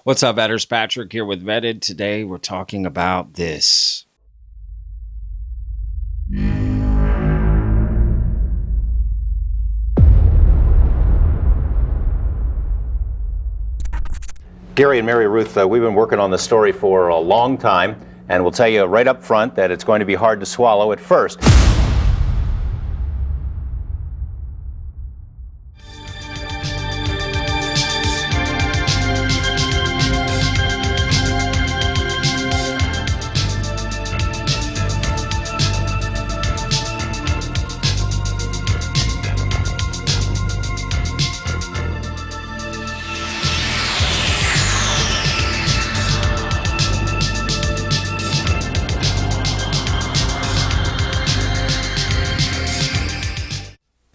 What's up, Vetters? Patrick here with Vetted. Today we're talking about this. Gary and Mary Ruth, we've been working on this story for a long time, and we'll tell you right up front that it's going to be hard to swallow at first.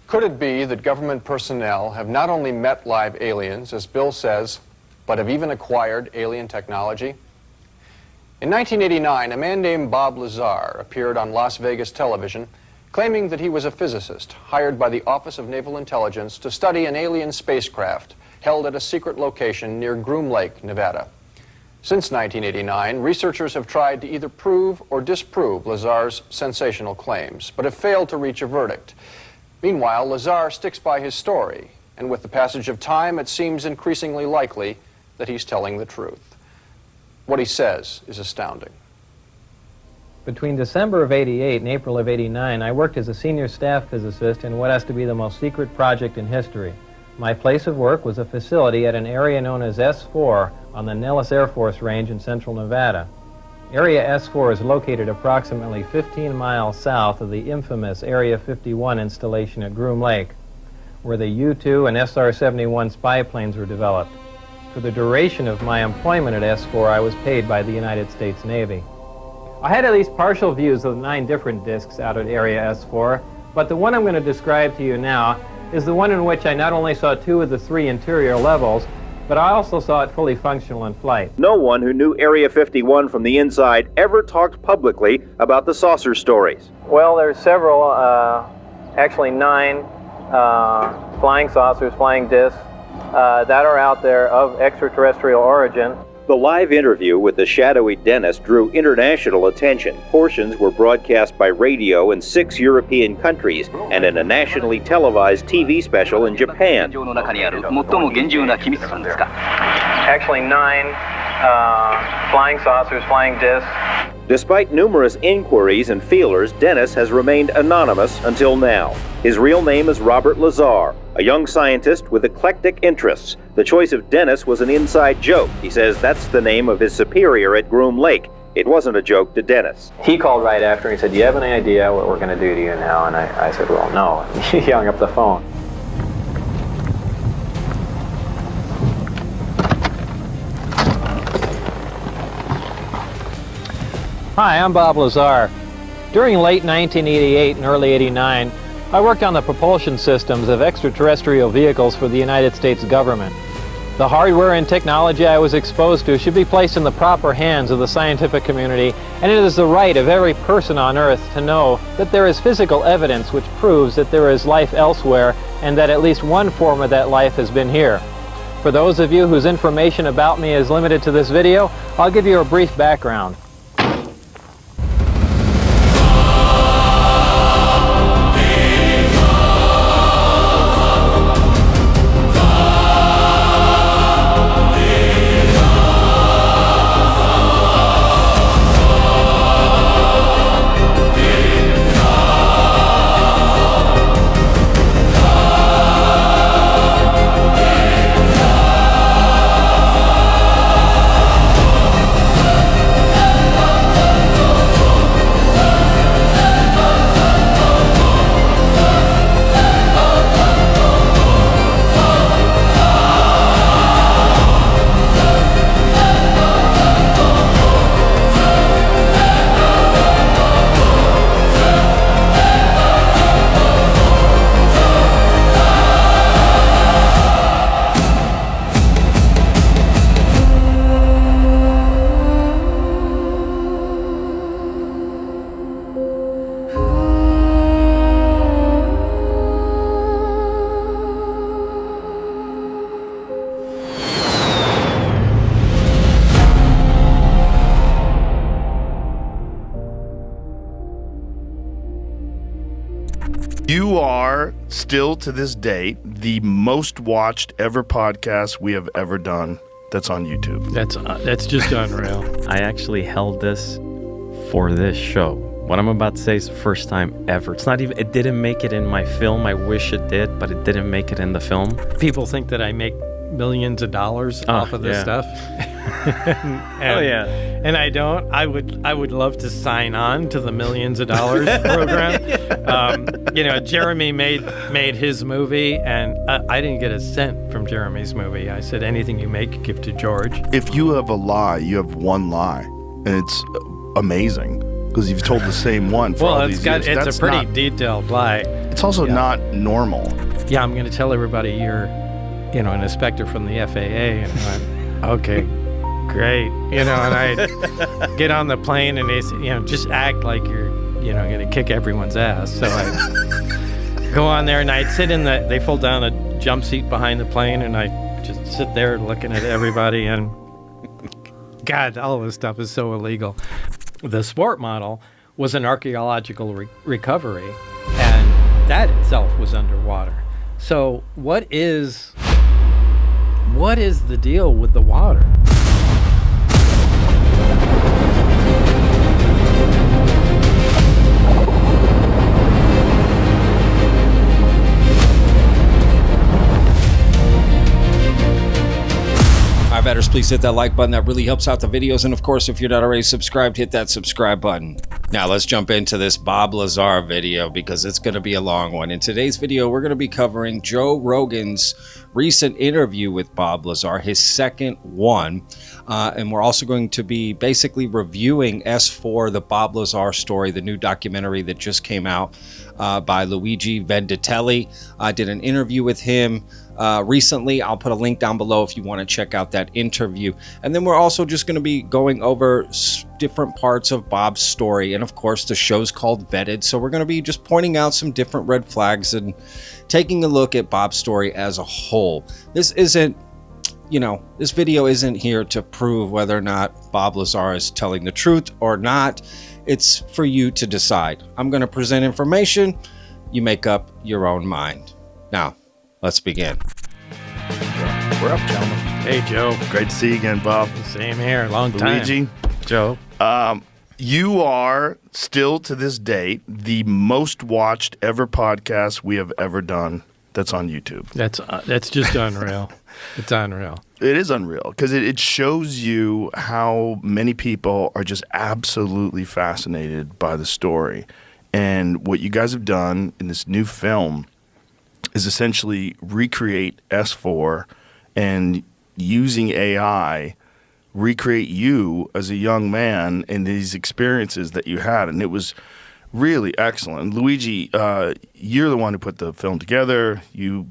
Could it be that government personnel have not only met live aliens, as Bill says, but have even acquired alien technology? In 1989, a man named Bob Lazar appeared on Las Vegas television claiming that he was a physicist hired by the Office of Naval Intelligence to study an alien spacecraft held at a secret location near Groom Lake, Nevada. Since 1989, researchers have tried to either prove or disprove Lazar's sensational claims, but have failed to reach a verdict. Meanwhile, Lazar sticks by his story, and with the passage of time, it seems increasingly likely that he's telling the truth. What he says is astounding. Between December of '88 and April of '89, I worked as a senior staff physicist in what has to be the most secret project in history. My place of work was a facility at an area known as S4 on the Nellis Air Force Range in central Nevada. Area S4 is located approximately 15 miles south of the infamous Area 51 installation at Groom Lake, where the U-2 and SR-71 spy planes were developed. For the duration of my employment at S4, I was paid by the United States Navy. I had at least partial views of the 9 different discs out at Area S4, but the one I'm going to describe to you now is the one in which I not only saw 2 of the 3 interior levels, but I also saw it fully functional in flight. No one who knew Area 51 from the inside ever talked publicly about the saucer stories. Well, there's several, actually 9 flying saucers, flying discs, that are out there of extraterrestrial origin. The live interview with the shadowy Dennis drew international attention. Portions were broadcast by radio in 6 European countries and in a nationally televised TV special in Japan. Actually 9 flying saucers, flying discs. Despite numerous inquiries and feelers, Dennis has remained anonymous until now. His real name is Robert Lazar, a young scientist with eclectic interests. The choice of Dennis was an inside joke. He says that's the name of his superior at Groom Lake. It wasn't a joke to Dennis. He called right after and he said, "Do you have any idea what we're going to do to you now?" And I said, "Well, no." And he hung up the phone. Hi, I'm Bob Lazar. During late 1988 and early '89, I worked on the propulsion systems of extraterrestrial vehicles for the United States government. The hardware and technology I was exposed to should be placed in the proper hands of the scientific community, and it is the right of every person on Earth to know that there is physical evidence which proves that there is life elsewhere and that at least one form of that life has been here. For those of you whose information about me is limited to this video, I'll give you a brief background. You are still to this date the most watched ever podcast we have ever done. That's on YouTube. That's just unreal. I actually held this for this show. What I'm about to say is the first time ever. It didn't make it in my film. I wish it did, but it didn't make it in the film. People think that I make millions of dollars off of this stuff. And I don't. I would love to sign on to the millions of dollars program. Jeremy made his movie, and I didn't get a cent from Jeremy's movie. I said, anything you make, give to George. If you have a lie, you have one lie, and it's amazing because you've told the same one for all these years. It's a pretty detailed lie. It's also not normal. Yeah, I'm going to tell everybody you're, an inspector from the FAA, and I went, okay, great, and I get on the plane, and they say, just act like you're, going to kick everyone's ass. So I go on there, and I'd sit they fold down a jump seat behind the plane, and I just sit there looking at everybody, and God, all of this stuff is so illegal. The sport model was an archaeological recovery, and that itself was underwater. So what is the deal with the water? Betters, please hit that like button. That really helps out the videos. And of course, if you're not already subscribed, hit that subscribe button. Now let's jump into this Bob Lazar video because it's going to be a long one. In today's video, we're going to be covering Joe Rogan's recent interview with Bob Lazar, his second one. And we're also going to be basically reviewing S4, the Bob Lazar story, the new documentary that just came out by Luigi Vendittelli. I did an interview with him recently. I'll put a link down below if you want to check out that interview. And then we're also just going to be going over different parts of Bob's story. And of course, the show's called Vetted. So we're going to be just pointing out some different red flags and taking a look at Bob's story as a whole. This video isn't here to prove whether or not Bob Lazar is telling the truth or not. It's for you to decide. I'm going to present information. You make up your own mind. Now, let's begin. We're up, gentlemen. Hey, Joe. Great to see you again, Bob. Same here. Long time. Luigi. Joe. You are still to this date the most watched ever podcast we have ever done. That's on YouTube. That's just unreal. It's unreal. It is unreal because it shows you how many people are just absolutely fascinated by the story. And what you guys have done in this new film is essentially recreate S4 and using AI, recreate you as a young man and these experiences that you had. And it was really excellent. Luigi, you're the one who put the film together. You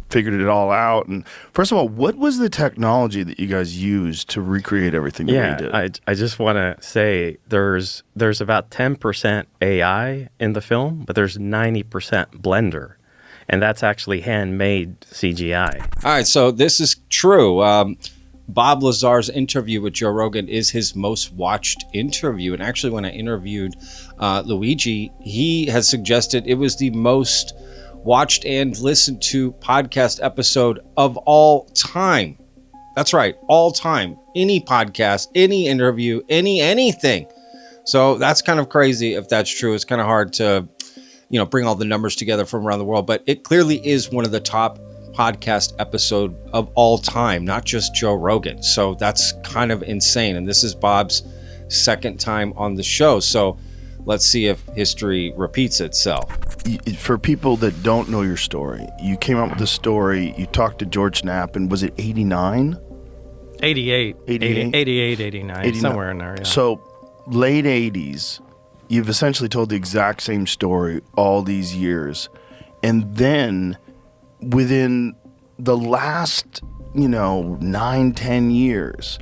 figured it all out. And first of all, what was the technology that you guys used to recreate everything that we did? I just want to say there's about 10% AI in the film, but there's 90% Blender. And that's actually handmade CGI. All right, so this is true. Bob Lazar's interview with Joe Rogan is his most watched interview. And actually, when I interviewed Luigi, he has suggested it was the most watched and listened to podcast episode of all time. That's right, all time. Any podcast, any interview, anything. So that's kind of crazy if that's true. It's kind of hard to bring all the numbers together from around the world, but it clearly is one of the top podcast episode of all time, not just Joe Rogan. So that's kind of insane. And this is Bob's second time on the show. So let's see if history repeats itself. For people that don't know your story, you came up with the story, you talked to George Knapp, and was it 89? 88. 89, somewhere in there, yeah. So late 80s, you've essentially told the exact same story all these years. And then within the last, 9-10 years,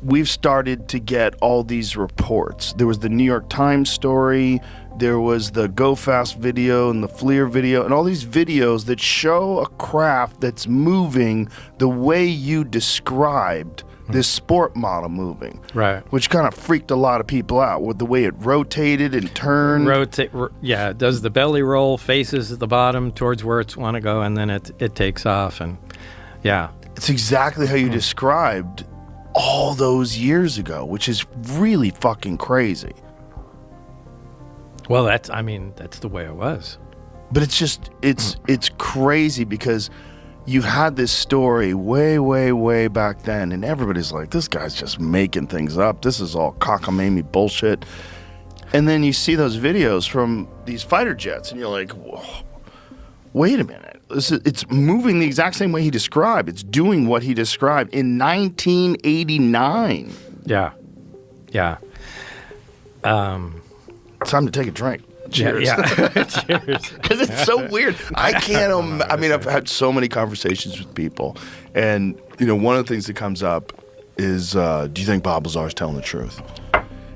we've started to get all these reports. There was the New York Times story, there was the Go Fast video and the FLIR video, and all these videos that show a craft that's moving the way you described this sport model moving. Right. Which kind of freaked a lot of people out with the way it rotated and turned. Yeah, it does the belly roll, faces at the bottom towards where it's want to go, and then it takes off. And yeah. It's exactly how you described all those years ago, which is really fucking crazy. Well, that's the way it was. But it's crazy because you had this story way, way, way back then, and everybody's like, this guy's just making things up. This is all cockamamie bullshit. And then you see those videos from these fighter jets, and you're like, whoa, wait a minute. It's moving the exact same way he described. It's doing what he described in 1989. Yeah. Yeah. Time to take a drink. Cheers. Yeah. Cheers. Because it's so weird. I can't. I've had so many conversations with people, and one of the things that comes up is, do you think Bob Lazar is telling the truth?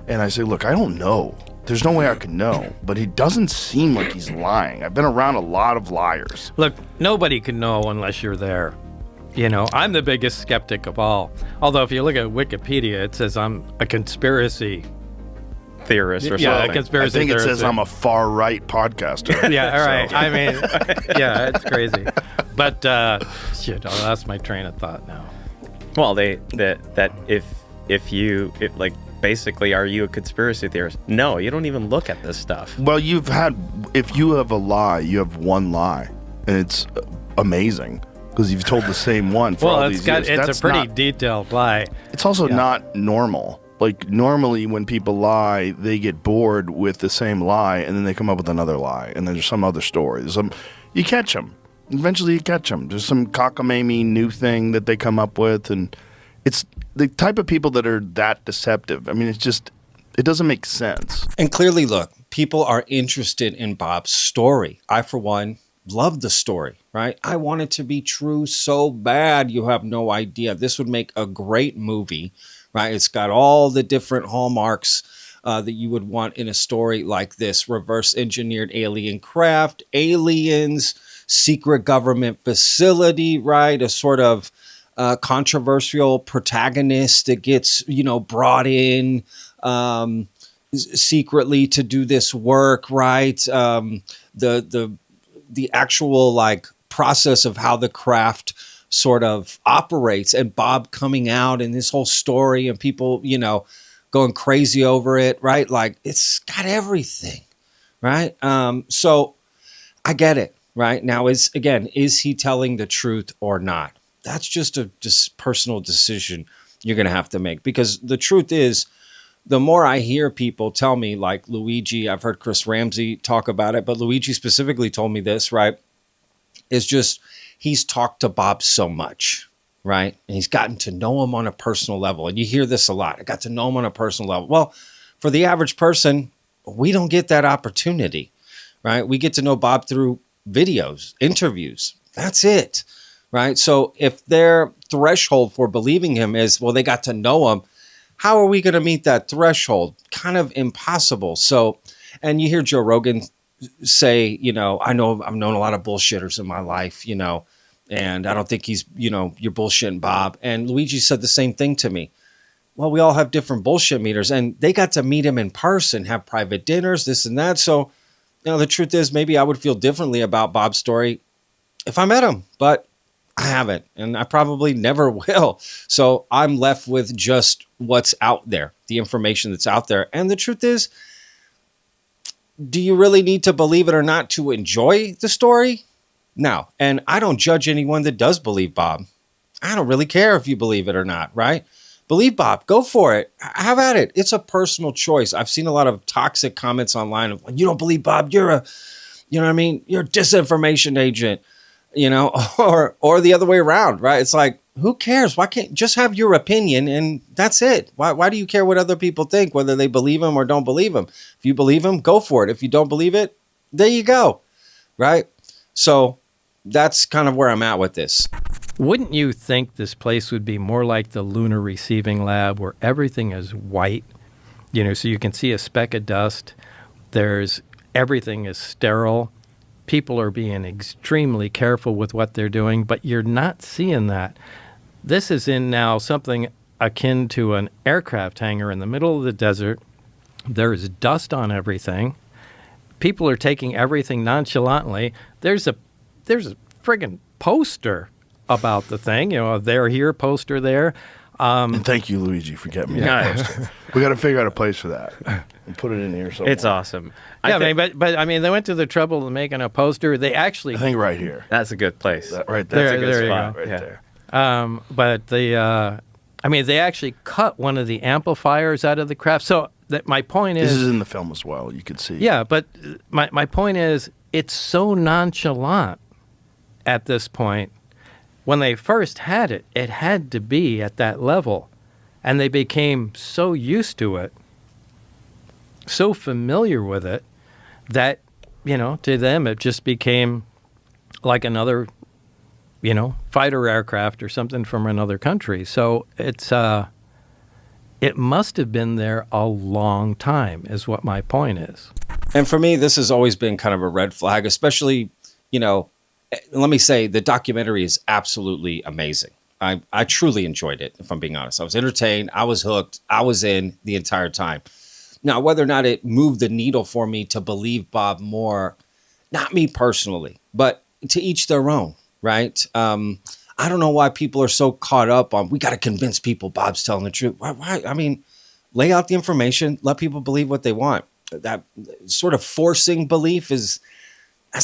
And I say, look, I don't know. There's no way I can know, but he doesn't seem like he's lying. I've been around a lot of liars. Look, nobody can know unless you're there. I'm the biggest skeptic of all. Although if you look at Wikipedia, it says I'm a conspiracy theorist or yeah, something. A conspiracy I think theorist. It says I'm a far-right podcaster. Yeah, all right. So. I mean, yeah, it's crazy. But, shit, I lost my train of thought now. Well, basically, are you a conspiracy theorist? No, you don't even look at this stuff. Well, if you have a lie, you have one lie, and it's amazing because you've told the same one for all these years. It's a pretty detailed lie. It's also not normal. Like, normally when people lie, they get bored with the same lie, and then they come up with another lie, and then there's some other story. You catch them. Eventually you catch them. There's some cockamamie new thing that they come up with, and it's the type of people that are that deceptive. I mean, it doesn't make sense. And clearly, look, people are interested in Bob's story. I, for one, love the story, right? I want it to be true so bad you have no idea. This would make a great movie, right? It's got all the different hallmarks that you would want in a story like this. Reverse engineered alien craft, aliens, secret government facility, right? A sort of controversial protagonist that gets, brought in secretly to do this work, right? The actual process of how the craft sort of operates, and Bob coming out and this whole story and people, going crazy over it, right? Like, it's got everything, right? So I get it, right? Now, is he telling the truth or not? That's just a personal decision you're going to have to make, because the truth is, the more I hear people tell me, like Luigi, I've heard Chris Ramsey talk about it, but Luigi specifically told me this, right? It's just, he's talked to Bob so much, right? And he's gotten to know him on a personal level. And you hear this a lot. I got to know him on a personal level. Well, for the average person, we don't get that opportunity, right? We get to know Bob through videos, interviews. That's it, right? So if their threshold for believing him is, well, they got to know him, how are we going to meet that threshold? Kind of impossible. So, and you hear Joe Rogan say, I've known a lot of bullshitters in my life, and I don't think he's, you're bullshitting Bob. And Luigi said the same thing to me. Well, we all have different bullshit meters, and they got to meet him in person, have private dinners, this and that. So, the truth is, maybe I would feel differently about Bob's story if I met him, but I haven't, and I probably never will. So I'm left with just what's out there, the information that's out there. And the truth is, do you really need to believe it or not to enjoy the story? No. And I don't judge anyone that does believe Bob. I don't really care if you believe it or not, right? Believe Bob. Go for it. Have at it. It's a personal choice. I've seen a lot of toxic comments online of, you don't believe Bob, you're a disinformation agent, or the other way around, right? It's like, who cares? Why can't just have your opinion and that's it? Why do you care what other people think, whether they believe him or don't believe him? If you believe him, go for it. If you don't believe it, there you go, right? So that's kind of where I'm at with this. Wouldn't you think this place would be more like the Lunar Receiving Lab, where everything is white, so you can see a speck of dust. Everything is sterile. People are being extremely careful with what they're doing, but you're not seeing that. This is in now something akin to an aircraft hangar in the middle of the desert. There's dust on everything. People are taking everything nonchalantly. There's a friggin' poster about the thing. They're here, poster there. And thank you, Luigi, for getting me that poster. We got to figure out a place for that and put it in here somewhere. It's awesome. Yeah, but I mean, they went to the trouble of making a poster. They actually, I think right here. That's a good place. Right there. That's a good spot. Right there. But they actually cut one of the amplifiers out of the craft. So my point is, this is in the film as well. You could see. Yeah, but my point is, it's so nonchalant at this point. When they first had it, it had to be at that level. And they became so used to it, so familiar with it, that, to them it just became like another, fighter aircraft or something from another country. So it must have been there a long time, is what my point is. And for me, this has always been kind of a red flag, especially, let me say the documentary is absolutely amazing. I truly enjoyed it, if I'm being honest. I was entertained. I was hooked. I was in the entire time. Now, whether or not it moved the needle for me to believe Bob more, not me personally, but to each their own, right? I don't know why people are so caught up on, we got to convince people Bob's telling the truth. Why? I mean, lay out the information. Let people believe what they want. That sort of forcing belief that's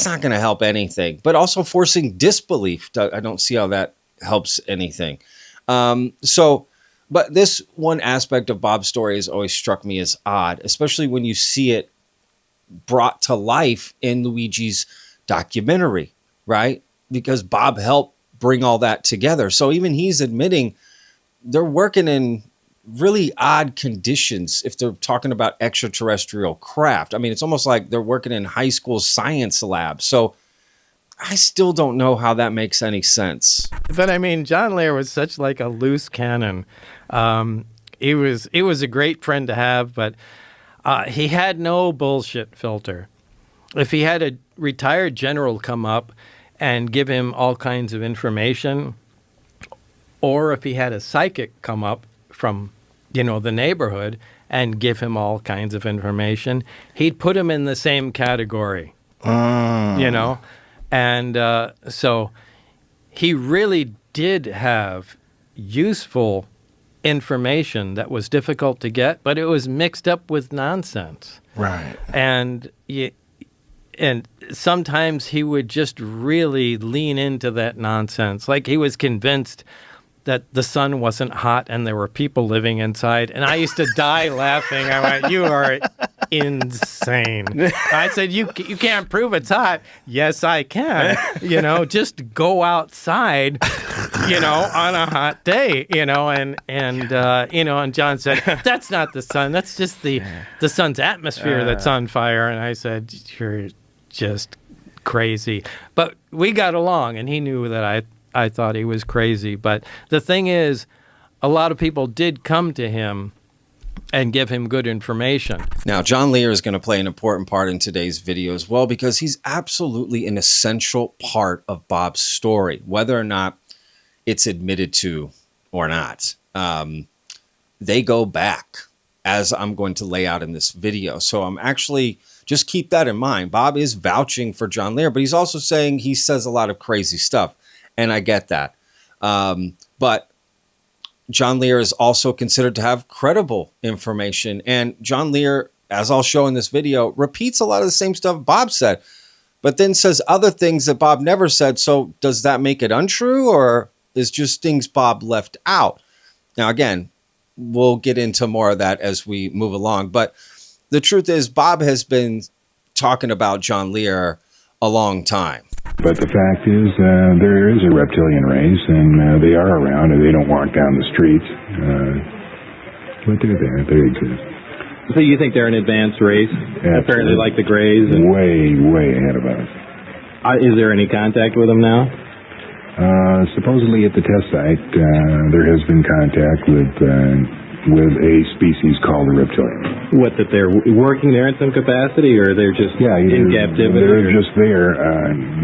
not going to help anything. But also forcing disbelief, I don't see how that helps anything. But this one aspect of Bob's story has always struck me as odd, especially when you see it brought to life in Luigi's documentary, right? Because Bob helped bring all that together. So even he's admitting they're working in really odd conditions if they're talking about extraterrestrial craft. I mean, it's almost like they're working in high school science labs. So I still don't know how that makes any sense. But I mean, John Lear was such like a loose cannon. He was a great friend to have, but he had no bullshit filter. If he had a retired general come up and give him all kinds of information, or if he had a psychic come up from, the neighborhood and give him all kinds of information, he'd put him in the same category, And so he really did have useful information that was difficult to get, but it was mixed up with nonsense. Right. And sometimes he would just really lean into that nonsense. Like he was convinced that the sun wasn't hot and there were people living inside. And I used to die laughing. I went, you are insane. I said, you can't prove it's hot. Yes, I can. Just go outside, on a hot day, and John said, that's not the sun. That's just the sun's atmosphere that's on fire. And I said, you're just crazy. But we got along, and he knew that I thought he was crazy. But the thing is, a lot of people did come to him and give him good information. Now, John Lear is going to play an important part in today's video as well, because he's absolutely an essential part of Bob's story, whether or not it's admitted to or not. They go back, as I'm going to lay out in this video. So I'm actually, just keep that in mind. Bob is vouching for John Lear, but he's also saying he says a lot of crazy stuff. And I get that. But John Lear is also considered to have credible information. And John Lear, as I'll show in this video, repeats a lot of the same stuff Bob said, but then says other things that Bob never said. So does that make it untrue, or is just things Bob left out? Now, again, we'll get into more of that as we move along. But the truth is, Bob has been talking about John Lear a long time. But the fact is, there is a reptilian race, and they are around, and they don't walk down the streets. But they're there. They exist. So you think they're an advanced race? Absolutely. Apparently like the Greys? Way ahead of us. Is there any contact with them now? Supposedly at the test site, there has been contact with a species called a reptilian. What, that they're working there in some capacity, or they're just in captivity? They're just there.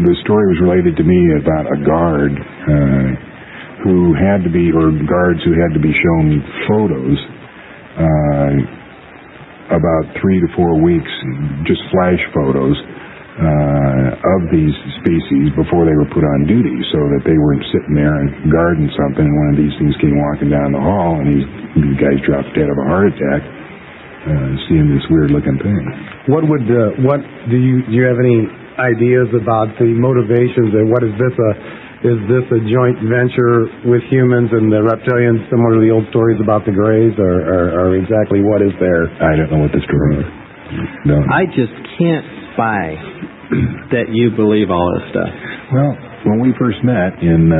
The story was related to me about a guard who had to be, or guards who had to be shown photos about 3 to 4 weeks, just flash photos of these species before they were put on duty, so that they weren't sitting there and guarding something and one of these things came walking down the hall and these guys dropped dead of a heart attack seeing this weird looking thing. What do you have any ideas about the motivations, and what is this a joint venture with humans and the reptilians, similar to the old stories about the Greys, or exactly what is there? I don't know what the story is. No. I just can't buy that you believe all this stuff. Well, when we first met in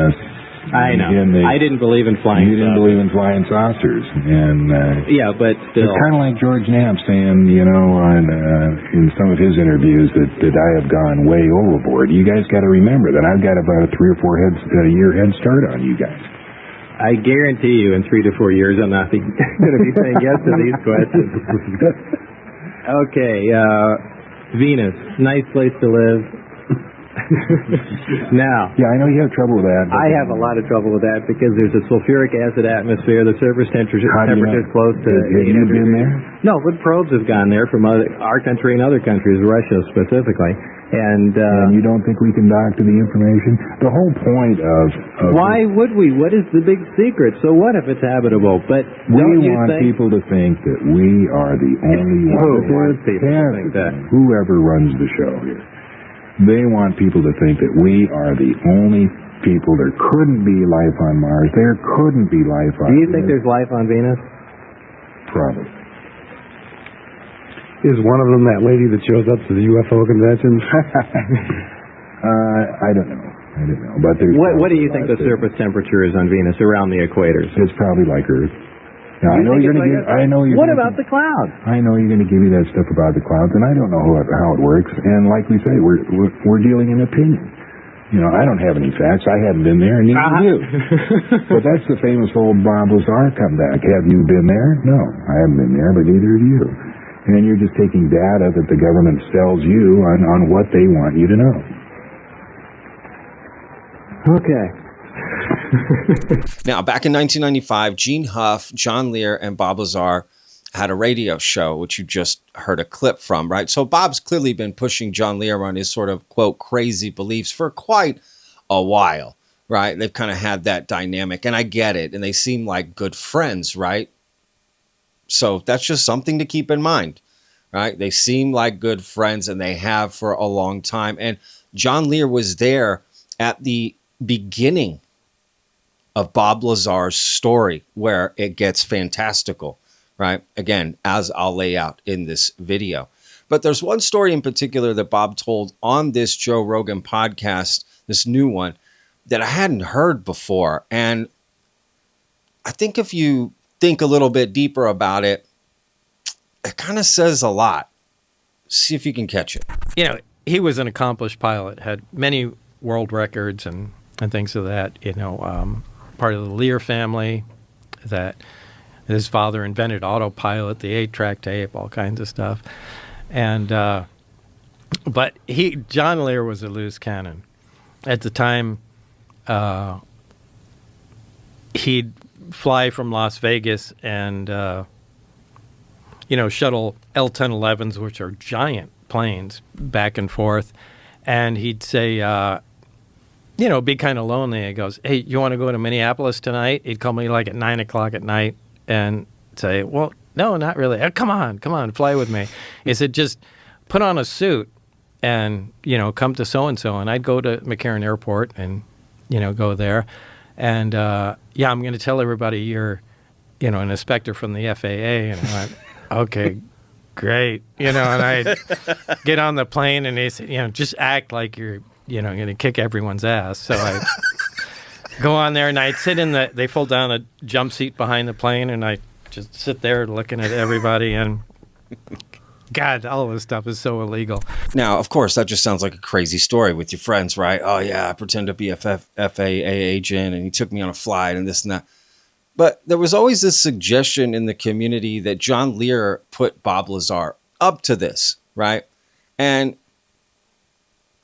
I know. I didn't believe in flying saucers. You didn't believe in flying saucers. And yeah, but still. It's kind of like George Knapp saying, in some of his interviews that I have gone way overboard. You guys got to remember that I've got about a 3 or 4 year head start on you guys. I guarantee you in 3 to 4 years I'm not going to be saying yes to these questions. Okay, Venus, nice place to live. Now, yeah, I know you have trouble with that. I have a lot of trouble with that because there's a sulfuric acid atmosphere. The surface temperature is close to. Have you been there? No, but probes have gone there from our country and other countries, Russia specifically. And you don't think we can doctor the information? The whole point of why would we? What is the big secret? So what if it's habitable? But we want people to think that we are the only ones. Who wants people to think that? Whoever runs the show here. They want people to think that we are the only people. There couldn't be life on Mars. There couldn't be life on Venus. Do you think there's life on Venus? Probably. Is one of them that lady that shows up to the UFO conventions? I don't know. But there's what do you think the surface temperature is on Venus around the equators? It's probably like Earth. Now, What about the clouds? I know you're going to give me that stuff about the clouds, and I don't know how it works. And like we say, we're dealing in opinion. I don't have any facts. I haven't been there, and neither do you. But that's the famous old Bob Lazar comeback. Have you been there? No, I haven't been there, but neither have you. And you're just taking data that the government sells you on what they want you to know. Okay. Now, back in 1995, Gene Huff, John Lear, and Bob Lazar had a radio show, which you just heard a clip from, right? So Bob's clearly been pushing John Lear on his sort of, quote, crazy beliefs for quite a while, right? They've kind of had that dynamic, and I get it, and they seem like good friends, right? So that's just something to keep in mind, right? They seem like good friends, and they have for a long time. And John Lear was there at the beginning of Bob Lazar's story, where it gets fantastical, right? Again, as I'll lay out in this video. But there's one story in particular that Bob told on this Joe Rogan podcast, this new one, that I hadn't heard before. And I think if you think a little bit deeper about it, it kind of says a lot. See if you can catch it. He was an accomplished pilot, had many world records and things of that, part of the Lear family, that his father invented autopilot, the 8-track tape, all kinds of stuff. And but John Lear was a loose cannon. At the time, he'd fly from Las Vegas and shuttle L-1011s, which are giant planes, back and forth, and he'd say, be kind of lonely. He goes, "Hey, you want to go to Minneapolis tonight?" He'd call me like at 9 o'clock at night and say, "Well, no, not really. Come on, fly with me." He said, "Just put on a suit and, come to so-and-so." And I'd go to McCarran Airport and, go there. And, I'm going to tell everybody you're, an inspector from the FAA. And I went, okay, great. And I'd get on the plane and they said, just act like you're, going to kick everyone's ass. So I go on there and I'd sit they fold down a jump seat behind the plane and I just sit there looking at everybody and God, all of this stuff is so illegal. Now, of course, that just sounds like a crazy story with your friends, right? Oh yeah, I pretend to be a FAA agent and he took me on a flight and this and that. But there was always this suggestion in the community that John Lear put Bob Lazar up to this, right? And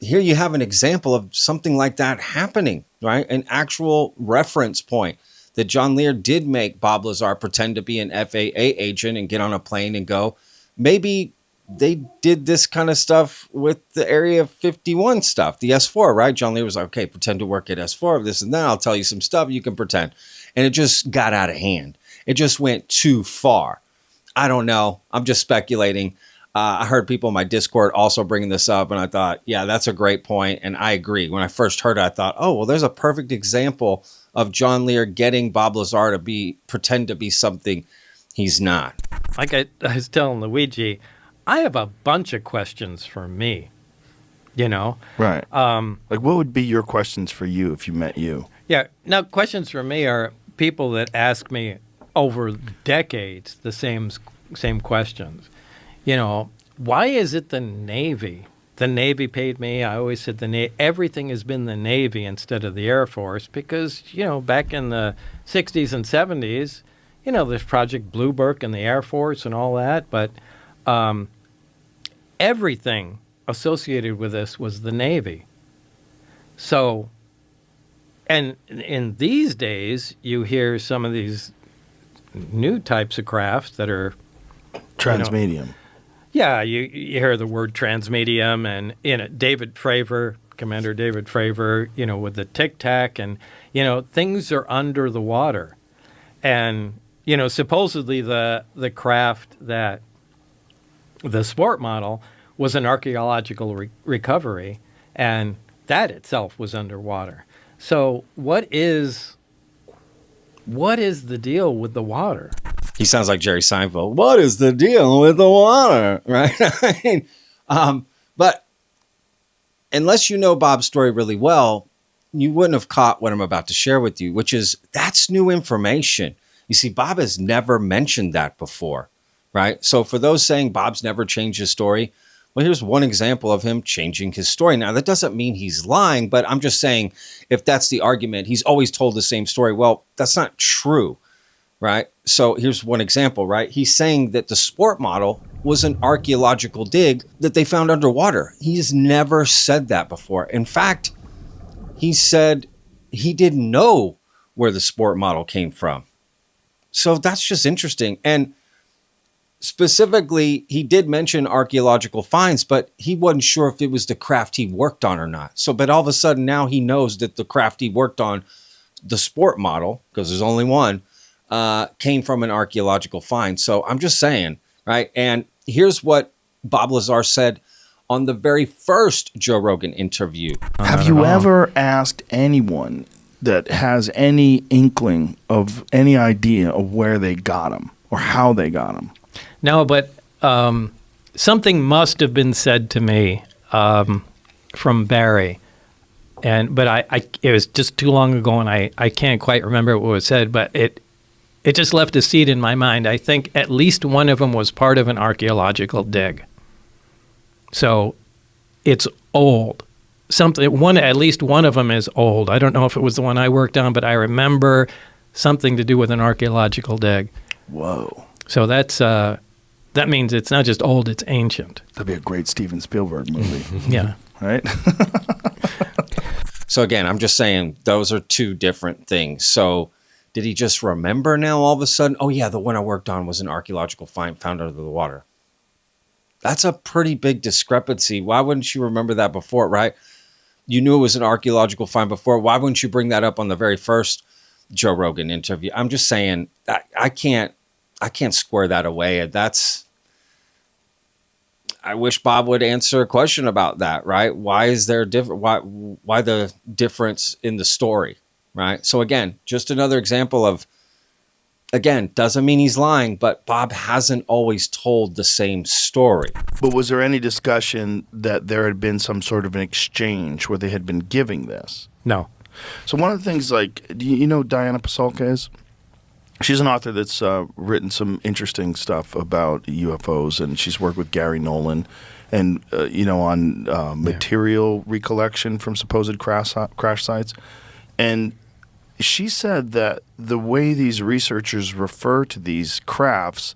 here you have an example of something like that happening, right? An actual reference point that John Lear did make Bob Lazar pretend to be an FAA agent and get on a plane and go. Maybe they did this kind of stuff with the Area 51 stuff, the S4, right? John Lear was like, okay, pretend to work at S4, this and that. I'll tell you some stuff, you can pretend. And it just got out of hand. It just went too far. I don't know. I'm just speculating. I heard people in my Discord also bringing this up, and I thought, yeah, that's a great point, and I agree. When I first heard it, I thought, oh, well, there's a perfect example of John Lear getting Bob Lazar to pretend to be something he's not. Like I was telling Luigi, I have a bunch of questions for me, you know? Right. Like, what would be your questions for you if you met you? Yeah. Now, questions for me are people that ask me over decades the same questions. You know, why is it the Navy? The Navy paid me. I always said everything has been the Navy instead of the Air Force because, you know, back in the 60s and 70s, you know, there's Project Bluebird and the Air Force and all that. But everything associated with this was the Navy. So, and in these days, you hear some of these new types of crafts that are Transmedium. You know, yeah, you hear the word transmedium, and David Fravor, Commander David Fravor, you know, with the Tic Tac, and you know, things are under the water, and you know, supposedly the craft that the sport model was an archaeological recovery, and that itself was underwater. So what is the deal with the water? He sounds like Jerry Seinfeld. What is the deal with the water? Right? I mean, but unless you know Bob's story really well, you wouldn't have caught what I'm about to share with you, which is that's new information. You see, Bob has never mentioned that before, right? So for those saying Bob's never changed his story, well, here's one example of him changing his story. Now, that doesn't mean he's lying, but I'm just saying if that's the argument, he's always told the same story. Well, that's not true. Right. So here's one example, right? He's saying that the sport model was an archaeological dig that they found underwater. He's never said that before. In fact, he said he didn't know where the sport model came from. So that's just interesting. And specifically, he did mention archaeological finds, but he wasn't sure if it was the craft he worked on or not. So, but all of a sudden now he knows that the craft he worked on, the sport model, because there's only one, came from an archaeological find. So I'm just saying, right? And here's what Bob Lazar said on the very first Joe Rogan interview. Have you ever asked anyone that has any inkling of any idea of where they got them or how they got them? No, but something must have been said to me from Barry. But it was just too long ago, and I can't quite remember what was said, but it just left a seed in my mind. I think at least one of them was part of an archaeological dig. So it's old. At least one of them is old. I don't know if it was the one I worked on, but I remember something to do with an archaeological dig. Whoa. So that means it's not just old, it's ancient. That'd be a great Steven Spielberg movie. Yeah. Right? So again, I'm just saying those are two different things. So did he just remember now all of a sudden? Oh, yeah, the one I worked on was an archaeological find found under the water. That's a pretty big discrepancy. Why wouldn't you remember that before, right? You knew it was an archaeological find before. Why wouldn't you bring that up on the very first Joe Rogan interview? I'm just saying I can't square that away. I wish Bob would answer a question about that, right? Why is there why the difference in the story? Right. So again, just another example of, again, doesn't mean he's lying, but Bob hasn't always told the same story. But was there any discussion that there had been some sort of an exchange where they had been giving this? No. So one of the things, like, do you know Diana Pasulka is? She's an author that's written some interesting stuff about UFOs, and she's worked with Garry Nolan and, on material recollection from supposed crash sites. And she said that the way these researchers refer to these crafts,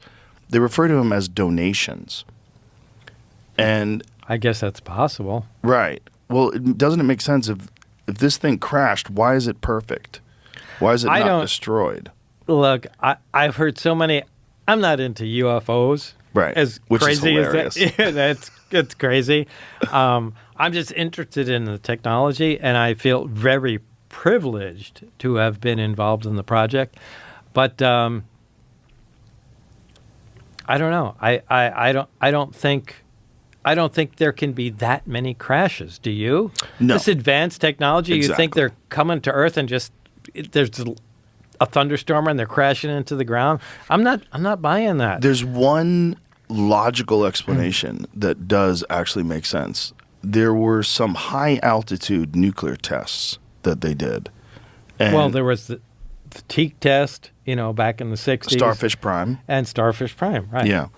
they refer to them as donations. And I guess that's possible. Right. well, doesn't it make sense if this thing crashed? Why is it perfect? Why is it not destroyed? Look, I've heard so many. I'm not into UFOs. Right. As Which crazy is hilarious. as that. Yeah, it's crazy. I'm just interested in the technology, and I feel very privileged to have been involved in the project. But I don't know. I don't think there can be that many crashes. Do you? No. This advanced technology, you think they're coming to Earth and just there's a thunderstorm and they're crashing into the ground? I'm not buying that. There's one logical explanation that does actually make sense. There were some high altitude nuclear tests that they did. And well, there was the Teak test, back in the 60s. Starfish Prime. And Starfish Prime, right. Yeah.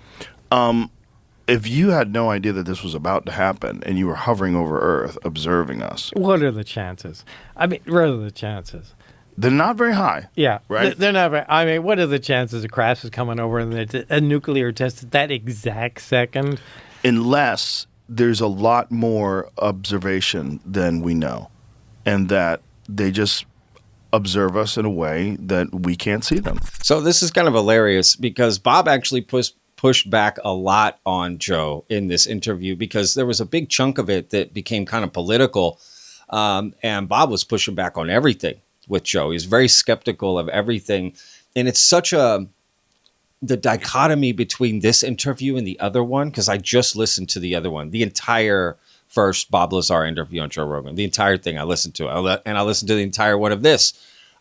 If you had no idea that this was about to happen and you were hovering over Earth observing us. What are the chances? I mean, what are the chances? They're not very high. Yeah. Right? They're not very, I mean, what are the chances a crash is coming over and it's a nuclear test at that exact second? Unless there's a lot more observation than we know. And that they just observe us in a way that we can't see them. So this is kind of hilarious because Bob actually pushed back a lot on Joe in this interview because there was a big chunk of it that became kind of political. And Bob was pushing back on everything with Joe. He's very skeptical of everything. And it's such the dichotomy between this interview and the other one, because I just listened to the other one, the entire first Bob Lazar interview on Joe Rogan, the entire thing I listened to, and I listened to the entire one of this.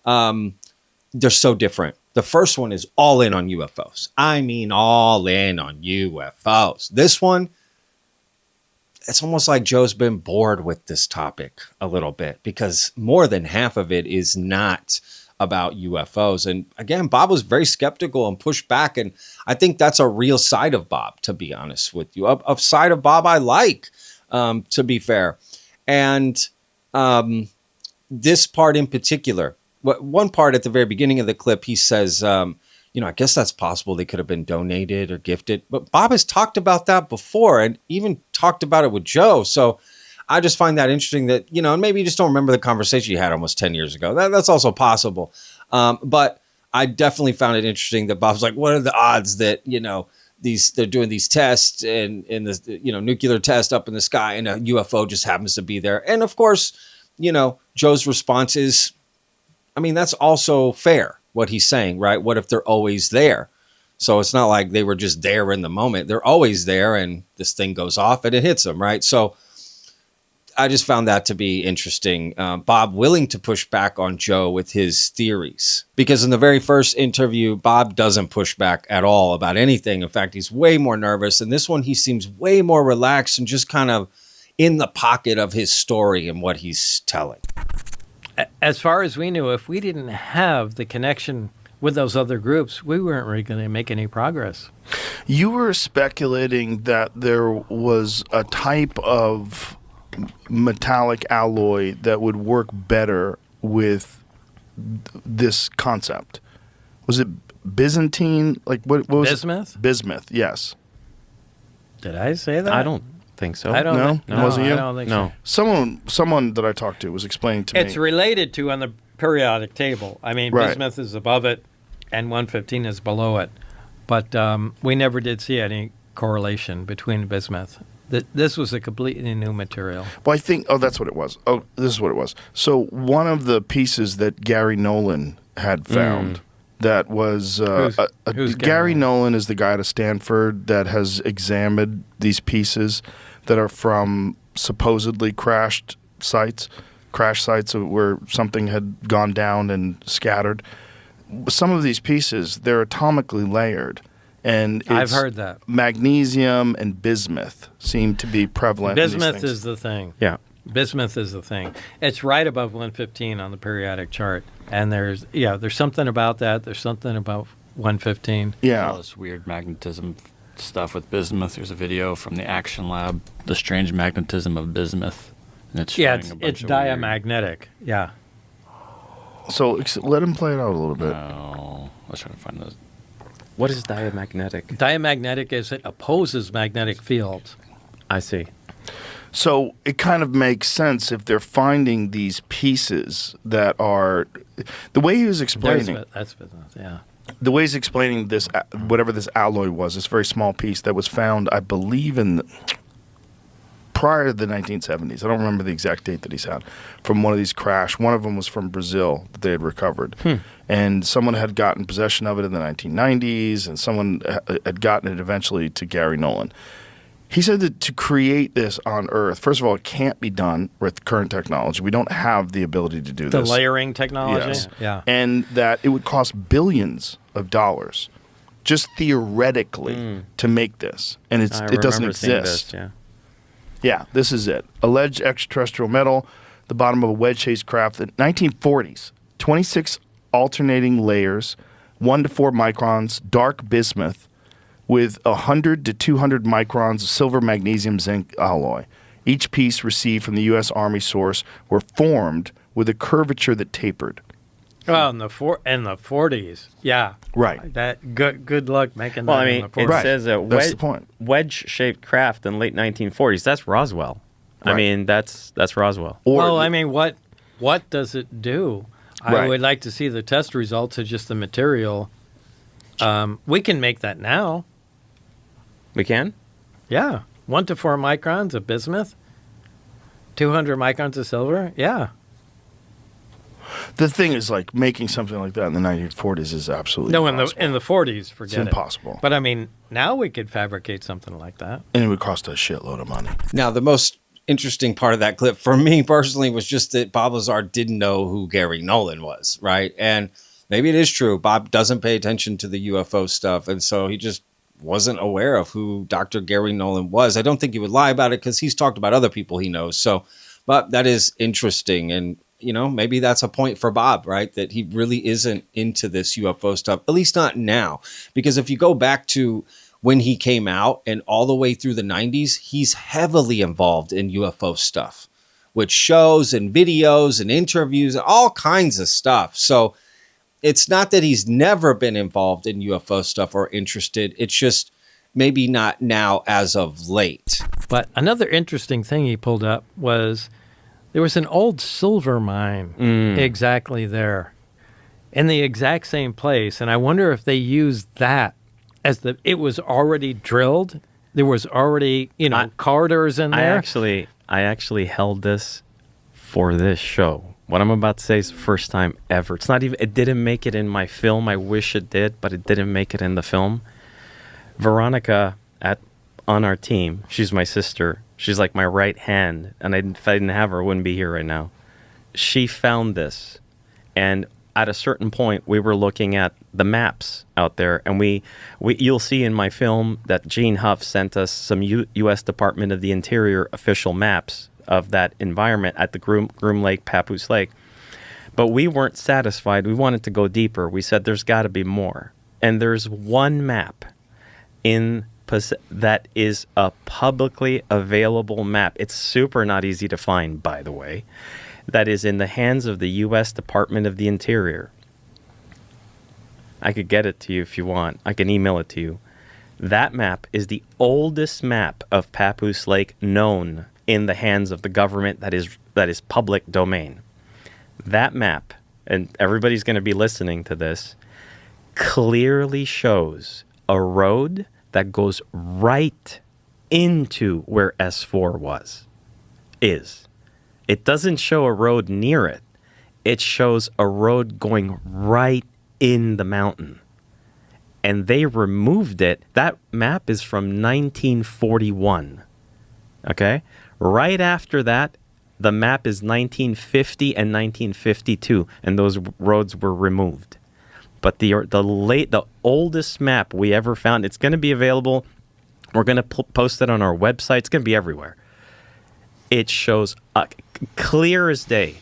They're so different. The first one is all in on UFOs. I mean, all in on UFOs. This one, it's almost like Joe's been bored with this topic a little bit because more than half of it is not about UFOs. And again, Bob was very skeptical and pushed back. And I think that's a real side of Bob, to be honest with you. A side of Bob I like, to be fair. And this part in particular, one part at the very beginning of the clip, he says, I guess that's possible. They could have been donated or gifted. But Bob has talked about that before and even talked about it with Joe. So I just find that interesting that, and maybe you just don't remember the conversation you had almost 10 years ago. That's also possible. But I definitely found it interesting that Bob's like, what are the odds that, they're doing these tests and in this, nuclear test up in the sky and a UFO just happens to be there. And of course, Joe's response is, that's also fair, what he's saying, right? What if they're always there? So it's not like they were just there in the moment. They're always there and this thing goes off and it hits them, right? So I just found that to be interesting. Bob willing to push back on Joe with his theories. Because in the very first interview, Bob doesn't push back at all about anything. In fact, he's way more nervous. And this one, he seems way more relaxed and just kind of in the pocket of his story and what he's telling. As far as we knew, if we didn't have the connection with those other groups, we weren't really going to make any progress. You were speculating that there was a type of metallic alloy that would work better with this concept. Was it Byzantine? Like what was Bismuth? It? Bismuth, yes. Did I say that? I don't think so. I don't No? think, It wasn't you? I don't think No. so. Someone that I talked to was explaining to me. It's related to on the periodic table. Right. Bismuth is above it and 115 is below it. But we never did see any correlation between bismuth. This was a completely new material. Well, I think, that's what it was. Oh, this is what it was. So one of the pieces that Garry Nolan had found that was, who's Garry Nolan is the guy at Stanford that has examined these pieces that are from supposedly crash sites where something had gone down and scattered. Some of these pieces, they're atomically layered. And I've heard that. Magnesium and bismuth seem to be prevalent. Bismuth is the thing. Yeah. Bismuth is the thing. It's right above 115 on the periodic chart. And there's something about that. There's something about 115. Yeah. All this weird magnetism stuff with bismuth. There's a video from the Action Lab, The Strange Magnetism of Bismuth. And it's showing a bunch it's of diamagnetic. Yeah. So let him play it out a little bit. Oh, let's try to find those. What is diamagnetic? Diamagnetic is it opposes magnetic fields. I see. So it kind of makes sense if they're finding these pieces that are the way he was explaining. That's business, yeah. The way he's explaining this, whatever this alloy was, this very small piece that was found, I believe, prior to the 1970s. I don't remember the exact date that he's had from one of these crash. One of them was from Brazil that they had recovered. And someone had gotten possession of it in the 1990s, and someone had gotten it eventually to Garry Nolan. He said that to create this on Earth, first of all, it can't be done with current technology. We don't have the ability to do this. The layering technology? Yes. Yeah. And that it would cost billions of dollars just theoretically to make this. And it doesn't exist. This, Yeah, this is it. Alleged extraterrestrial metal, the bottom of a wedge-shaped craft. The 1940s, 26 alternating layers, 1 to 4 microns, dark bismuth, with 100 to 200 microns of silver, magnesium, zinc alloy. Each piece received from the U.S. Army source were formed with a curvature that tapered. Well, in the 40s, yeah. Right. That good luck making Well, that I in mean, the it 40s. says a That's the point. wedge-shaped craft in late 1940s. That's Roswell. Right. I mean, that's Roswell. Well, I mean, what does it do? I Right. would like to see the test results of just the material. We can make that now. We can? Yeah. 1 to 4 microns of bismuth, 200 microns of silver. Yeah. The thing is, like, making something like that in the 1940s is absolutely No, impossible. in the 40s, forget It's impossible. But I mean, now we could fabricate something like that. And it would cost a shitload of money. Now, the most interesting part of that clip for me personally was just that Bob Lazar didn't know who Garry Nolan was, right? And maybe it is true. Bob doesn't pay attention to the UFO stuff, and so he just wasn't aware of who Dr. Garry Nolan was. I don't think he would lie about it because he's talked about other people he knows. So, but that is interesting. And, you know, maybe that's a point for Bob, right? That he really isn't into this UFO stuff, at least not now. Because if you go back to when he came out and all the way through the 90s, he's heavily involved in UFO stuff with shows and videos and interviews and all kinds of stuff. So it's not that he's never been involved in UFO stuff or interested. It's just maybe not now as of late. But another interesting thing he pulled up was there was an old silver mine exactly there in the exact same place. And I wonder if they used that as it was already drilled. There was already, corridors in there. I actually held this for this show. What I'm about to say is the first time ever. It didn't make it in my film. I wish it did, but it didn't make it in the film. Veronica on our team, she's my sister. She's like my right hand. And if I didn't have her, I wouldn't be here right now. She found this. And at a certain point, we were looking at the maps out there. And you'll see in my film that Gene Huff sent us some U.S. Department of the Interior official maps of that environment at the Groom Lake, Papoose Lake. But we weren't satisfied. We wanted to go deeper. We said there's got to be more. And there's one map that is a publicly available map. It's super not easy to find, by the way. That is in the hands of the U.S. Department of the Interior. I could get it to you if you want. I can email it to you. That map is the oldest map of Papoose Lake known in the hands of the government that is public domain. That map, and everybody's going to be listening to this, clearly shows a road that goes right into where S4 is. It doesn't show a road near it. It shows a road going right in the mountain. And they removed it. That map is from 1941. Okay? Right after that, the map is 1950 and 1952, and those roads were removed. But the oldest map we ever found, it's going to be available. We're going to post it on our website. It's going to be everywhere. It shows clear as day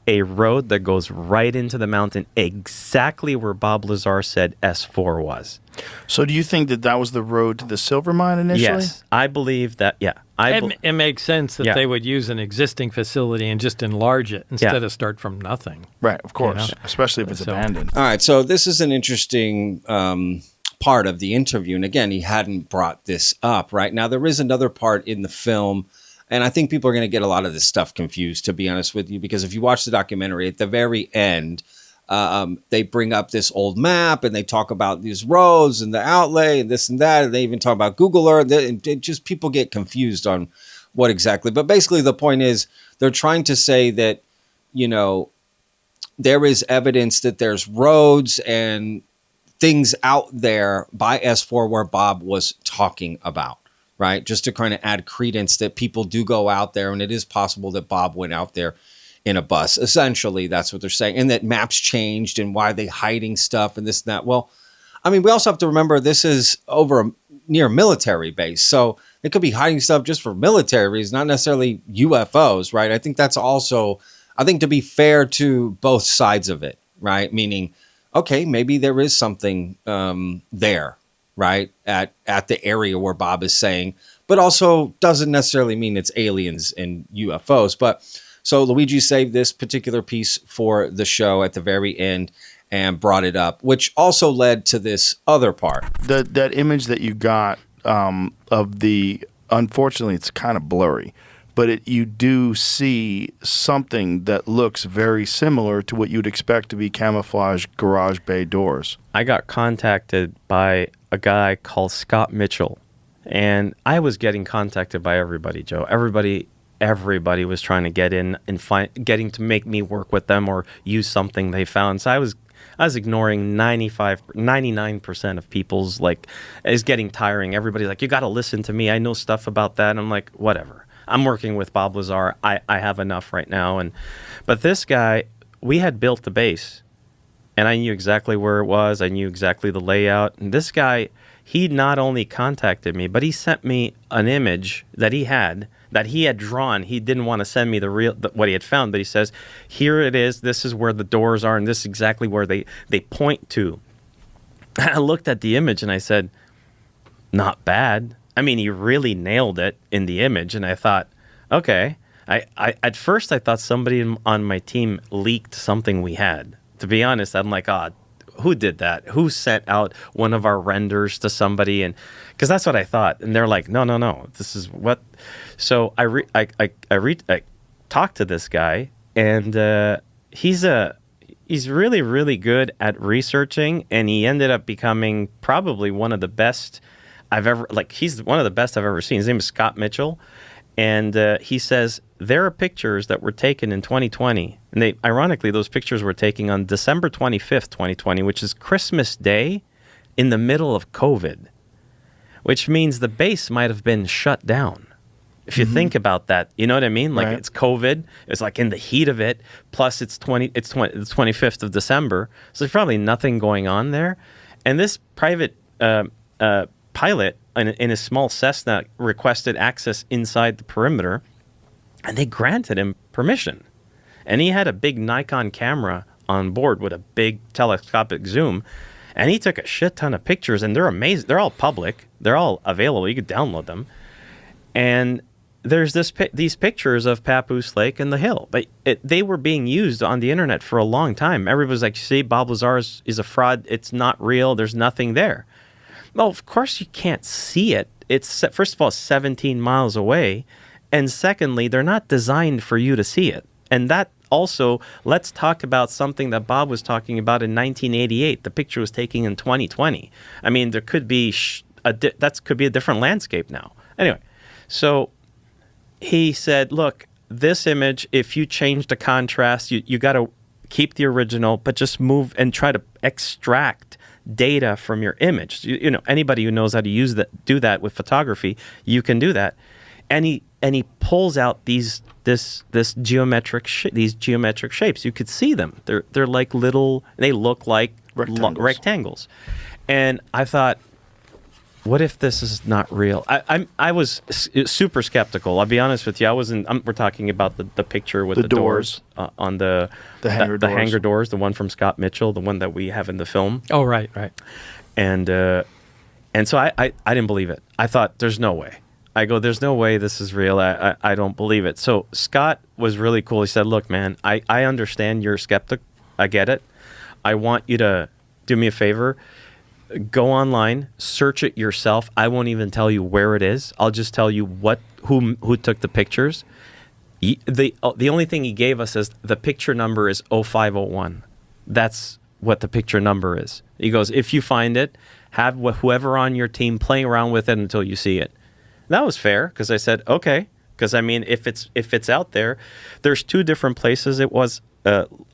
a road that goes right into the mountain, exactly where Bob Lazar said S4 was. So do you think that was the road to the silver mine initially? Yes, I believe that, yeah. It makes sense that they would use an existing facility and just enlarge it instead of start from nothing. Right, of course, especially if it's abandoned. All right, so this is an interesting part of the interview. And again, he hadn't brought this up, right? Now, there is another part in the film And I think people are going to get a lot of this stuff confused, to be honest with you, because if you watch the documentary at the very end, they bring up this old map and they talk about these roads and the outlay and this and that. And they even talk about Google Earth. And just people get confused on what exactly. But basically the point is they're trying to say that, you know, there is evidence that there's roads and things out there by S4 where Bob was talking about, right? Just to kind of add credence that people do go out there, and it is possible that Bob went out there in a bus. Essentially, that's what they're saying. And that maps changed and why they hiding stuff and this and that. Well, I mean, we also have to remember this is over near a military base. So they could be hiding stuff just for military reasons, not necessarily UFOs, right? I think that's also, I think to be fair to both sides of it, right? Meaning, okay, maybe there is something there, right? At the area where Bob is saying, but also doesn't necessarily mean it's aliens and UFOs. But so Luigi saved this particular piece for the show at the very end and brought it up, which also led to this other part. That image that you got of the, unfortunately, it's kind of blurry, but you do see something that looks very similar to what you'd expect to be camouflage garage bay doors. I got contacted by a guy called Scott Mitchell, and I was getting contacted by everybody, Joe. Everybody was trying to get in and getting to make me work with them or use something they found. So I was ignoring 99% of people's, like, it's getting tiring. Everybody's like, you got to listen to me. I know stuff about that. And I'm like, whatever. I'm working with Bob Lazar. I have enough right now. But this guy, we had built the base, and I knew exactly where it was. I knew exactly the layout. And this guy, he not only contacted me, but he sent me an image that he had drawn. He didn't want to send me what he had found, but he says, here it is. This is where the doors are, and this is exactly where they point to. I looked at the image, and I said, not bad. I mean, he really nailed it in the image, and I thought, okay. I at first I thought somebody on my team leaked something we had. To be honest, I'm like, who did that? Who sent out one of our renders to somebody? And because that's what I thought. And they're like, no, this is what. So I talked to this guy, and he's really, really good at researching, and he ended up becoming probably one of the best he's one of the best I've ever seen. His name is Scott Mitchell, and he says there are pictures that were taken in 2020, and ironically, those pictures were taken on December 25th, 2020, which is Christmas Day in the middle of COVID, which means the base might have been shut down. If you think about that, you know what I mean? Like, right. It's COVID, it's like in the heat of it, plus it's the 25th of December, so there's probably nothing going on there. And this private pilot in a small Cessna requested access inside the perimeter, and they granted him permission. And he had a big Nikon camera on board with a big telescopic zoom, and he took a shit ton of pictures, and they're amazing. They're all public. They're all available. You could download them. And there's these pictures of Papoose Lake and the hill, but they were being used on the internet for a long time. Everybody's like, see, Bob Lazar is a fraud. It's not real. There's nothing there. Well, of course you can't see it. It's, first of all, 17 miles away. And secondly, they're not designed for you to see it. And that also, let's talk about something that Bob was talking about in 1988. The picture was taken in 2020. I mean, there could be could be a different landscape now. Anyway, so he said, look, this image, if you change the contrast, you got to keep the original, but just move and try to extract data from your image. You know, anybody who knows how to do that with photography, you can do that. And he pulls out these geometric shapes. You could see them. They're like little. They look like rectangles. And I thought, what if this is not real? I was super skeptical. I'll be honest with you. We're talking about the picture with the doors on the hangar doors, the one from Scott Mitchell, the one that we have in the film. Oh, right. And so I didn't believe it. I thought, there's no way. I go, there's no way this is real. I don't believe it. So Scott was really cool. He said, look, man, I understand you're a skeptic. I get it. I want you to do me a favor. go online, search it yourself. I won't even tell you where it is. I'll just tell you who took the pictures. The only thing he gave us is the picture number is 0501. That's what the picture number is. He goes, if you find it, have whoever on your team playing around with it until you see it. That was fair, because I said, okay. Because, I mean, if it's out there, there's 2 different places it was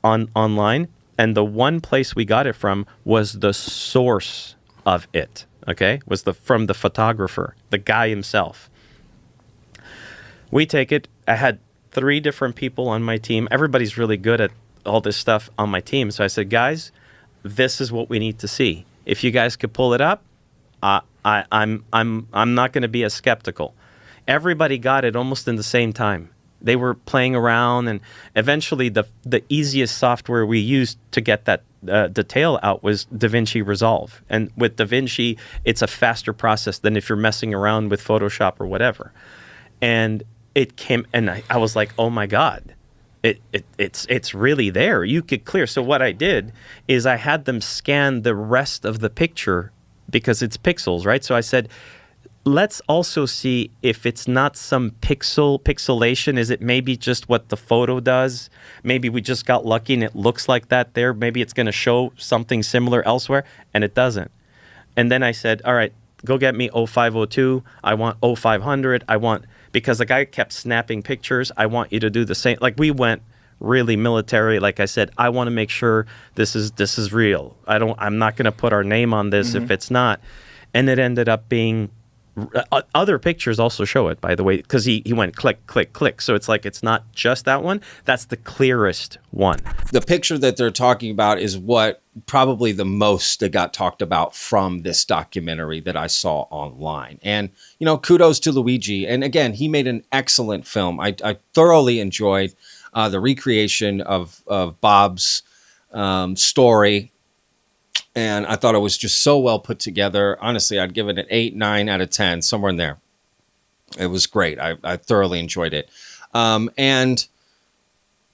online. And the one place we got it from was the source of it, okay? Was from the photographer, the guy himself. We take it. I had 3 different people on my team. Everybody's really good at all this stuff on my team. So I said, guys, this is what we need to see. If you guys could pull it up, I'm not going to be as skeptical. Everybody got it almost in the same time. They were playing around, and eventually the easiest software we used to get that detail out was DaVinci Resolve. And with DaVinci, it's a faster process than if you're messing around with Photoshop or whatever. And it came, and I was like, oh my God, it's really there. You could clear. So what I did is I had them scan the rest of the picture because it's pixels, right? So I said, let's also see if it's not some pixelation. Is it maybe just what the photo does? Maybe we just got lucky and it looks like that there. Maybe it's going to show something similar elsewhere, and it doesn't. And then I said, all right, go get me 0502. I want 0500. Because the guy kept snapping pictures. I want you to do the same. Like, we went really military. Like I said, I want to make sure this is real. I'm not going to put our name on this if it's not. And it ended up being other pictures also show it, by the way, because he went click, click, click. So it's like, it's not just that one. That's the clearest one. The picture that they're talking about is what probably the most that got talked about from this documentary that I saw online. And, you know, kudos to Luigi. And again, he made an excellent film. I thoroughly enjoyed the recreation of Bob's story. And I thought it was just so well put together. Honestly, I'd give it an 8, 9 out of 10, somewhere in there. It was great. I thoroughly enjoyed it.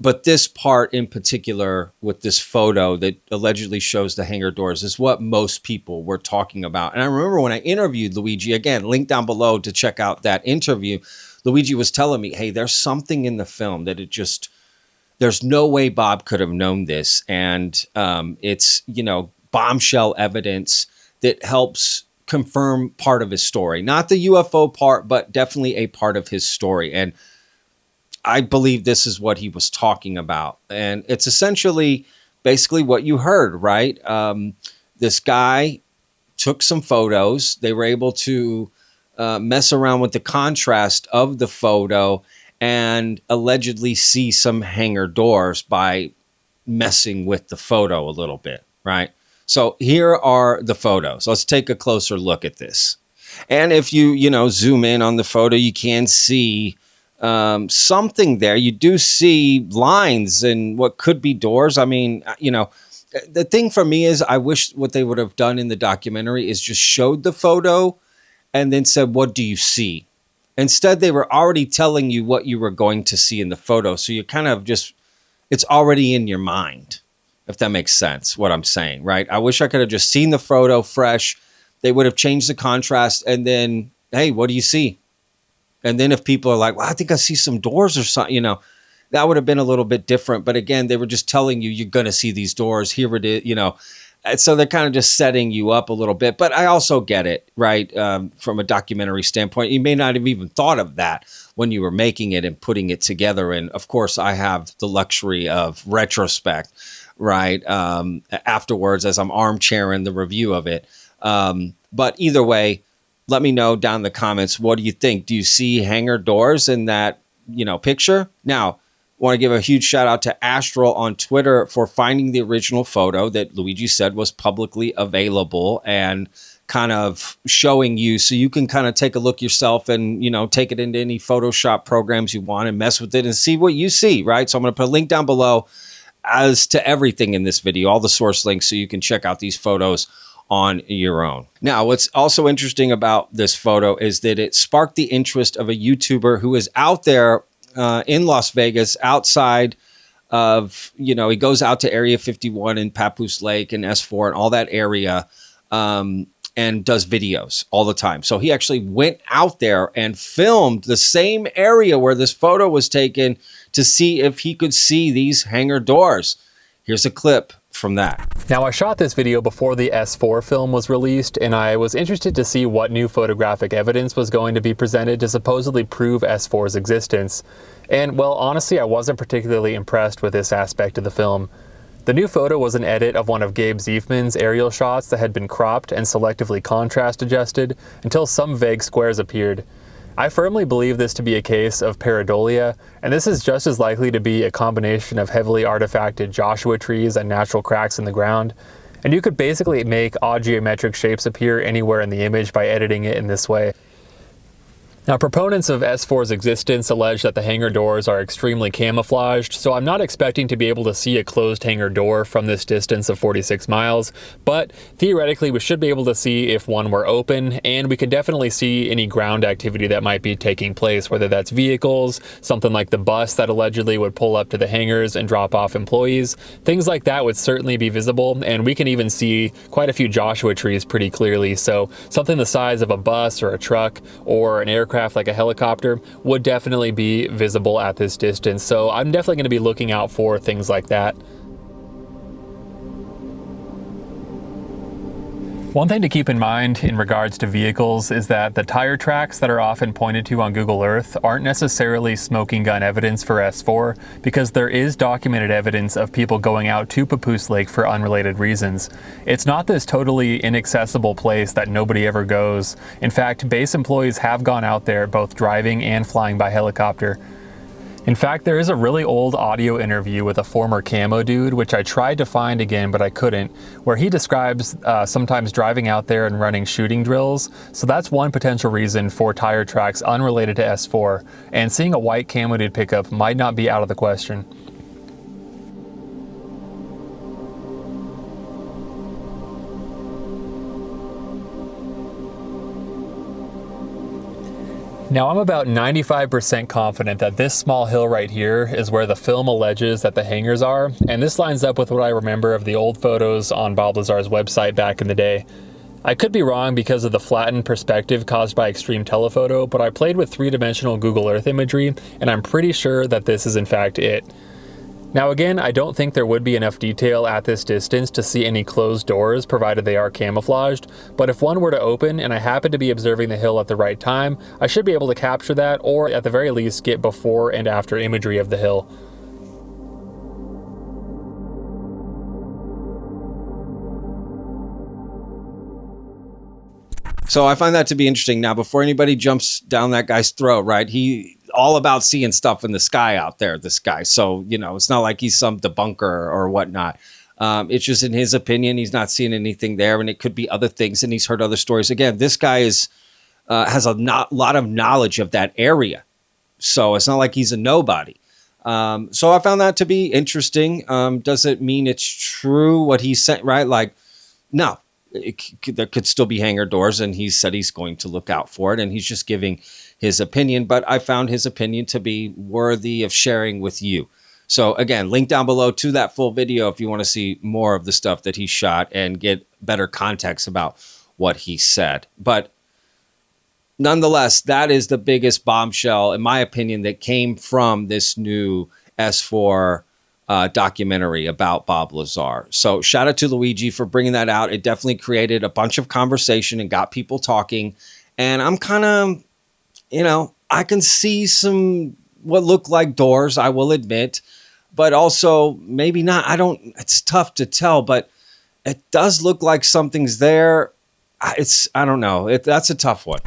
But this part in particular with this photo that allegedly shows the hangar doors is what most people were talking about. And I remember when I interviewed Luigi, again, link down below to check out that interview, Luigi was telling me, hey, there's something in the film that there's no way Bob could have known this. And it's, you know, bombshell evidence that helps confirm part of his story. Not the UFO part, but definitely a part of his story. And I believe this is what he was talking about. And it's essentially basically what you heard, right? This guy took some photos. They were able to mess around with the contrast of the photo and allegedly see some hangar doors by messing with the photo a little bit, right? So here are the photos. Let's take a closer look at this. And if you zoom in on the photo, you can see something there. You do see lines and what could be doors. I mean, the thing for me is I wish what they would have done in the documentary is just showed the photo and then said, what do you see? Instead, they were already telling you what you were going to see in the photo. So you kind of it's already in your mind. If that makes sense, what I'm saying, right? I wish I could have just seen the photo fresh. They would have changed the contrast and then, hey, what do you see? And then if people are like, well, I think I see some doors or something, that would have been a little bit different. But again, they were just telling you, you're going to see these doors. Here it is, And so they're kind of just setting you up a little bit. But I also get it, right? From a documentary standpoint, you may not have even thought of that when you were making it and putting it together. And of course, I have the luxury of retrospect, right? Afterwards, as I'm armchairing the review of it. But either way, let me know down in the comments. What do you think? Do you see hangar doors in that, picture? Now, I want to give a huge shout out to Astral on Twitter for finding the original photo that Luigi said was publicly available and kind of showing you so you can kind of take a look yourself and, take it into any Photoshop programs you want and mess with it and see what you see, right? So I'm going to put a link down below as to everything in this video, all the source links, so you can check out these photos on your own. Now, what's also interesting about this photo is that it sparked the interest of a YouTuber who is out there in Las Vegas, outside of, he goes out to Area 51 and Papoose Lake and S4 and all that area and does videos all the time. So he actually went out there and filmed the same area where this photo was taken to see if he could see these hangar doors. Here's a clip from that. Now, I shot this video before the S4 film was released, and I was interested to see what new photographic evidence was going to be presented to supposedly prove S4's existence. And, well, honestly, I wasn't particularly impressed with this aspect of the film. The new photo was an edit of one of Gabe Ziefman's aerial shots that had been cropped and selectively contrast adjusted until some vague squares appeared. I firmly believe this to be a case of pareidolia, and this is just as likely to be a combination of heavily artifacted Joshua trees and natural cracks in the ground. And you could basically make odd geometric shapes appear anywhere in the image by editing it in this way. Now, proponents of S4's existence allege that the hangar doors are extremely camouflaged, so I'm not expecting to be able to see a closed hangar door from this distance of 46 miles, but theoretically we should be able to see if one were open, and we can definitely see any ground activity that might be taking place, whether that's vehicles, something like the bus that allegedly would pull up to the hangars and drop off employees. Things like that would certainly be visible, and we can even see quite a few Joshua trees pretty clearly, so something the size of a bus or a truck or an aircraft like a helicopter would definitely be visible at this distance. So I'm definitely going to be looking out for things like that. One thing to keep in mind in regards to vehicles is that the tire tracks that are often pointed to on Google Earth aren't necessarily smoking gun evidence for S4, because there is documented evidence of people going out to Papoose Lake for unrelated reasons. It's not this totally inaccessible place that nobody ever goes. In fact, base employees have gone out there both driving and flying by helicopter. In fact, there is a really old audio interview with a former camo dude, which I tried to find again, but I couldn't, where he describes sometimes driving out there and running shooting drills. So that's one potential reason for tire tracks unrelated to S4, and seeing a white camo dude pickup might not be out of the question. Now, I'm about 95% confident that this small hill right here is where the film alleges that the hangars are, and this lines up with what I remember of the old photos on Bob Lazar's website back in the day. I could be wrong because of the flattened perspective caused by extreme telephoto, but I played with three-dimensional Google Earth imagery, and I'm pretty sure that this is in fact it. Now again, I don't think there would be enough detail at this distance to see any closed doors, provided they are camouflaged, but if one were to open and I happen to be observing the hill at the right time, I should be able to capture that, or at the very least get before and after imagery of the hill. So I find that to be interesting. Now, before anybody jumps down that guy's throat, right, he all about seeing stuff in the sky out there, this guy. So, you know, it's not like he's some debunker or whatnot. It's just in his opinion, he's not seeing anything there, and it could be other things, and he's heard other stories. Again, this guy has a lot of knowledge of that area. So it's not like he's a nobody. So I found that to be interesting. Does it mean it's true what he said, right? Like, no. There could still be hangar doors, and he said he's going to look out for it, and he's just giving his opinion. But I found his opinion to be worthy of sharing with you. So again, link down below to that full video if you want to see more of the stuff that he shot and get better context about what he said. But nonetheless, that is the biggest bombshell, in my opinion, that came from this new S4 documentary about Bob Lazar. So shout out to Luigi for bringing that out. It definitely created a bunch of conversation and got people talking. And I'm kind of, you know, I can see some what look like doors, I will admit, but also maybe not. It's tough to tell, but it does look like something's there. I don't know. That's a tough one.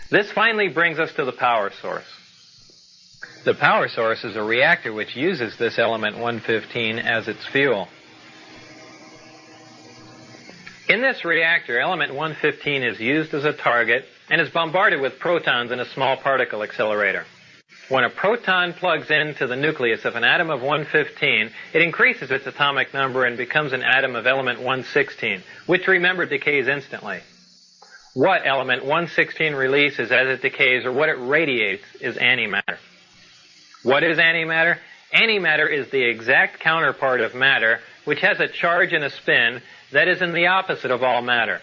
This finally brings us to the power source. The power source is a reactor which uses this element 115 as its fuel. In this reactor, element 115 is used as a target and is bombarded with protons in a small particle accelerator. When a proton plugs into the nucleus of an atom of 115, it increases its atomic number and becomes an atom of element 116, which, remember, decays instantly. What element 116 releases as it decays, or what it radiates, is antimatter. What is antimatter? Antimatter is the exact counterpart of matter, which has a charge and a spin that is in the opposite of all matter.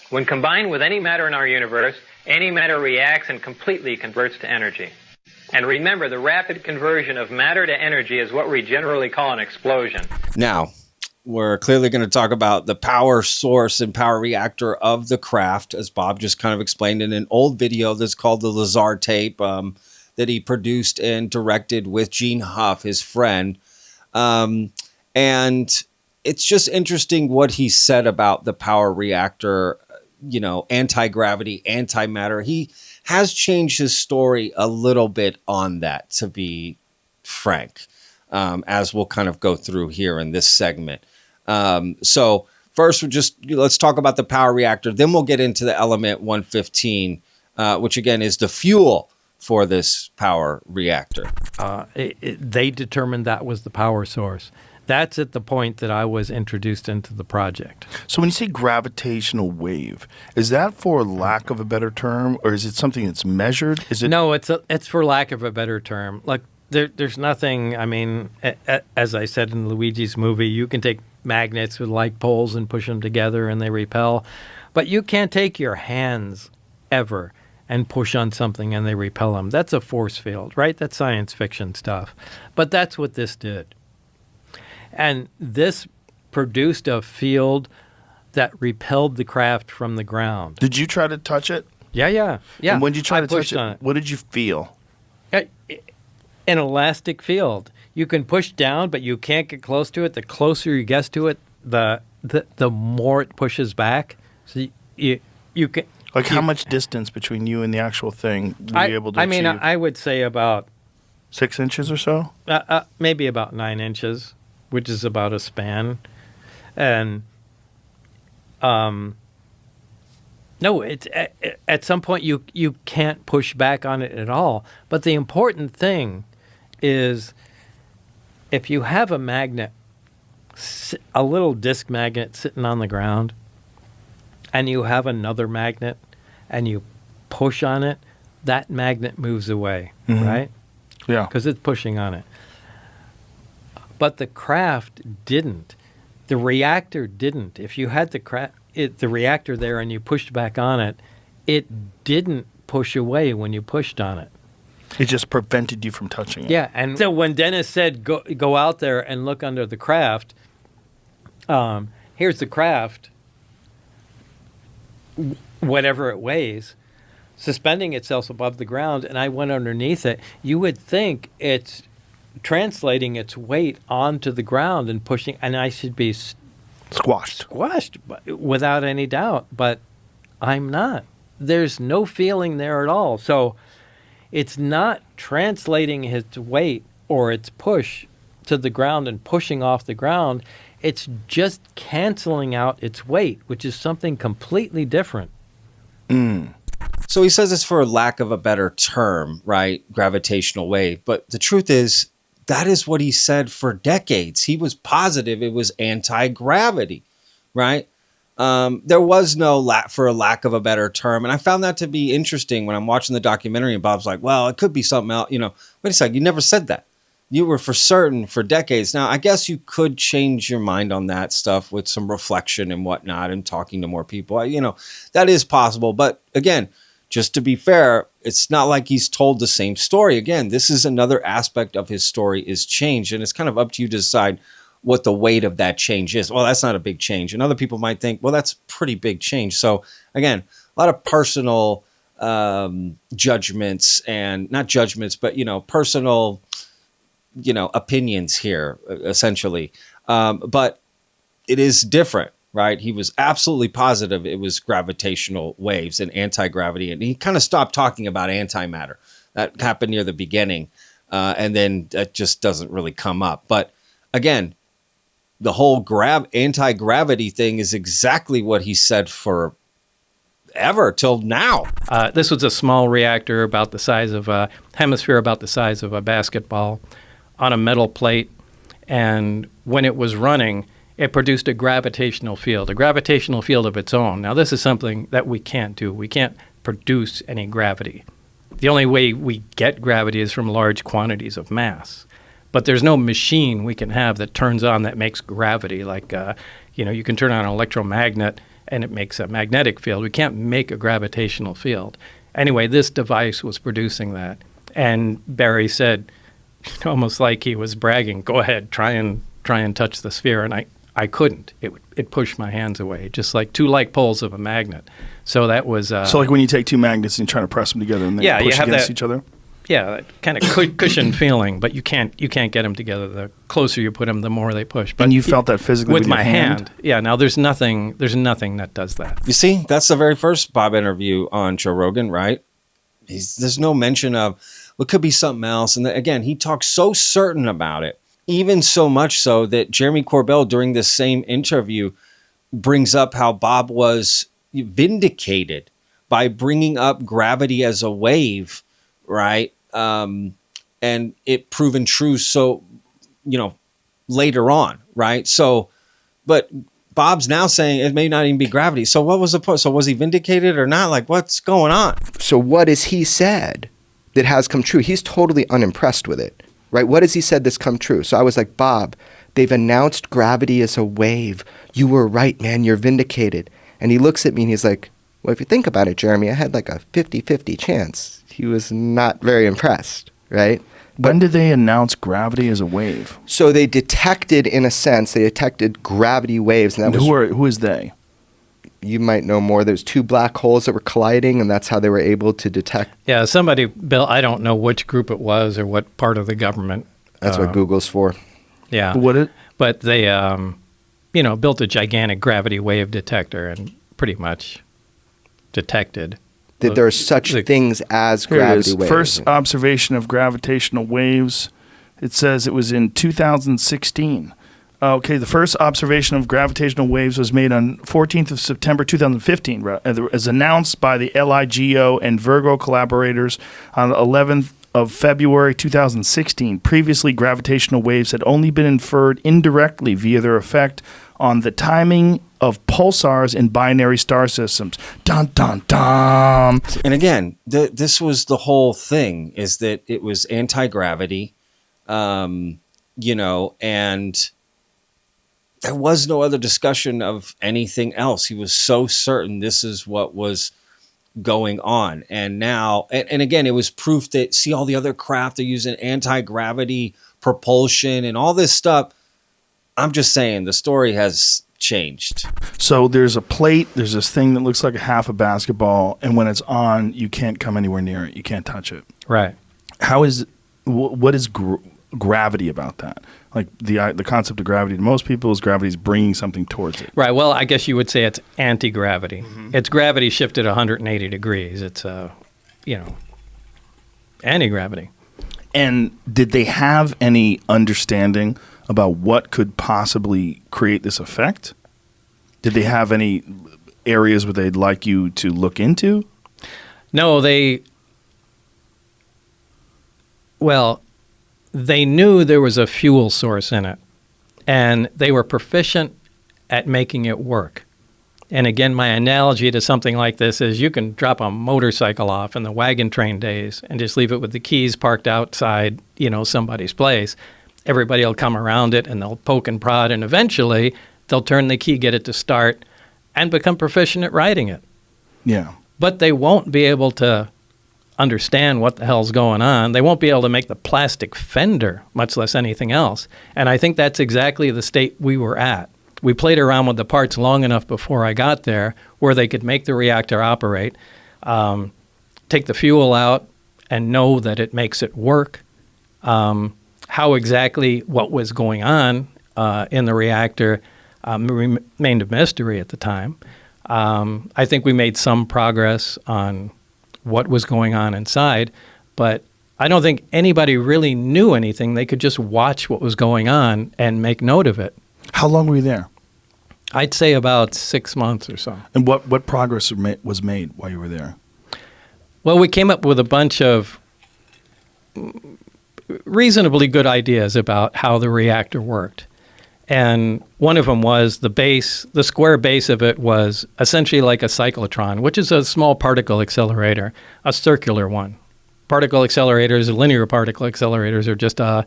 When combined with any matter in our universe, any matter reacts and completely converts to energy. And remember, the rapid conversion of matter to energy is what we generally call an explosion. Now, we're clearly going to talk about the power source and power reactor of the craft, as Bob just kind of explained in an old video that's called the Lazar tape that he produced and directed with Gene Huff, his friend. And it's just interesting what he said about the power reactor, you know, anti-gravity, antimatter. He has changed his story a little bit on that, to be frank, as we'll kind of go through here in this segment. So first, let's talk about the power reactor. Then we'll get into the element 115, which again is the fuel for this power reactor. They determined that was the power source. That's at the point that I was introduced into the project. So when you say gravitational wave, is that for lack of a better term, or is it something that's measured? Is it? No, it's for lack of a better term. Like there's nothing. I mean, as I said in Luigi's movie, you can take magnets with like poles and push them together and they repel, but you can't take your hands ever and push on something and they repel them. That's a force field, right? That's science fiction stuff. But that's what this did. And this produced a field that repelled the craft from the ground. Did you try to touch it? Yeah. And when you tried to touch it, what did you feel? An elastic field. You can push down, but you can't get close to it. The closer you get to it, the more it pushes back. So you can. Like how much distance between you and the actual thing were you able to achieve? I mean, I would say about 6 inches or so? Maybe about 9 inches, which is about a span. And no, it's at some point you can't push back on it at all. But the important thing is if you have a magnet, a little disc magnet sitting on the ground, and you have another magnet and you push on it, that magnet moves away, right? Yeah. Because it's pushing on it. But the craft didn't. The reactor didn't. If you had the reactor there and you pushed back on it, it didn't push away when you pushed on it. It just prevented you from touching it. Yeah, and so when Dennis said, go out there and look under the craft, here's the craft, whatever it weighs, suspending itself above the ground, and I went underneath it, you would think it's translating its weight onto the ground and pushing, and I should be squashed without any doubt, but I'm not. There's no feeling there at all. So it's not translating its weight or its push to the ground and pushing off the ground. It's just canceling out its weight, which is something completely different. So he says it's for lack of a better term, right? Gravitational wave. But the truth is, that is what he said for decades. He was positive it was anti-gravity, right? There was no for a lack of a better term. And I found that to be interesting when I'm watching the documentary and Bob's like, well, it could be something else. You know, wait a second, you never said that. You were for certain for decades. Now, I guess you could change your mind on that stuff with some reflection and whatnot and talking to more people. You know, that is possible. But again, just to be fair, it's not like he's told the same story. Again, this is another aspect of his story is change. And it's kind of up to you to decide what the weight of that change is. Well, that's not a big change. And other people might think, well, that's a pretty big change. So again, a lot of personal judgments and not judgments, but, you know, personal opinions here, essentially. But it is different, right? He was absolutely positive it was gravitational waves and anti-gravity. And he kind of stopped talking about antimatter. That happened near the beginning. And then that just doesn't really come up. But again, the whole anti-gravity thing is exactly what he said for ever till now. This was a small reactor about the size of a hemisphere, about the size of a basketball, on a metal plate, and when it was running, it produced a gravitational field of its own. Now, this is something that we can't do. We can't produce any gravity. The only way we get gravity is from large quantities of mass. But there's no machine we can have that turns on that makes gravity. Like, you can turn on an electromagnet and it makes a magnetic field. We can't make a gravitational field. Anyway, this device was producing that. And Barry said, almost like he was bragging, go ahead, try and touch the sphere. And I couldn't. It pushed my hands away, just like two like poles of a magnet. So that was... so like when you take two magnets and you try to press them together and they push against each other? Yeah, that kind of cushion feeling, but you can't get them together. The closer you put them, the more they push. But and you felt that physically with my hand? Yeah. Now there's nothing that does that. You see, that's the very first Bob interview on Joe Rogan, right? There's no mention of it could be something else, and again, he talks so certain about it, even so much so that Jeremy Corbell during this same interview brings up how Bob was vindicated by bringing up gravity as a wave, right? And it proven true. So, later on, right? So, but Bob's now saying it may not even be gravity. So what was the point? So was he vindicated or not? Like, what's going on? So what has he said that has come true? He's totally unimpressed with it, right? What has he said that's come true? So I was like, Bob, they've announced gravity as a wave. You were right, man. You're vindicated. And he looks at me and he's like, well, if you think about it, Jeremy, I had like a 50-50 chance. He was not very impressed, right? When did they announce gravity as a wave? So they detected, in a sense, gravity waves. And that who is they? You might know more. There's two black holes that were colliding, and that's how they were able to detect. Yeah, somebody built, I don't know which group it was or what part of the government. That's what Google's for. Yeah. But they, built a gigantic gravity wave detector and pretty much detected that there are such things as gravity waves. First observation of gravitational waves. It says it was in 2016. Okay, the first observation of gravitational waves was made on 14th of September 2015, as announced by the LIGO and Virgo collaborators on 11th of February 2016. Previously, gravitational waves had only been inferred indirectly via their effect on the timing of pulsars in binary star systems. Dun, dun, dun. And again, this was the whole thing, is that it was anti-gravity, and there was no other discussion of anything else. He was so certain this is what was going on. And now, and again, it was proof that, see all the other craft, they're using anti-gravity propulsion and all this stuff. I'm just saying the story has changed. So there's a plate, there's this thing that looks like a half a basketball, and when it's on, you can't come anywhere near it. You can't touch it. Right. What is gravity about that? Like the concept of gravity to most people is gravity is bringing something towards it. Right. Well, I guess you would say it's anti-gravity. Mm-hmm. It's gravity shifted 180 degrees. It's anti-gravity. And did they have any understanding about what could possibly create this effect? Did they have any areas where they'd like you to look into? No, they knew there was a fuel source in it, and they were proficient at making it work. And again, my analogy to something like this is you can drop a motorcycle off in the wagon train days and just leave it with the keys parked outside, somebody's place. Everybody will come around it and they'll poke and prod, and eventually they'll turn the key, get it to start, and become proficient at riding it. Yeah. But they won't be able to understand what the hell's going on. They won't be able to make the plastic fender, much less anything else. And I think that's exactly the state we were at. We played around with the parts long enough before I got there where they could make the reactor operate, take the fuel out, and know that it makes it work. How exactly what was going on in the reactor remained a mystery at the time. I think we made some progress on what was going on inside, but I don't think anybody really knew anything. They could just watch what was going on and make note of it. How long were you there? I'd say about 6 months or so. And what progress was made while you were there? Well, we came up with a bunch of reasonably good ideas about how the reactor worked. And one of them was the square base of it was essentially like a cyclotron, which is a small particle accelerator, a circular one. Particle accelerators, linear particle accelerators, are just a,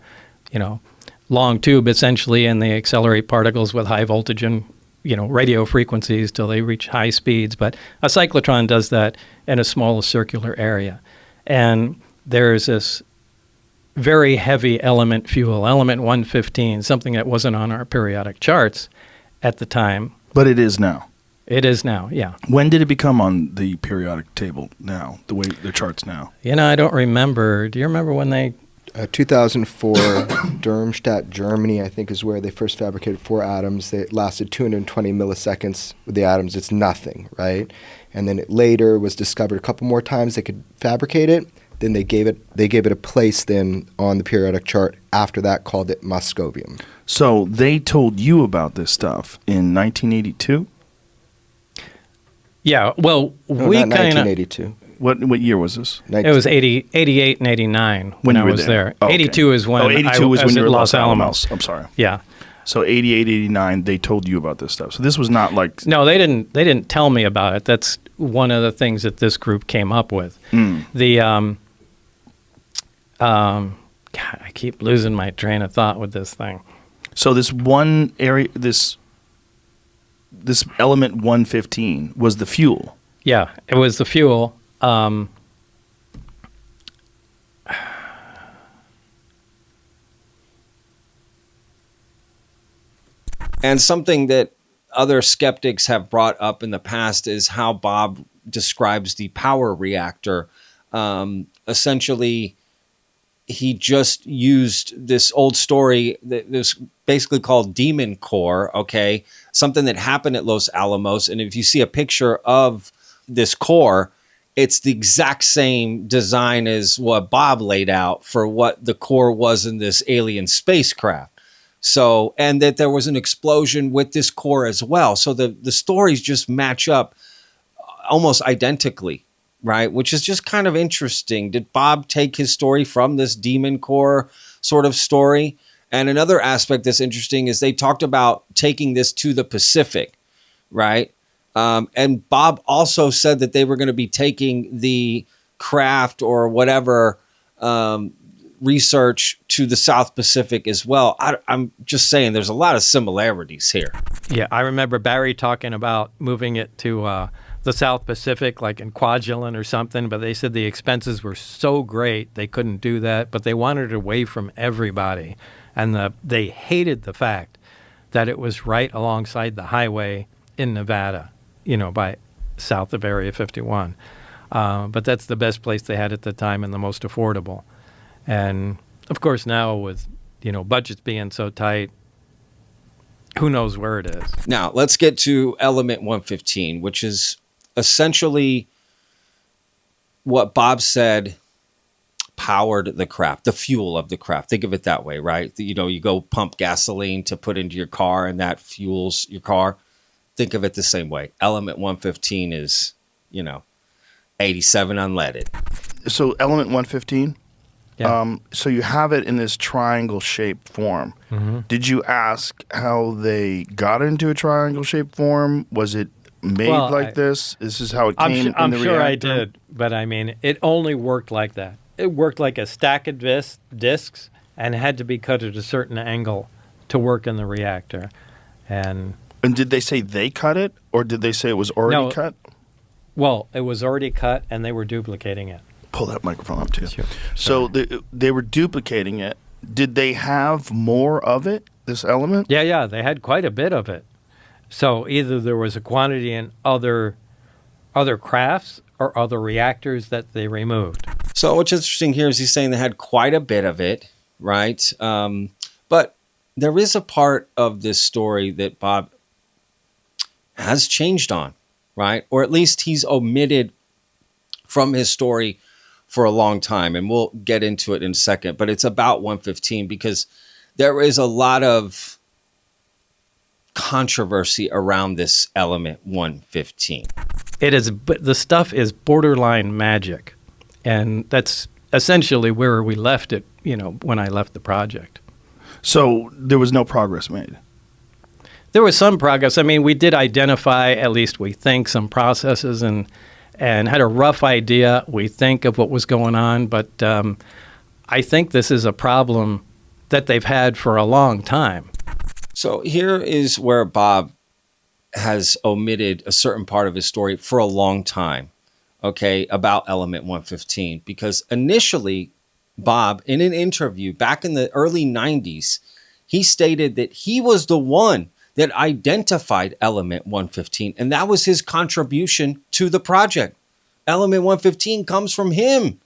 long tube essentially, and they accelerate particles with high voltage and radio frequencies till they reach high speeds. But a cyclotron does that in a small circular area. And there's this very heavy element fuel, element 115, something that wasn't on our periodic charts at the time. But it is now. It is now, yeah. When did it become on the periodic table now, the way the charts now? I don't remember. Do you remember when they... 2004, Darmstadt, Germany, I think, is where they first fabricated 4 atoms. They lasted 220 milliseconds with the atoms. It's nothing, right? And then it later was discovered a couple more times they could fabricate it. Then they gave it a place then on the periodic chart. After that, called it Moscovium. So they told you about this stuff in 1982? Yeah, well, No, we not kind of... 1982. What year was this? It was 88 and 89 when I was there. Oh, okay. 82 is when 82 I was when was you at were at Los Alamos. I'm sorry. Yeah. So 88, 89, they told you about this stuff. So this was not like... No, they didn't tell me about it. That's one of the things that this group came up with. The God, I keep losing my train of thought with this thing. So this one area, this element 115 was the fuel. Yeah, it was the fuel. And something that other skeptics have brought up in the past is how Bob describes the power reactor. Essentially, he just used this old story that was basically called Demon Core, okay? Something that happened at Los Alamos. And if you see a picture of this core, it's the exact same design as what Bob laid out for what the core was in this alien spacecraft. So, and that there was an explosion with this core as well. So the stories just match up almost identically, right? Which is just kind of interesting. Did Bob take his story from this demon core sort of story? And another aspect that's interesting is they talked about taking this to the Pacific, right? And Bob also said that they were going to be taking the craft or whatever research to the South Pacific as well. I'm just saying there's a lot of similarities here. Yeah, I remember Barry talking about moving it to the South Pacific, like in Kwajalein or something, but they said the expenses were so great they couldn't do that, but they wanted it away from everybody. And they hated the fact that it was right alongside the highway in Nevada, by south of Area 51. But that's the best place they had at the time and the most affordable. And of course now with, budgets being so tight, who knows where it is. Now let's get to element 115, which is essentially what Bob said powered the craft, the fuel of the craft. Think of it that way, right? You go pump gasoline to put into your car and that fuels your car. Think of it the same way. Element 115 is, 87 unleaded. So element 115? Yeah. So you have it in this triangle-shaped form. Mm-hmm. Did you ask how they got into a triangle-shaped form? Was it made this? This is how it came in the reactor? I'm sure I did, but it only worked like that. It worked like a stack of discs and had to be cut at a certain angle to work in the reactor. And did they say they cut it, or did they say it was already cut? Well, it was already cut, and they were duplicating it. Pull that microphone up, too. Sure. So they were duplicating it. Did they have more of it, this element? Yeah, they had quite a bit of it. So either there was a quantity in other crafts or other reactors that they removed. So what's interesting here is he's saying they had quite a bit of it, right? But there is a part of this story that Bob has changed on, right? Or at least he's omitted from his story for a long time. And we'll get into it in a second. But it's about 115 because there is a lot of controversy around this element 115. It is, but the stuff is borderline magic. And that's essentially where we left it, when I left the project. So there was no progress made? There was some progress. We did identify, at least we think, some processes and had a rough idea, we think, of what was going on. But I think this is a problem that they've had for a long time. So here is where Bob has omitted a certain part of his story for a long time, okay, about Element 115, because initially, Bob, in an interview back in the early 90s, he stated that he was the one that identified Element 115, and that was his contribution to the project. Element 115 comes from him.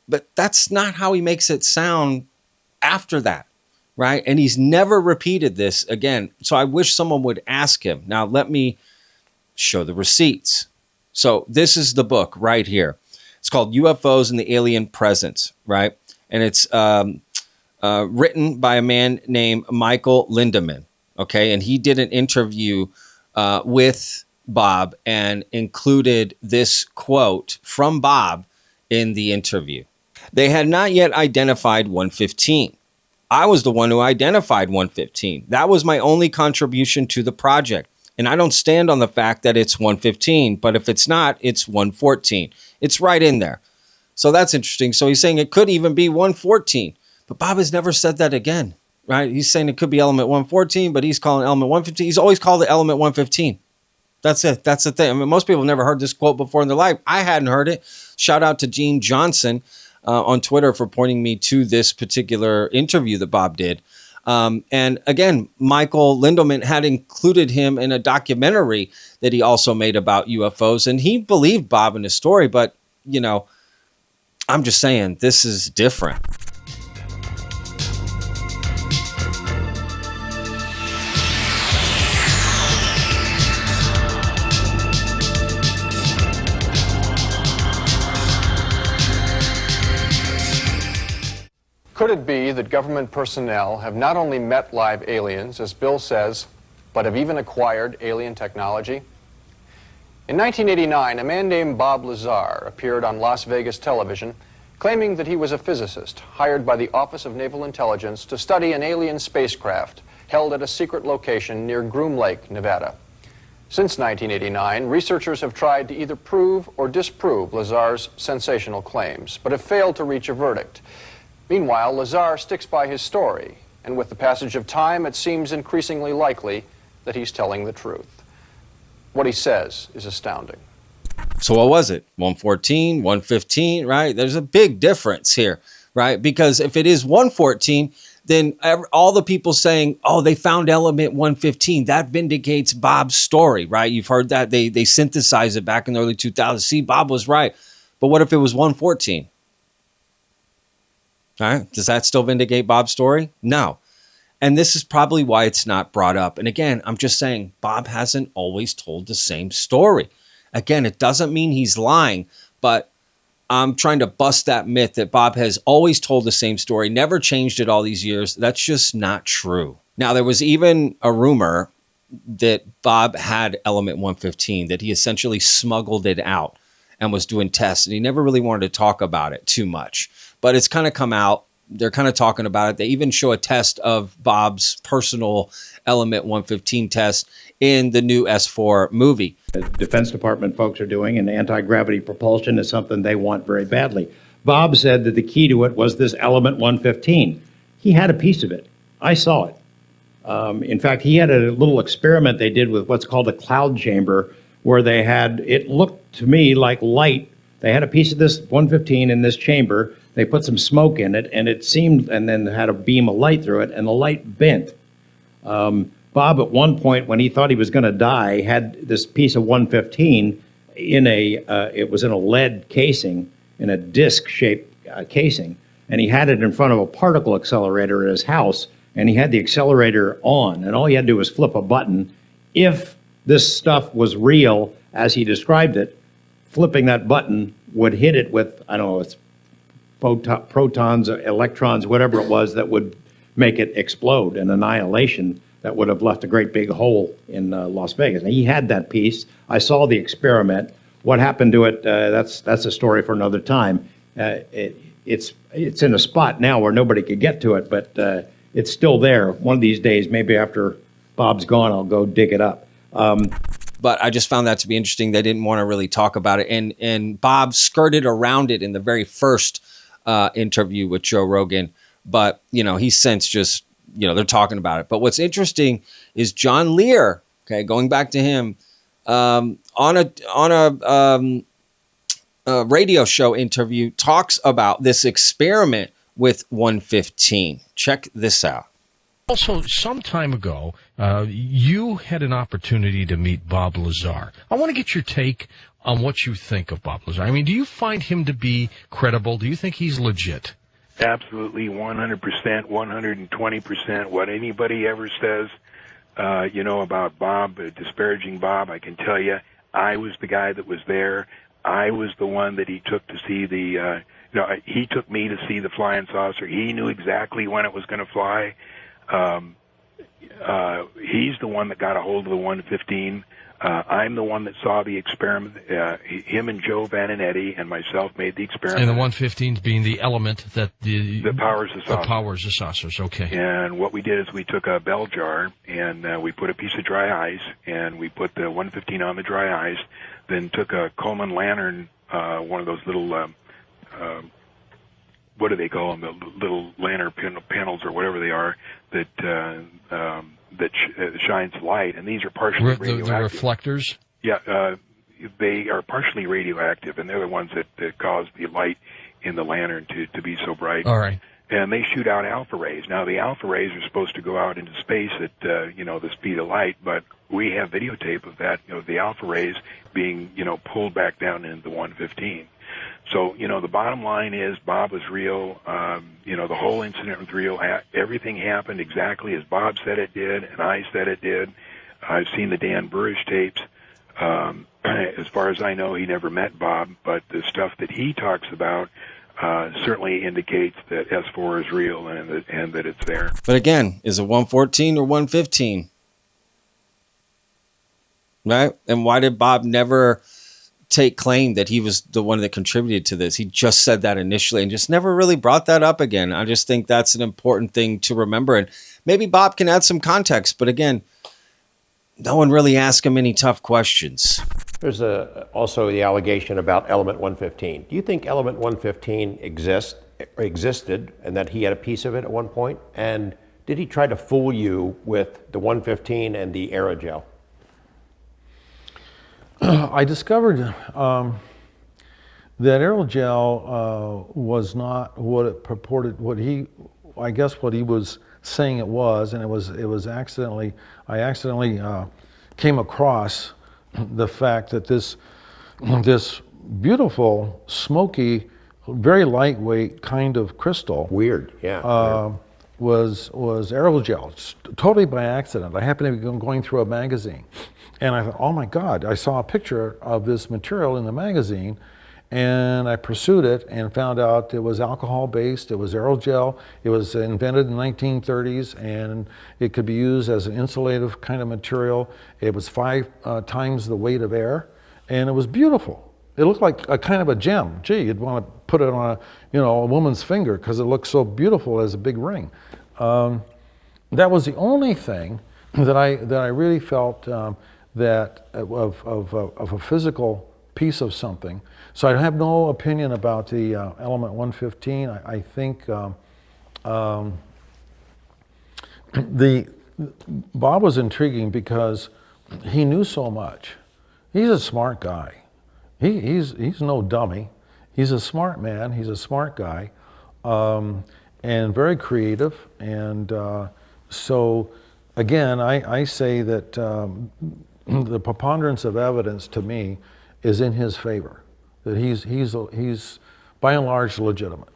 But that's not how he makes it sound after that, right? And he's never repeated this again. So I wish someone would ask him. Now, let me show the receipts. So this is the book right here. It's called UFOs and the Alien Presence, right? And it's written by a man named Michael Lindemann, okay? And he did an interview with Bob and included this quote from Bob in the interview. They had not yet identified 115. I was the one who identified 115. That was my only contribution to the project. And I don't stand on the fact that it's 115, but if it's not, it's 114. It's right in there. So that's interesting. So he's saying it could even be 114. But Bob has never said that again, right? He's saying it could be element 114, but he's calling element 115. He's always called it element 115. That's it. That's the thing. I mean, most people have never heard this quote before in their life. I hadn't heard it. Shout out to Gene Johnson on Twitter for pointing me to this particular interview that Bob did. And again, Michael Lindemann had included him in a documentary that he also made about UFOs. And he believed Bob in his story. But, you know, I'm just saying this is different. Could it be that government personnel have not only met live aliens, as Bill says, but have even acquired alien technology? In 1989, a man named Bob Lazar appeared on Las Vegas television claiming that he was a physicist hired by the Office of Naval Intelligence to study an alien spacecraft held at a secret location near Groom Lake, Nevada. Since 1989, researchers have tried to either prove or disprove Lazar's sensational claims, but have failed to reach a verdict. Meanwhile, Lazar sticks by his story, and with the passage of time, it seems increasingly likely that he's telling the truth. What he says is astounding. So what was it? 114, 115, right? There's a big difference here, right? Because if it is 114, then all the people saying, oh, they found element 115, that vindicates Bob's story, right? You've heard that. They synthesized it back in the early 2000s. See, Bob was right. But what if it was 114? All right. Does that still vindicate Bob's story? No. And this is probably why it's not brought up. And again, I'm just saying Bob hasn't always told the same story. Again, it doesn't mean he's lying, but I'm trying to bust that myth that Bob has always told the same story, never changed it all these years. That's just not true. Now, there was even a rumor that Bob had element 115, that he essentially smuggled it out and was doing tests, and he never really wanted to talk about it too much. But it's kind of come out. They're kind of talking about it. They even show a test of Bob's personal element 115 test in the new S4 movie. The Defense Department folks are doing, and anti-gravity propulsion is something they want very badly. Bob said that the key to it was this element 115. He had a piece of it. I saw it. In fact, he had a little experiment they did with what's called a cloud chamber, where they had, it looked to me like light. They had a piece of this 115 in this chamber. They put some smoke in it, and it seemed, and then had a beam of light through it, and the light bent. Bob, at one point, when he thought he was going to die, had this piece of 115 in it was in a lead casing, in a disc-shaped casing, and he had it in front of a particle accelerator at his house, and he had the accelerator on, and all he had to do was flip a button. If this stuff was real, as he described it, flipping that button would hit it with, I don't know, it's protons, electrons, whatever it was, that would make it explode, an annihilation that would have left a great big hole in Las Vegas. And he had that piece. I saw the experiment. What happened to it, that's a story for another time. It's in a spot now where nobody could get to it, but it's still there. One of these days, maybe after Bob's gone, I'll go dig it up. But I just found that to be interesting. They didn't want to really talk about it. And Bob skirted around it in the very first interview with Joe Rogan. But, he's since just, they're talking about it. But what's interesting is John Lear Okay, going back to him, on a radio show interview, talks about this experiment with 115. Check this out. Also, some time ago, you had an opportunity to meet Bob Lazar. I want to get your take on what you think of Bob Lazar. I mean, do you find him to be credible? Do you think he's legit? Absolutely, 100%, 120%. What anybody ever says, about Bob, disparaging Bob, I can tell you, I was the guy that was there. I was the one that he took to see he took me to see the flying saucer. He knew exactly when it was going to fly. He's the one that got a hold of the 115. I'm the one that saw the experiment. Him and Joe Vendittelli and myself made the experiment. And the 115 being the element that powers the saucer. The powers the saucers, okay. And what we did is we took a bell jar and we put a piece of dry ice and we put the 115 on the dry ice, then took a Coleman lantern, one of those little, what do they call them, the little lantern panels or whatever they are, that shines light, and these are partially radioactive. The reflectors? Yeah, they are partially radioactive, and they're the ones that cause the light in the lantern to be so bright. All right. And they shoot out alpha rays. Now, the alpha rays are supposed to go out into space at, the speed of light, but we have videotape of that, the alpha rays being, pulled back down into the 115. So, the bottom line is Bob was real. The whole incident was real. Everything happened exactly as Bob said it did, and I said it did. I've seen the Dan Burrish tapes. As far as I know, he never met Bob, but the stuff that he talks about certainly indicates that S4 is real and that it's there. But again, is it 114 or 115? Right? And why did Bob never take claim that he was the one that contributed to this? He just said that initially and just never really brought that up again. I just think that's an important thing to remember. And maybe Bob can add some context. But again, no one really asked him any tough questions. There's also the allegation about element 115. Do you think element 115 existed and that he had a piece of it at one point? And did he try to fool you with the 115 and the aerogel? I discovered that aerogel was not what it purported. What he was saying it was, and it was accidentally. I accidentally came across the fact that this beautiful, smoky, very lightweight kind of crystal. Weird, yeah. Was aerogel, totally by accident. I happened to be going through a magazine, and I thought, oh my God, I saw a picture of this material in the magazine, and I pursued it and found out it was alcohol-based, it was aerogel, it was invented in the 1930s, and it could be used as an insulative kind of material. It was 5 times the weight of air, and it was beautiful. It looked like a kind of a gem. Gee, you'd want to put it on a woman's finger because it looks so beautiful as a big ring. That was the only thing that I really felt that of a physical piece of something. So I have no opinion about the element 115. I think Bob was intriguing because he knew so much. He's a smart guy. He's no dummy. He's a smart man. He's a smart guy, and very creative. And so, again, I say that the preponderance of evidence to me is in his favor. That he's by and large legitimate.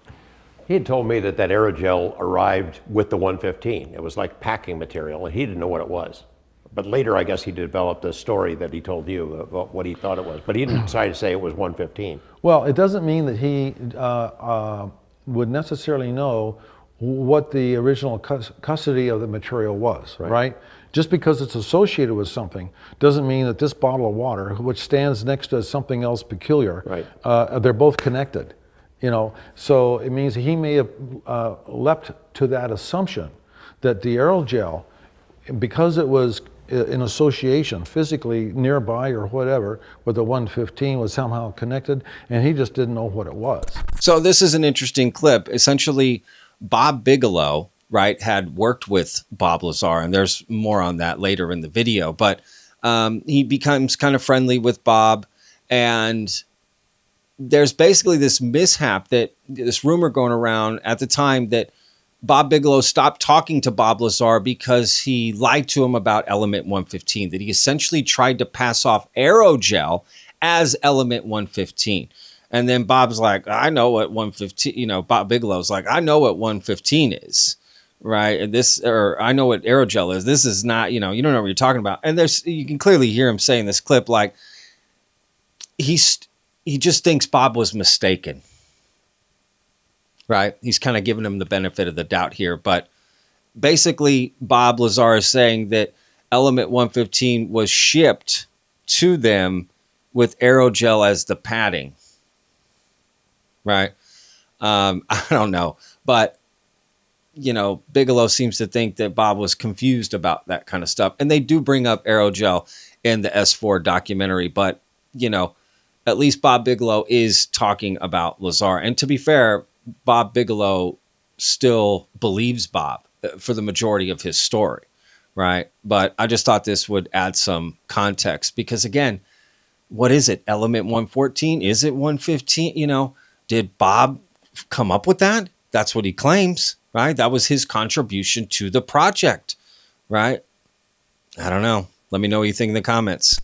He had told me that aerogel arrived with the 115. It was like packing material, and he didn't know what it was. But later, I guess he developed a story that he told you about what he thought it was. But he didn't decide to say it was 115. Well, it doesn't mean that he would necessarily know what the original custody of the material was, right? Just because it's associated with something doesn't mean that this bottle of water, which stands next to something else peculiar, they're both connected. So it means he may have leapt to that assumption that the aerogel, because it was in association physically nearby or whatever with the 115, was somehow connected, and he just didn't know what it was. So this is an interesting clip. Essentially, Bob Bigelow, right, had worked with Bob Lazar, and there's more on that later in the video, but He becomes kind of friendly with Bob, and there's basically this mishap, that this rumor going around at the time that Bob Bigelow stopped talking to Bob Lazar because he lied to him about element 115, that he essentially tried to pass off aerogel as element 115. And then Bob's like, I know what 115, Bob Bigelow's like, I know what 115 is, right? And I know what aerogel is. This is not, you don't know what you're talking about. And you can clearly hear him saying this clip, like, he just thinks Bob was mistaken. Right? He's kind of giving him the benefit of the doubt here. But basically, Bob Lazar is saying that element 115 was shipped to them with aerogel as the padding. Right? I don't know. But, Bigelow seems to think that Bob was confused about that kind of stuff. And they do bring up aerogel in the S4 documentary. But, at least Bob Bigelow is talking about Lazar. And to be fair, Bob Bigelow still believes Bob for the majority of his story, right? But I just thought this would add some context because, again, what is it? Element 114? Is it 115? Did Bob come up with that? That's what he claims, right? That was his contribution to the project, right? I don't know. Let me know what you think in the comments.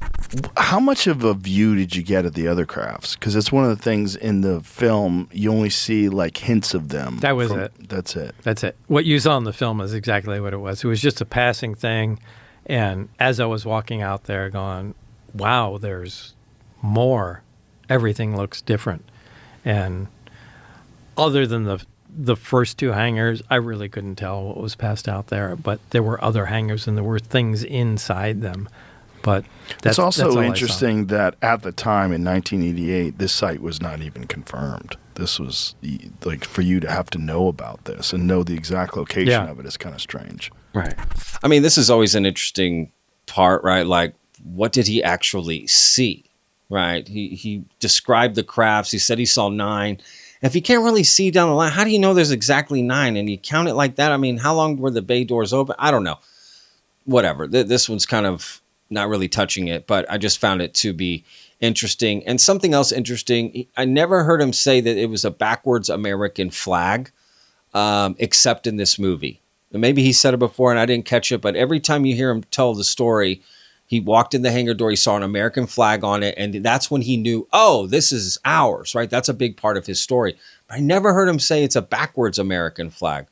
How much of a view did you get of the other crafts? Because it's one of the things in the film, you only see like hints of them. That was it. That's it. That's it. What you saw in the film is exactly what it was. It was just a passing thing. And as I was walking out there going, wow, there's more. Everything looks different. And other than the first two hangars, I really couldn't tell what was passed out there. But there were other hangars and there were things inside them. But it's also interesting that at the time in 1988, this site was not even confirmed. This was like, for you to have to know about this and know the exact location of it is kind of strange. Right. I mean, this is always an interesting part, right? Like, what did he actually see? Right. He described the crafts. He said he saw 9. If you can't really see down the line, how do you know there's exactly 9? And you count it like that? I mean, how long were the bay doors open? I don't know. Whatever. This one's kind of not really touching it, but I just found it to be interesting. And something else interesting, I never heard him say that it was a backwards American flag, except in this movie. And maybe he said it before and I didn't catch it, but every time you hear him tell the story, he walked in the hangar door, he saw an American flag on it, and that's when he knew, oh, this is ours, right? That's a big part of his story. But I never heard him say it's a backwards American flag.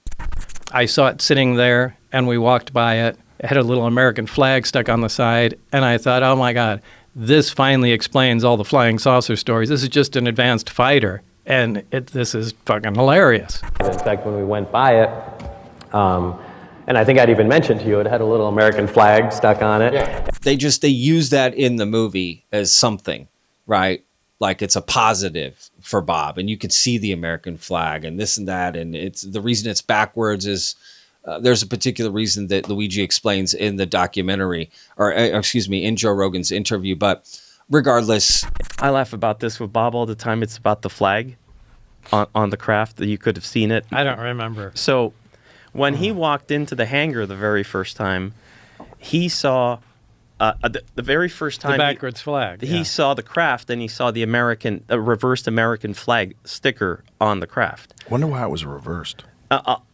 I saw it sitting there, and we walked by it. It had a little American flag stuck on the side, and I thought, oh my God, this finally explains all the flying saucer stories. This is just an advanced fighter, and this is fucking hilarious. In fact, when we went by it, and I think I'd even mentioned to you, it had a little American flag stuck on it. Yeah. They use that in the movie as something, right? Like it's a positive for Bob, and you can see the American flag and this and that. And it's the reason it's backwards is there's a particular reason that Luigi explains in the documentary, or excuse me, in Joe Rogan's interview. But regardless, I laugh about this with Bob all the time. It's about the flag on the craft that you could have seen it. I don't remember. So when he walked into the hangar the very first time, he saw the very first time the backwards flag. He saw the craft, and he saw the reversed American flag sticker on the craft. Wonder why it was reversed.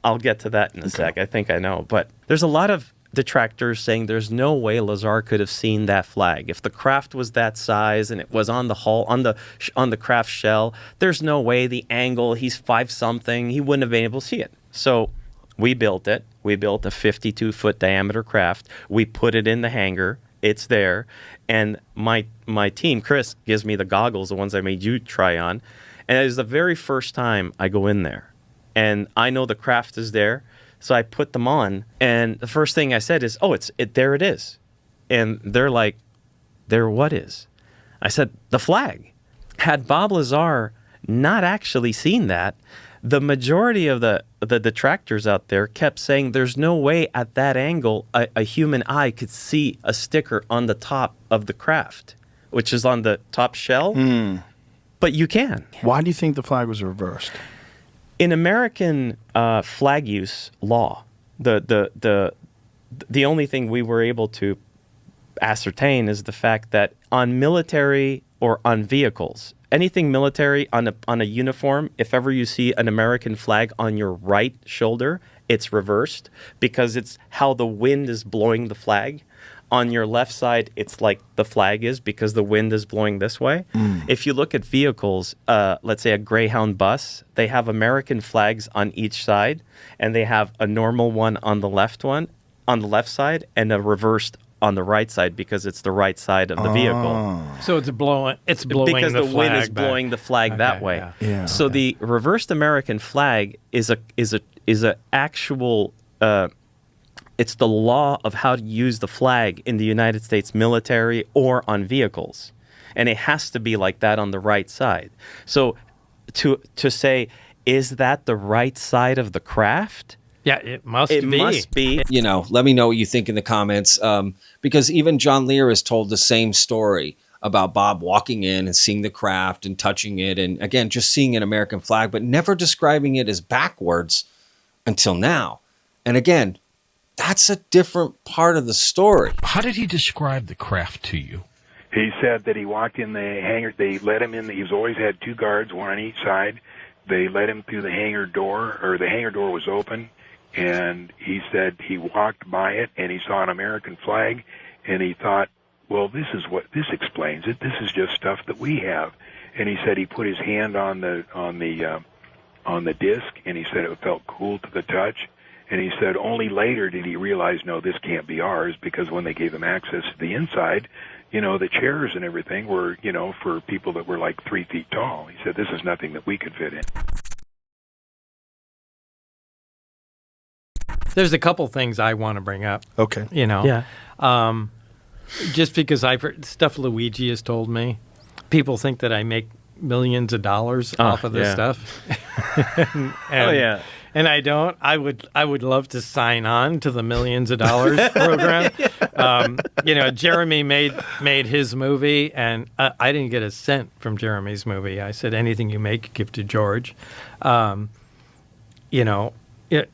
I'll get to that in a sec. I think I know, but there's a lot of detractors saying there's no way Lazar could have seen that flag. If the craft was that size and it was on the hull, on the craft shell, there's no way the angle, he's 5-something, he wouldn't have been able to see it. So we built it. We built a 52-foot diameter craft. We put it in the hangar. It's there. And my team, Chris, gives me the goggles, the ones I made you try on. And it is the very first time I go in there. And I know the craft is there. So I put them on, and the first thing I said is, "Oh, there it is," and they're like, "There what is?" I said, "The flag." Had Bob Lazar not actually seen that, the majority of the detractors out there kept saying, "There's no way at that angle a human eye could see a sticker on the top of the craft, which is on the top shell." But you can. Why do you think the flag was reversed? In American flag use law, the only thing we were able to ascertain is the fact that on military or on vehicles, anything military on a uniform, if ever you see an American flag on your right shoulder, it's reversed because it's how the wind is blowing the flag. On your left side, it's like the flag is because the wind is blowing this way. If you look at vehicles, let's say a Greyhound bus, they have American flags on each side, and they have a normal one on the left side, and a reversed on the right side because it's the right side of the vehicle. So it's blowing because the wind is back. blowing the flag that way. Yeah. So the reversed American flag is a actual. It's the law of how to use the flag in the United States military or on vehicles, and it has to be like that on the right side. So to say, is that the right side of the craft? Yeah, it must be. You know, let me know what you think in the comments, because even John Lear has told the same story about Bob walking in and seeing the craft and touching it, and again, just seeing an American flag, but never describing it as backwards until now. And again, that's a different part of the story. How did he describe the craft to you? He said that he walked in the hangar. They let him in. He's always had two guards, one on each side. They let him through the hangar door, or the hangar door was open, and he said he walked by it and he saw an American flag, and he thought, well, this explains it. This is just stuff that we have. And he said he put his hand on the disc, and he said it felt cool to the touch. And he said only later did he realize, no, this can't be ours, because when they gave him access to the inside, you know, the chairs and everything were, you know, for people that were like 3 feet tall. He said this is nothing that we could fit in. There's a couple things I want to bring up. Okay. You know? Yeah. Just because I've heard stuff Luigi has told me. People think that I make millions of dollars off of this stuff. And I don't. I would love to sign on to the millions of dollars program. You know, Jeremy made his movie, and I didn't get a cent from Jeremy's movie. I said, anything you make, give to George. You know,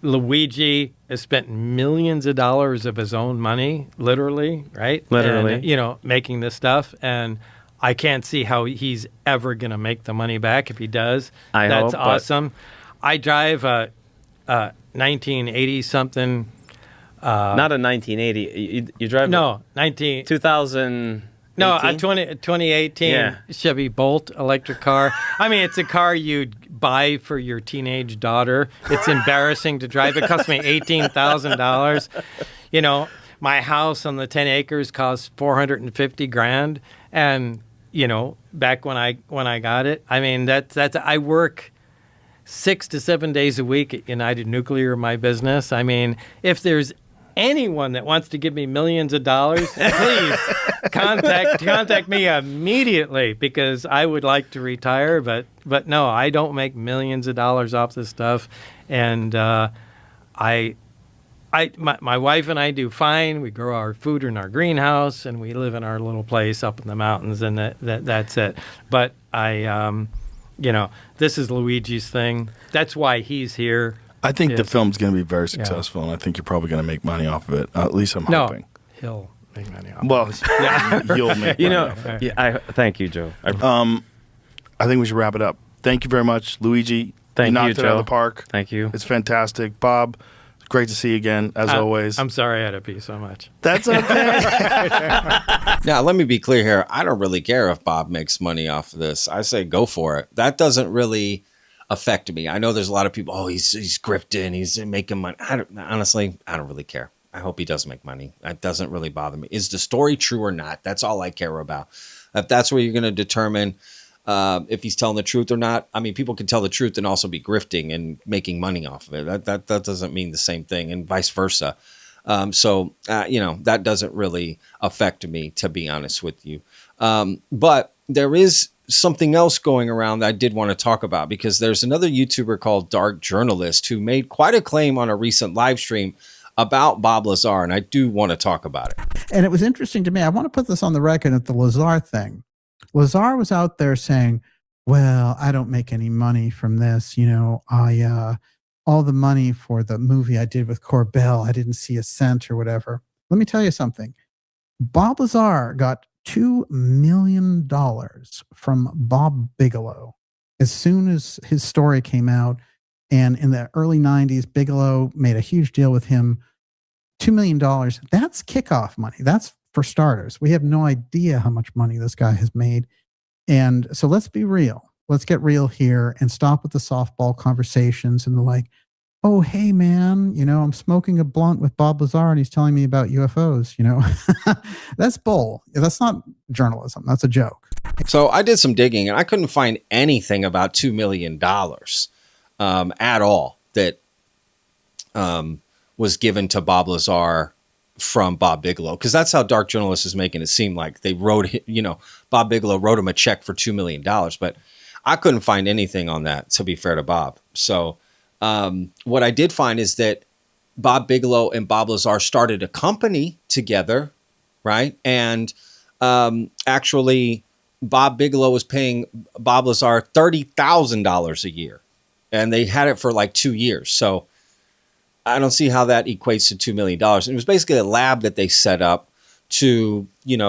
Luigi has spent millions of dollars of his own money, literally, right? Literally. And, you know, making this stuff, and I can't see how he's ever going to make the money back. If he does, that's awesome. I drive a 1980 something. Not a 1980. You drive 2000. No, a 2018 Chevy Bolt electric car. I mean, it's a car you'd buy for your teenage daughter. It's embarrassing to drive. It cost me $18,000. You know, my house on the 10 acres cost $450,000, and you know, back when I got it, I mean, that's I work 6 to 7 days a week at United Nuclear, my business. I mean, if there's anyone that wants to give me millions of dollars, please contact me immediately, because I would like to retire. But no, I don't make millions of dollars off this stuff, and my wife and I do fine. We grow our food in our greenhouse, and we live in our little place up in the mountains, and that's it. But you know, this is Luigi's thing. That's why he's here. I think the film's going to be very successful, and I think you're probably going to make money off of it. At least I'm hoping. He'll make money off it. Well, you'll make money off it. Yeah, thank you, Joe. I think we should wrap it up. Thank you very much, Luigi. Thank you, knocked it out Joe. of the park. Thank you. It's fantastic. Bob, it's great to see you again, as always. I'm sorry I had to pee so much. That's okay. Now, let me be clear here. I don't really care if Bob makes money off of this. I say go for it. That doesn't really affect me. I know there's a lot of people, he's grifting, he's making money. Honestly, I don't really care. I hope he does make money. That doesn't really bother me. Is the story true or not? That's all I care about. If that's where you're going to determine if he's telling the truth or not. I mean, people can tell the truth and also be grifting and making money off of it. That doesn't mean the same thing, and vice versa. So you know, that doesn't really affect me, to be honest with you. But there is something else going around that I did want to talk about, because there's another YouTuber called Dark Journalist who made quite a claim on a recent live stream about Bob Lazar, and I do want to talk about it. And it was interesting to me. I want to put this on the record at the Lazar thing. Lazar was out there saying, well, I don't make any money from this. You know, all the money for the movie I did with Corbell, I didn't see a cent or whatever. Let me tell you something. Bob Lazar got $2 million from Bob Bigelow as soon as his story came out. And in the early 90s, Bigelow made a huge deal with him. $2 million. That's kickoff money. That's for starters. We have no idea how much money this guy has made. And so let's be real. Let's get real here and stop with the softball conversations and the like, oh, hey, man, I'm smoking a blunt with Bob Lazar and he's telling me about UFOs, That's bull. That's not journalism. That's a joke. So I did some digging and I couldn't find anything about $2 million at all that was given to Bob Lazar from Bob Bigelow, because that's how Dark Journalist is making it seem like they wrote, Bob Bigelow wrote him a check for $2 million, but I couldn't find anything on that, to be fair to Bob. So what I did find is that Bob Bigelow and Bob Lazar started a company together, right? And actually, Bob Bigelow was paying Bob Lazar $30,000 a year, and they had it for like 2 years. So I don't see how that equates to $2 million. And it was basically a lab that they set up to,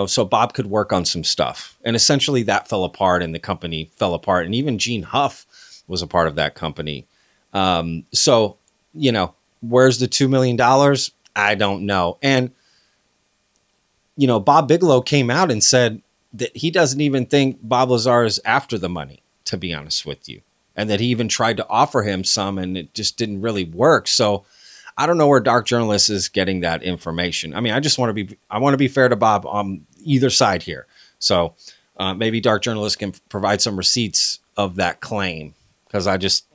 so Bob could work on some stuff. And essentially that fell apart and the company fell apart. And even Gene Huff was a part of that company. So, where's the $2 million? I don't know. And, Bob Bigelow came out and said that he doesn't even think Bob Lazar is after the money, to be honest with you. And that he even tried to offer him some and it just didn't really work. So I don't know where Dark Journalist is getting that information. I mean, I want to be fair to Bob on either side here. So maybe Dark Journalist can provide some receipts of that claim, because I just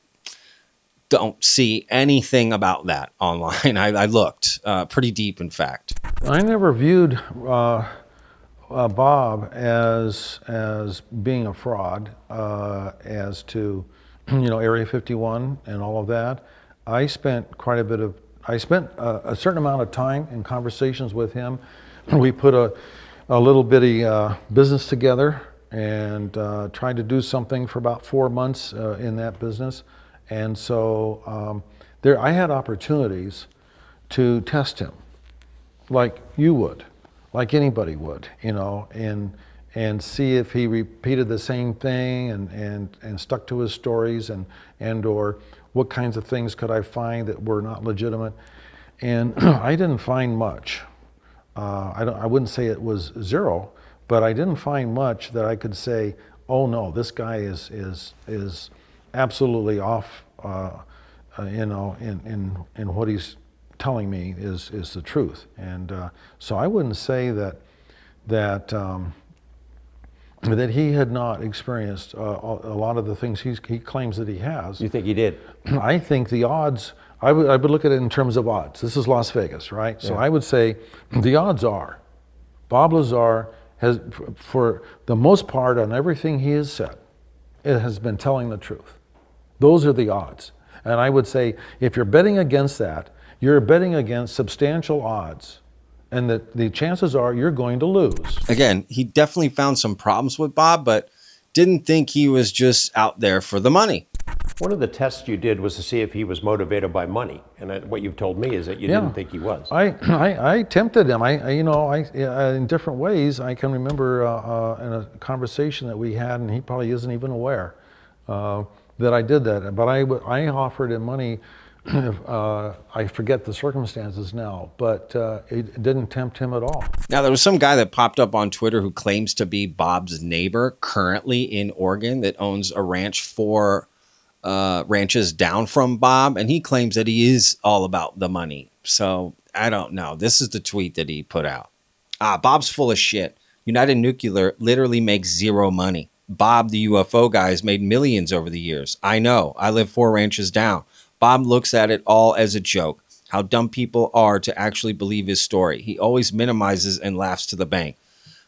don't see anything about that online. I looked pretty deep, in fact. I never viewed Bob as being a fraud, as to Area 51 and all of that. I spent a certain amount of time in conversations with him. We put a little bitty business together and tried to do something for about 4 months in that business. And so I had opportunities to test him, like you would, like anybody would, and see if he repeated the same thing and stuck to his stories and or what kinds of things could I find that were not legitimate. And I didn't find much. I wouldn't say it was zero, but I didn't find much that I could say, oh no, this guy is absolutely off, in what he's telling me is the truth. And so I wouldn't say that he had not experienced a lot of the things he claims that he has. You think he did? I think the odds, I would look at it in terms of odds. This is Las Vegas, right? So I would say the odds are Bob Lazar has, for the most part on everything he has said, it has been telling the truth. Those are the odds. And I would say if you're betting against that, you're betting against substantial odds. And the chances are you're going to lose. Again, he definitely found some problems with Bob, but didn't think he was just out there for the money. One of the tests you did was to see if he was motivated by money. And what you've told me is that you didn't think he was. I tempted him. In different ways. I can remember in a conversation that we had, and he probably isn't even aware that I did that. But I offered him money. I forget the circumstances now, but it didn't tempt him at all. Now, there was some guy that popped up on Twitter who claims to be Bob's neighbor currently in Oregon that owns a ranch 4 ranches down from Bob, and he claims that he is all about the money. So I don't know. This is the tweet that he put out. Bob's full of shit. United Nuclear literally makes zero money. Bob, the UFO guy, has made millions over the years. I know. I live 4 ranches down. Bob looks at it all as a joke. How dumb people are to actually believe his story. He always minimizes and laughs to the bank.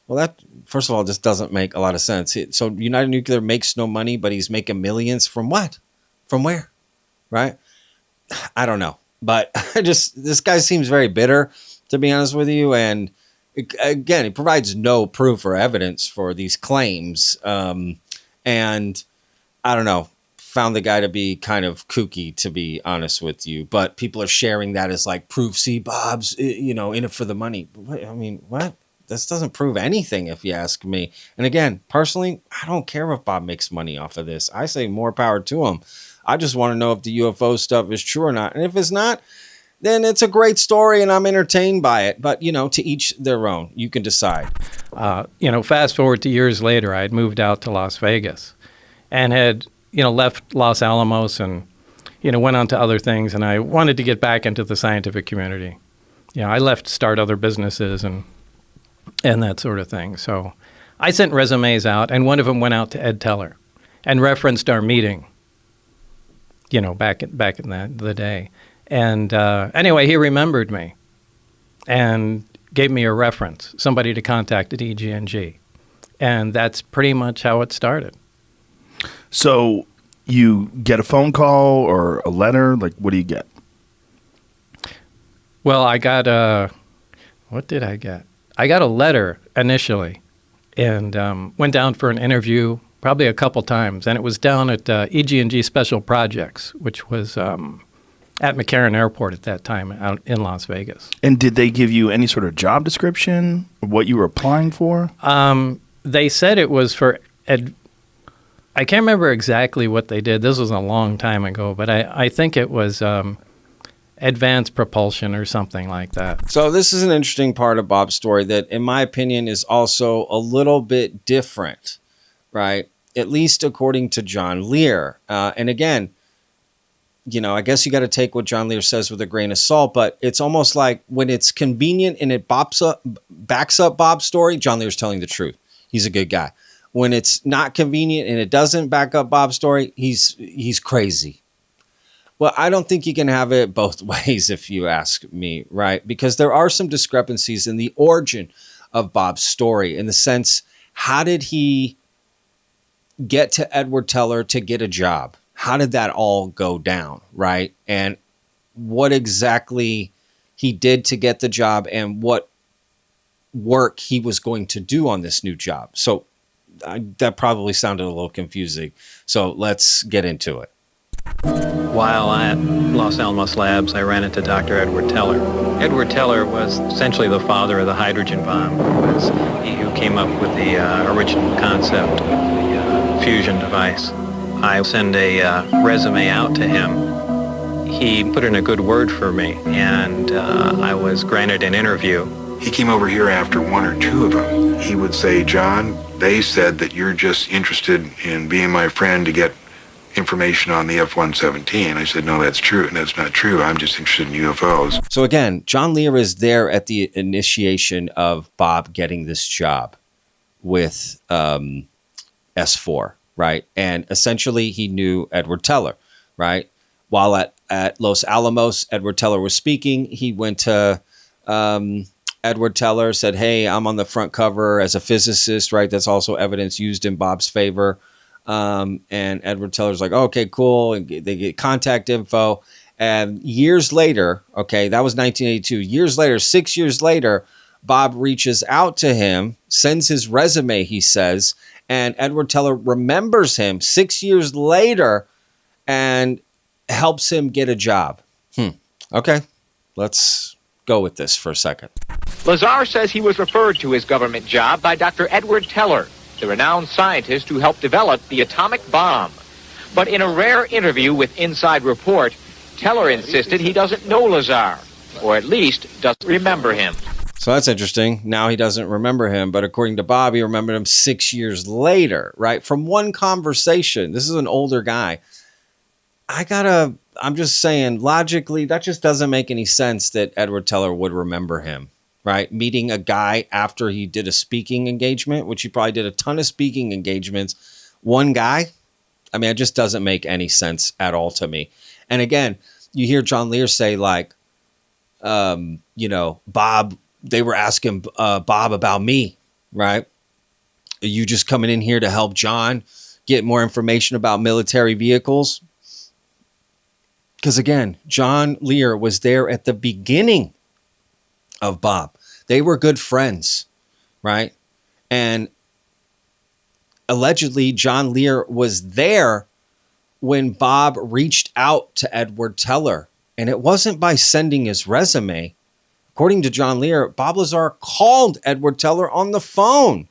Well, that, first of all, just doesn't make a lot of sense. So United Nuclear makes no money, but he's making millions from what? From where? Right? I don't know. But this guy seems very bitter, to be honest with you. And again, he provides no proof or evidence for these claims. And I don't know. Found the guy to be kind of kooky, to be honest with you, but people are sharing that as like proof. See, Bob's, in it for the money. I mean, what? this doesn't prove anything, if you ask me. And again, personally, I don't care if Bob makes money off of this. I say more power to him. I just want to know if the UFO stuff is true or not. And if it's not, then it's a great story and I'm entertained by it. But, to each their own. You can decide. Fast forward to years later, I had moved out to Las Vegas and had, left Los Alamos and, went on to other things. And I wanted to get back into the scientific community. I left to start other businesses and that sort of thing. So I sent resumes out, and one of them went out to Ed Teller and referenced our meeting, back in the day. And anyway, he remembered me and gave me a reference, somebody to contact at EG&G. And that's pretty much how it started. So you get a phone call or a letter? Like, what do you get? Well, I got what did I get? I got a letter initially and went down for an interview probably a couple times. And it was down at EG&G Special Projects, which was at McCarran Airport at that time out in Las Vegas. And did they give you any sort of job description of what you were applying for? They said it was for I can't remember exactly what they did. This was a long time ago, but I think it was advanced propulsion or something like that. So this is an interesting part of Bob's story that, in my opinion, is also a little bit different, right? At least according to John Lear. And again, I guess you got to take what John Lear says with a grain of salt, but it's almost like when it's convenient and it backs up Bob's story, John Lear's telling the truth. He's a good guy. When it's not convenient and it doesn't back up Bob's story, he's crazy. Well, I don't think you can have it both ways, if you ask me, right? Because there are some discrepancies in the origin of Bob's story, in the sense, how did he get to Edward Teller to get a job? How did that all go down, right? And what exactly he did to get the job and what work he was going to do on this new job. So that probably sounded a little confusing. So let's get into it. While at Los Alamos Labs, I ran into Dr. Edward Teller. Edward Teller was essentially the father of the hydrogen bomb. It was he who came up with the original concept of the fusion device. I sent a resume out to him. He put in a good word for me, and I was granted an interview. He came over here after one or two of them. He would say, John, they said that you're just interested in being my friend to get information on the F-117. I said, no, that's true. And that's not true. I'm just interested in UFOs. So again, John Lear is there at the initiation of Bob getting this job with S4, right? And essentially he knew Edward Teller, right? While at Los Alamos, Edward Teller was speaking. He went to Edward Teller, said, hey, I'm on the front cover as a physicist, right? That's also evidence used in Bob's favor. And Edward Teller's like, oh, okay, cool. And they get contact info. And years later, okay, that was 1982. Years later, 6 years later, Bob reaches out to him, sends his resume, he says, and Edward Teller remembers him 6 years later and helps him get a job. Okay, let's go with this for a second. Lazar says he was referred to his government job by Dr. Edward Teller, the renowned scientist who helped develop the atomic bomb. But in a rare interview with Inside Report, Teller insisted he doesn't know Lazar, or at least doesn't remember him. So that's interesting. Now he doesn't remember him, but according to Bob, he remembered him 6 years later, right? From one conversation. This is an older guy. I'm just saying, logically, that just doesn't make any sense that Edward Teller would remember him, right? Meeting a guy after he did a speaking engagement, which he probably did a ton of speaking engagements. One guy? I mean, it just doesn't make any sense at all to me. And again, you hear John Lear say, like, Bob, they were asking Bob about me, right? Are you just coming in here to help John get more information about military vehicles? Because again, John Lear was there at the beginning of Bob. They were good friends, right? And allegedly, John Lear was there when Bob reached out to Edward Teller. And it wasn't by sending his resume, According to John Lear, Bob Lazar called Edward Teller on the phone.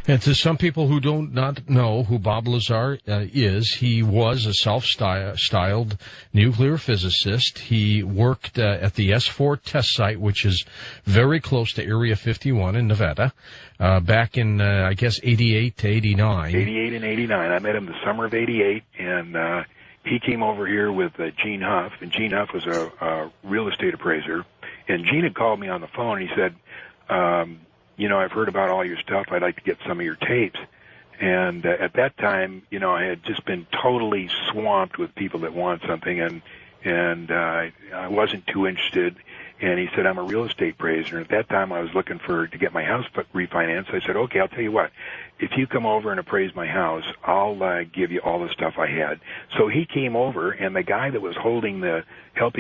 And to some people who do not know who Bob Lazar is, he was a self-styled nuclear physicist. He worked at the S4 test site, which is very close to Area 51 in Nevada, back in, I guess, 88 to 89. 88 and 89. I met him the summer of 88, and he came over here with Gene Huff, and Gene Huff was a real estate appraiser. And Gene had called me on the phone, and he said, you know, I've heard about all your stuff. I'd like to get some of your tapes. And at that time, you know, I had just been totally swamped with people that want something, and I wasn't too interested. And he said, I'm a real estate appraiser. And at that time, I was looking to get my house refinanced. I said, okay, I'll tell you what. If you come over and appraise my house, I'll give you all the stuff I had. So he came over, and the guy that was helping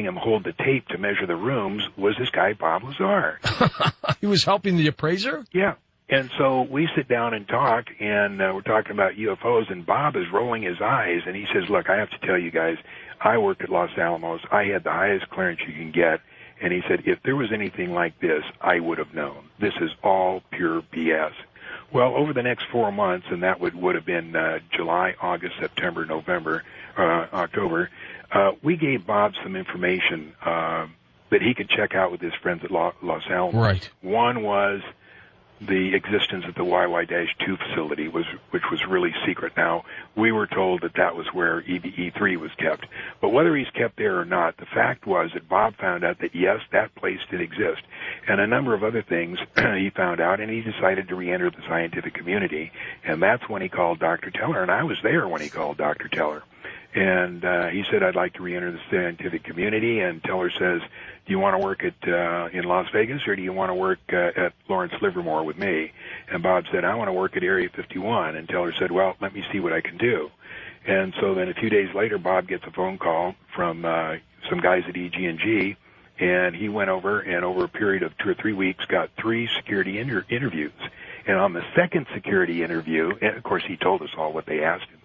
him hold the tape to measure the rooms was this guy, Bob Lazar. He was helping the appraiser? Yeah. And so we sit down and talk, and we're talking about UFOs, and Bob is rolling his eyes, and he says, look, I have to tell you guys, I worked at Los Alamos. I had the highest clearance you can get. And he said, if there was anything like this, I would have known. This is all pure BS. Well, over the next 4 months, and that would have been July, August, September, November, October, we gave Bob some information that he could check out with his friends at Los Alamos. Right. One was the existence of the YY-2 facility, which was really secret. Now, we were told that was where EVE-3 was kept. But whether he's kept there or not, the fact was that Bob found out that, yes, that place did exist. And a number of other things he found out, and he decided to re-enter the scientific community. And that's when he called Dr. Teller, and I was there when he called Dr. Teller. And he said, I'd like to re-enter the scientific community. And Teller says, do you want to work in Las Vegas, or do you want to work at Lawrence Livermore with me? And Bob said, I want to work at Area 51. And Teller said, well, let me see what I can do. And so then a few days later, Bob gets a phone call from some guys at EG&G, and he went over, and over a period of 2 or 3 weeks, got 3 security interviews. And on the second security interview, and of course he told us all what they asked him,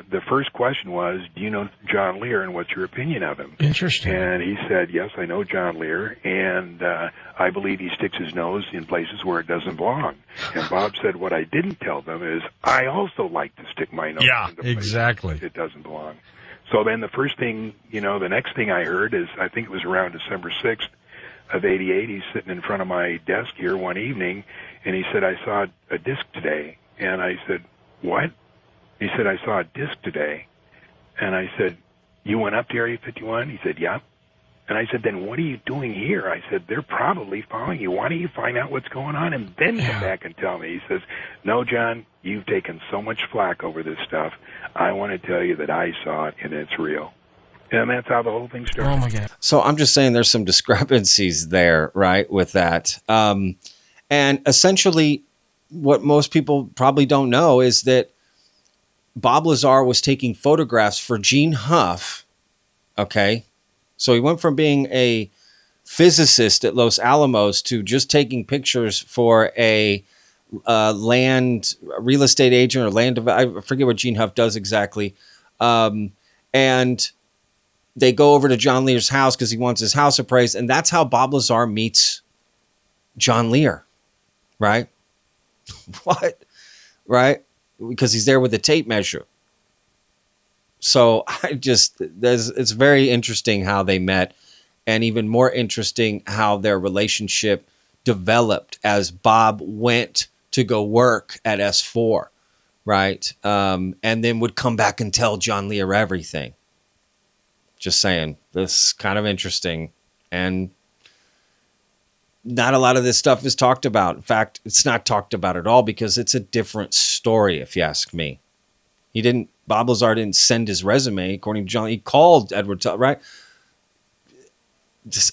the first question was, do you know John Lear, and what's your opinion of him? Interesting. And he said, yes, I know John Lear, and I believe he sticks his nose in places where it doesn't belong. And Bob said, what I didn't tell them is I also like to stick my nose in places exactly. it doesn't belong. So then the first thing, the next thing I heard is, I think it was around December 6th of 88, he's sitting in front of my desk here one evening, and he said, I saw a disc today. And I said, what? He said, I saw a disc today. And I said, you went up to Area 51? He said, yeah. And I said, then what are you doing here? I said, they're probably following you. Why don't you find out what's going on and then come back and tell me? He says, no, John, you've taken so much flack over this stuff. I want to tell you that I saw it and it's real. And that's how the whole thing started. Oh, my God. So I'm just saying there's some discrepancies there, right, with that. And essentially what most people probably don't know is that Bob Lazar was taking photographs for Gene Huff, okay? So he went from being a physicist at Los Alamos to just taking pictures for a real estate agent or I forget what Gene Huff does exactly. And they go over to John Lear's house because he wants his house appraised, and that's how Bob Lazar meets John Lear, right? What? Right? Because he's there with the tape measure. So it's very interesting how they met, and even more interesting how their relationship developed as Bob went to go work at S4, right? And then would come back and tell John Lear everything. Just saying, this is kind of interesting, and not a lot of this stuff is talked about. In fact, it's not talked about at all because it's a different story, if you ask me. Bob Lazar didn't send his resume, according to John. He called Edward Teller, right?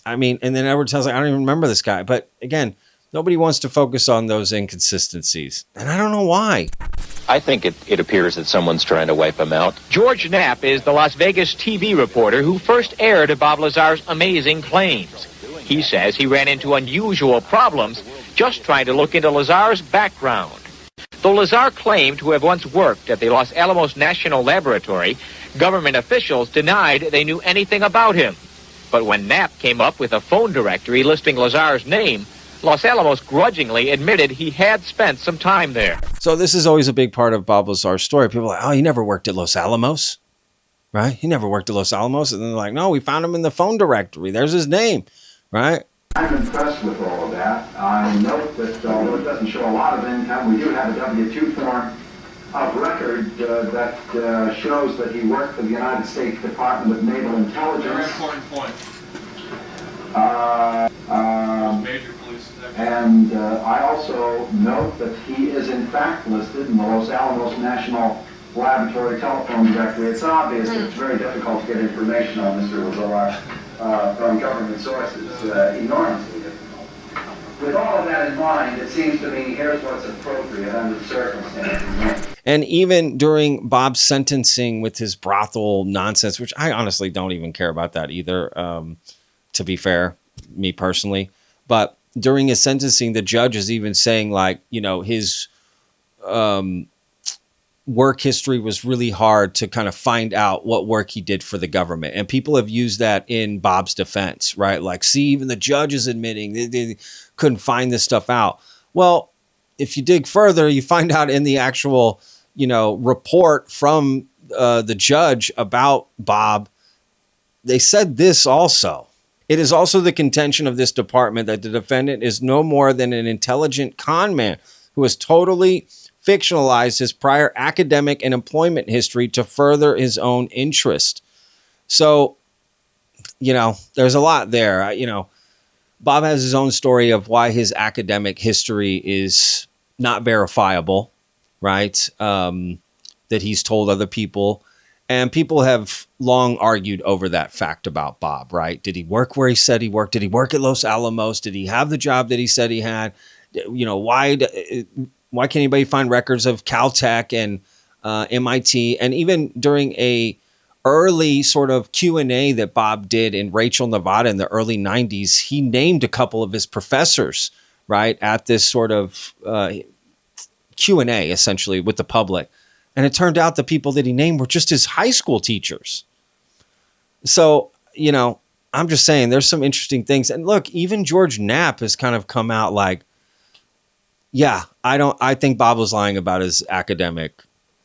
And then Edward Teller's like, I don't even remember this guy. But again, nobody wants to focus on those inconsistencies. And I don't know why. I think it appears that someone's trying to wipe him out. George Knapp is the Las Vegas TV reporter who first aired Bob Lazar's amazing claims. He says he ran into unusual problems just trying to look into Lazar's background. Though Lazar claimed to have once worked at the Los Alamos National Laboratory, government officials denied they knew anything about him. But when Knapp came up with a phone directory listing Lazar's name, Los Alamos grudgingly admitted he had spent some time there. So this is always a big part of Bob Lazar's story. People are like, oh, he never worked at Los Alamos, right? He never worked at Los Alamos. And then they're like, no, we found him in the phone directory. There's his name, right? I'm impressed with all of that. I note that although it doesn't show a lot of income, we do have a W-2 form of record that shows that he worked for the United States Department of Naval Intelligence. Very important point. Major police detective. And I also note that he is in fact listed in the Los Alamos National Laboratory telephone directory. It's obvious that it's very difficult to get information on Mr. Lazar from government sources, enormously difficult. With all of that in mind, it seems to me here's what's appropriate under the circumstances. And even during Bob's sentencing with his brothel nonsense, which I honestly don't even care about that either, to be fair, me personally. But during his sentencing, the judge is even saying, like, you know, his work history was really hard to kind of find out what work he did for the government. And people have used that in Bob's defense, right? Like, see, even the judge is admitting they couldn't find this stuff out. Well, if you dig further, you find out in the actual, you know, report from the judge about Bob, they said this also. It is also the contention of this department that the defendant is no more than an intelligent con man who has totally fictionalized his prior academic and employment history to further his own interest. So, you know, there's a lot there. You know, Bob has his own story of why his academic history is not verifiable, right? That he's told other people. And people have long argued over that fact about Bob, right? Did he work where he said he worked? Did he work at Los Alamos? Did he have the job that he said he had? You know, why can't anybody find records of Caltech and MIT? And even during a early sort of Q&A that Bob did in Rachel, Nevada in the early 90s, he named a couple of his professors, right, at this sort of Q&A essentially with the public. And it turned out the people that he named were just his high school teachers. So, you know, I'm just saying there's some interesting things. And look, even George Knapp has kind of come out like, yeah, I think Bob was lying about his academic,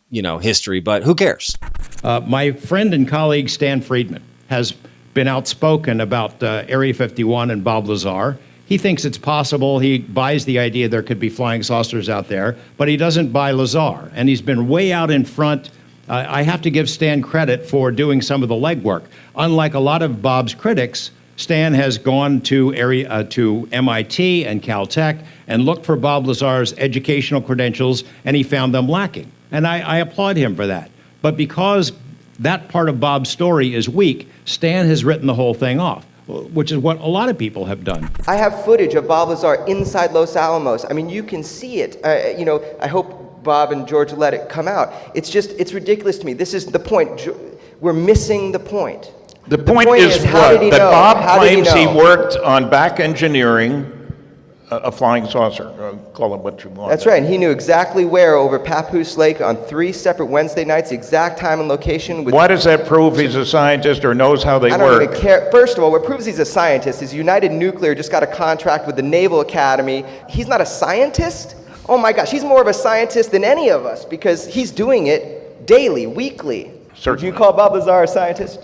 you know, history, but who cares? My friend and colleague Stan Friedman has been outspoken about Area 51 and Bob Lazar. He thinks it's possible. He buys the idea there could be flying saucers out there, but he doesn't buy Lazar. And he's been way out in front. I have to give Stan credit for doing some of the legwork. Unlike a lot of Bob's critics, Stan has gone to MIT and Caltech and looked for Bob Lazar's educational credentials, and he found them lacking. And I applaud him for that. But because that part of Bob's story is weak, Stan has written the whole thing off, which is what a lot of people have done. I have footage of Bob Lazar inside Los Alamos. I mean, you can see it. You know, I hope Bob and George let it come out. It's ridiculous to me. This is the point. We're missing the point. The point is what? That Bob claims he worked on back engineering a flying saucer. Call it what you want. That's right, and he knew exactly where over Papoose Lake on 3 separate Wednesday nights, the exact time and location. Why does that prove he's a scientist or knows how they work? I don't even care. First of all, what proves he's a scientist is United Nuclear just got a contract with the Naval Academy. He's not a scientist? Oh my gosh, he's more of a scientist than any of us because he's doing it daily, weekly. Would you call Bob Lazar a scientist?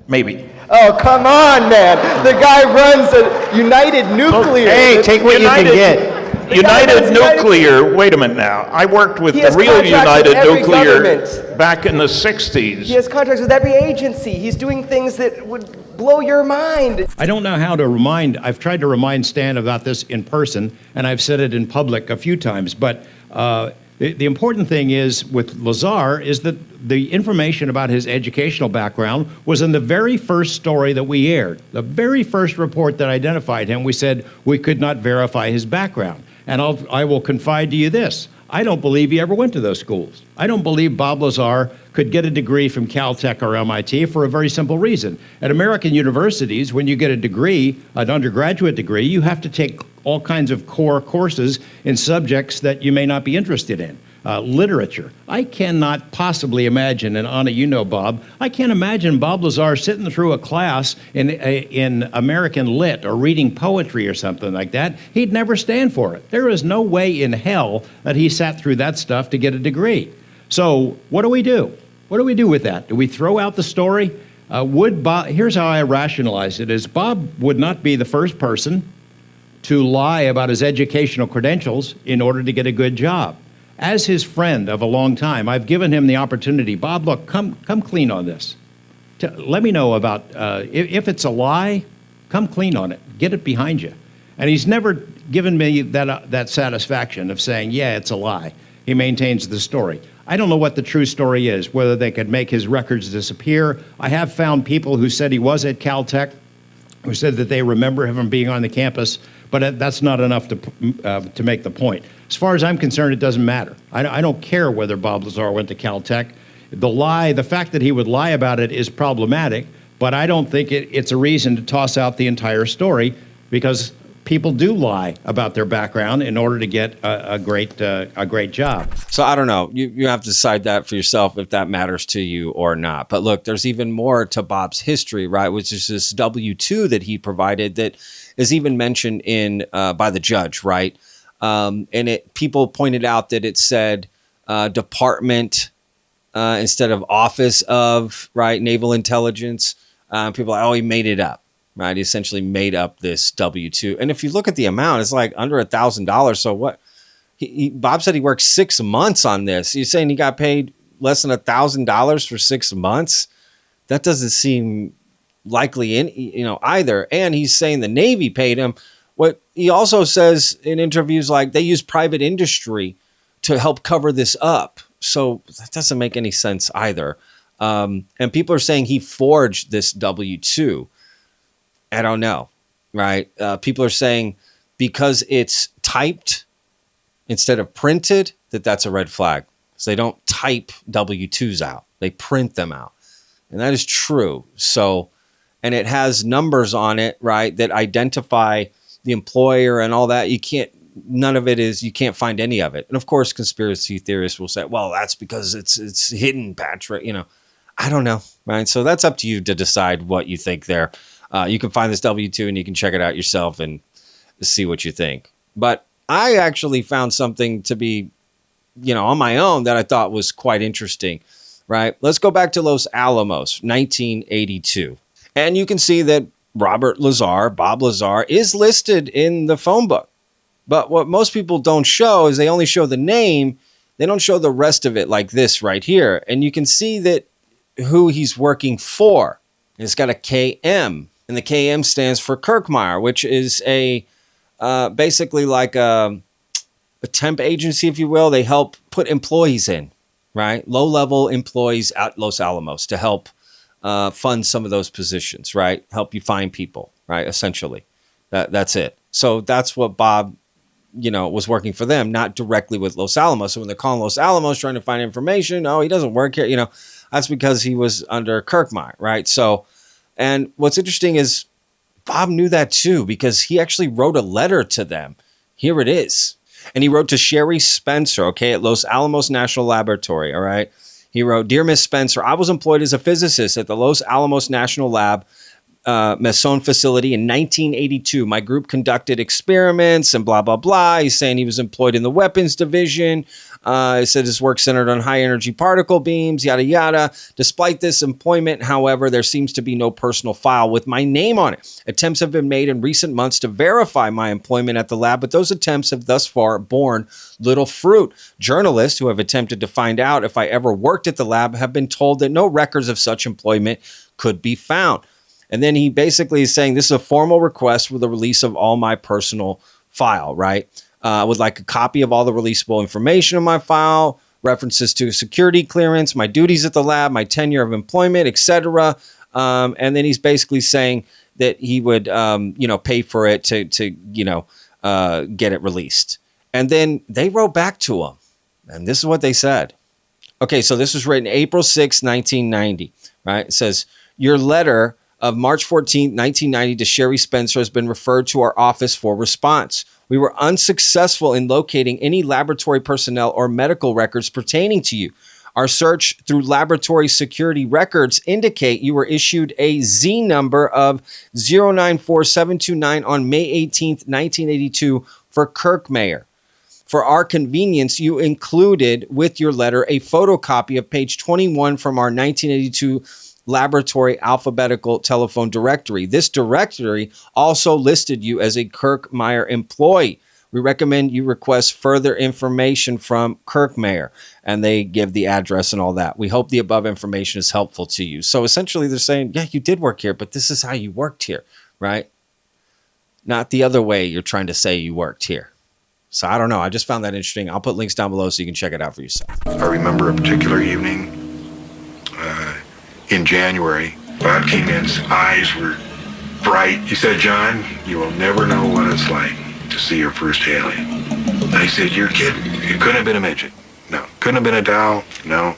Maybe. Oh, come on, man. The guy runs a United Nuclear. Hey, take what you can get. United Nuclear, wait a minute now. I worked with the real United Nuclear back in the 60s. He has contracts with every agency. He's doing things that would blow your mind. I don't know how to remind, I've tried to remind Stan about this in person, and I've said it in public a few times, but the important thing is with Lazar is that the information about his educational background was in the very first story that we aired. The very first report that identified him, we said we could not verify his background. And I will confide to you this. I don't believe he ever went to those schools. I don't believe Bob Lazar could get a degree from Caltech or MIT for a very simple reason. At American universities, when you get a degree, an undergraduate degree, you have to take all kinds of core courses in subjects that you may not be interested in. literature. I cannot possibly imagine, and Anna, you know Bob, I can't imagine Bob Lazar sitting through a class in American Lit or reading poetry or something like that. He'd never stand for it. There is no way in hell that he sat through that stuff to get a degree. So what do we do? What do we do with that? Do we throw out the story? Here's how I rationalize it, is Bob would not be the first person to lie about his educational credentials in order to get a good job. As his friend of a long time, I've given him the opportunity. Bob, look, come clean on this. Let me know about, if it's a lie, come clean on it. Get it behind you. And he's never given me that satisfaction of saying, yeah, it's a lie. He maintains the story. I don't know what the true story is, whether they could make his records disappear. I have found people who said he was at Caltech, who said that they remember him being on the campus, but that's not enough to make the point. As far as I'm concerned, it doesn't matter. I don't care whether Bob Lazar went to Caltech. The fact that he would lie about it is problematic, but I don't think it's a reason to toss out the entire story, because people do lie about their background in order to get a great job. So I don't know. You have to decide that for yourself if that matters to you or not. But look, there's even more to Bob's history, right? Which is this W-2 that he provided that is even mentioned in by the judge, right? And people pointed out that it said department instead of office of, right, naval intelligence. People are like, oh, he made it up. Right, he essentially made up this W-2, and if you look at the amount, it's like under $1,000. So what? Bob said he worked 6 months on this. You're saying he got paid less than $1,000 for 6 months? That doesn't seem likely, either. And he's saying the Navy paid him. What he also says in interviews, like they use private industry to help cover this up. So that doesn't make any sense either. And people are saying he forged this W-2. I don't know, right? People are saying because it's typed instead of printed, that's a red flag. So they don't type W-2s out. They print them out. And that is true. So, and it has numbers on it, right, that identify the employer and all that. You can't find any of it. And of course, conspiracy theorists will say, well, that's because it's hidden, Patrick. I don't know, right? So that's up to you to decide what you think there. You can find this W-2 and you can check it out yourself and see what you think. But I actually found something to be, on my own that I thought was quite interesting, right? Let's go back to Los Alamos, 1982. And you can see that Bob Lazar, is listed in the phone book. But what most people don't show is they only show the name. They don't show the rest of it like this right here. And you can see that who he's working for. It's got a KM. And the KM stands for Kirkmeyer, which is basically like a temp agency, if you will. They help put employees in, right? Low-level employees at Los Alamos to help fund some of those positions, right? Help you find people, right? Essentially, that's it. So that's what Bob, was working for them, not directly with Los Alamos. So when they're calling Los Alamos trying to find information, oh, he doesn't work here, that's because he was under Kirkmeyer, right? So. And what's interesting is Bob knew that too, because he actually wrote a letter to them. Here it is. And he wrote to Sherry Spencer, okay, at Los Alamos National Laboratory, all right? He wrote, Dear Miss Spencer, I was employed as a physicist at the Los Alamos National Lab Mason facility in 1982. My group conducted experiments and blah, blah, blah. He's saying he was employed in the weapons division. He said his work centered on high energy particle beams, yada, yada. Despite this employment, however, there seems to be no personal file with my name on it. Attempts have been made in recent months to verify my employment at the lab, but those attempts have thus far borne little fruit. Journalists who have attempted to find out if I ever worked at the lab have been told that no records of such employment could be found. And then he basically is saying this is a formal request for the release of all my personal file, right? I would like a copy of all the releasable information in my file, references to security clearance, my duties at the lab, my tenure of employment, etc. And then he's basically saying that he would, pay for it to get it released. And then they wrote back to him, and this is what they said. Okay, so this was written April 6, 1990, right? It says, your letter of March 14, 1990 to Sherry Spencer has been referred to our office for response. We were unsuccessful in locating any laboratory personnel or medical records pertaining to you. Our search through laboratory security records indicate you were issued a Z number of 094729 on May 18th, 1982 for Kirkmayer. For our convenience, you included with your letter a photocopy of page 21 from our 1982 laboratory alphabetical telephone directory. This directory also listed you as a Kirkmayer employee. We recommend you request further information from Kirkmayer, and they give the address and all that. We hope the above information is helpful to you. So essentially they're saying, yeah, you did work here, but this is how you worked here, right? Not the other way you're trying to say you worked here. So I don't know. I just found that interesting. I'll put links down below so you can check it out for yourself. I remember a particular evening in January. Bob came in, his eyes were bright. He said, John, you will never know what it's like to see your first alien. I said, you're kidding. It couldn't have been a midget. No. Couldn't have been a doll. No.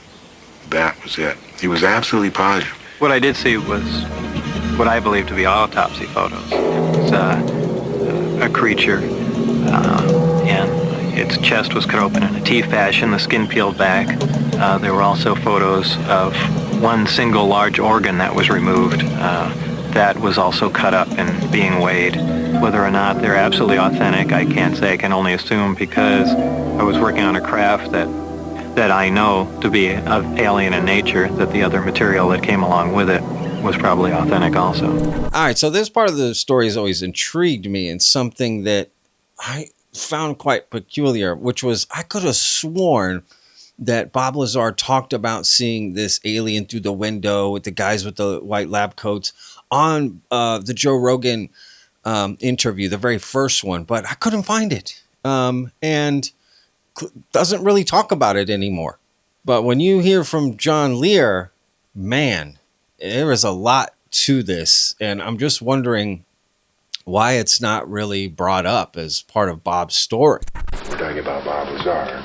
That was it. He was absolutely positive. What I did see was what I believe to be autopsy photos. It's a creature, and its chest was cut open in a T fashion, the skin peeled back. There were also photos of one single large organ that was removed. That was also cut up and being weighed. Whether or not they're absolutely authentic, I can't say. I can only assume because I was working on a craft that I know to be of alien in nature, that the other material that came along with it was probably authentic also. All right, so this part of the story has always intrigued me, and something that I found quite peculiar, which was I could have sworn that Bob Lazar talked about seeing this alien through the window with the guys with the white lab coats on the Joe Rogan interview, the very first one, but I couldn't find it, and doesn't really talk about it anymore. But when you hear from John Lear, man, there is a lot to this, and I'm just wondering why it's not really brought up as part of Bob's story. We're talking about Bob Lazar.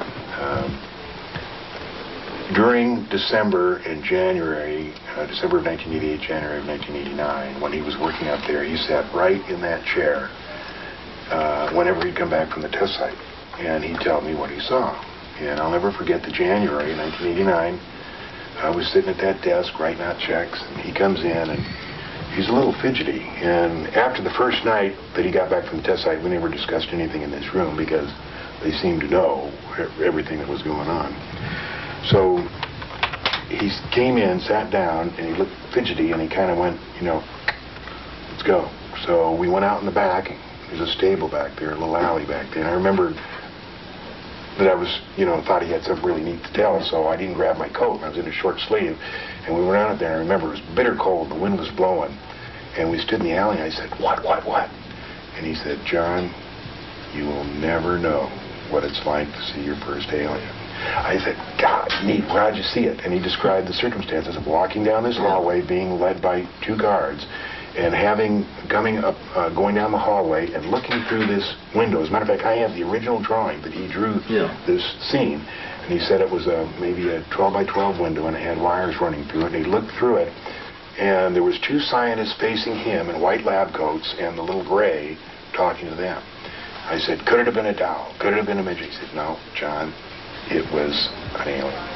During December and January, December of 1988, January of 1989, when he was working up there, he sat right in that chair whenever he'd come back from the test site, and he'd tell me what he saw. And I'll never forget the January 1989. I was sitting at that desk writing out checks, and he comes in, and he's a little fidgety. And after the first night that he got back from the test site, we never discussed anything in this room because they seemed to know everything that was going on. So he came in, sat down, and he looked fidgety, and he kind of went, let's go. So we went out in the back. There's a stable back there, a little alley back there. And I remember that I was, thought he had something really neat to tell, so I didn't grab my coat. I was in a short sleeve, and we went out there. And I remember it was bitter cold. The wind was blowing, and we stood in the alley, and I said, what? And he said, John, you will never know what it's like to see your first alien. I said, God, neat, how'd you see it? And he described the circumstances of walking down this hallway, being led by two guards, and going down the hallway and looking through this window. As a matter of fact, I have the original drawing that he drew this scene. And he said it was maybe a 12 by 12 window, and it had wires running through it. And he looked through it, and there was two scientists facing him in white lab coats and the little gray talking to them. I said, could it have been a doll? Could it have been a midget? He said, no, John, it was an alien.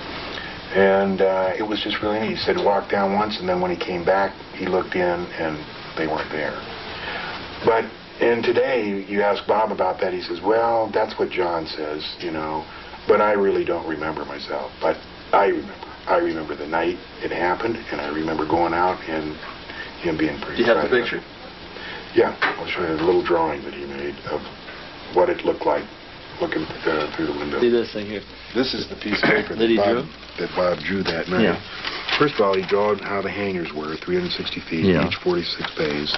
And it was just really neat. He said he walked down once, and then when he came back, he looked in, and they weren't there. And today, you ask Bob about that, he says, well, that's what John says, but I really don't remember myself. But I remember. I remember the night it happened, and I remember going out and him being pretty excited. Do you have the picture? Yeah, I'll show you a little drawing that he made of what it looked like looking through the window. See this thing here? This is the piece of paper that Bob drew that night. Yeah. First of all, he drew how the hangars were, 360 feet, each 46 bays.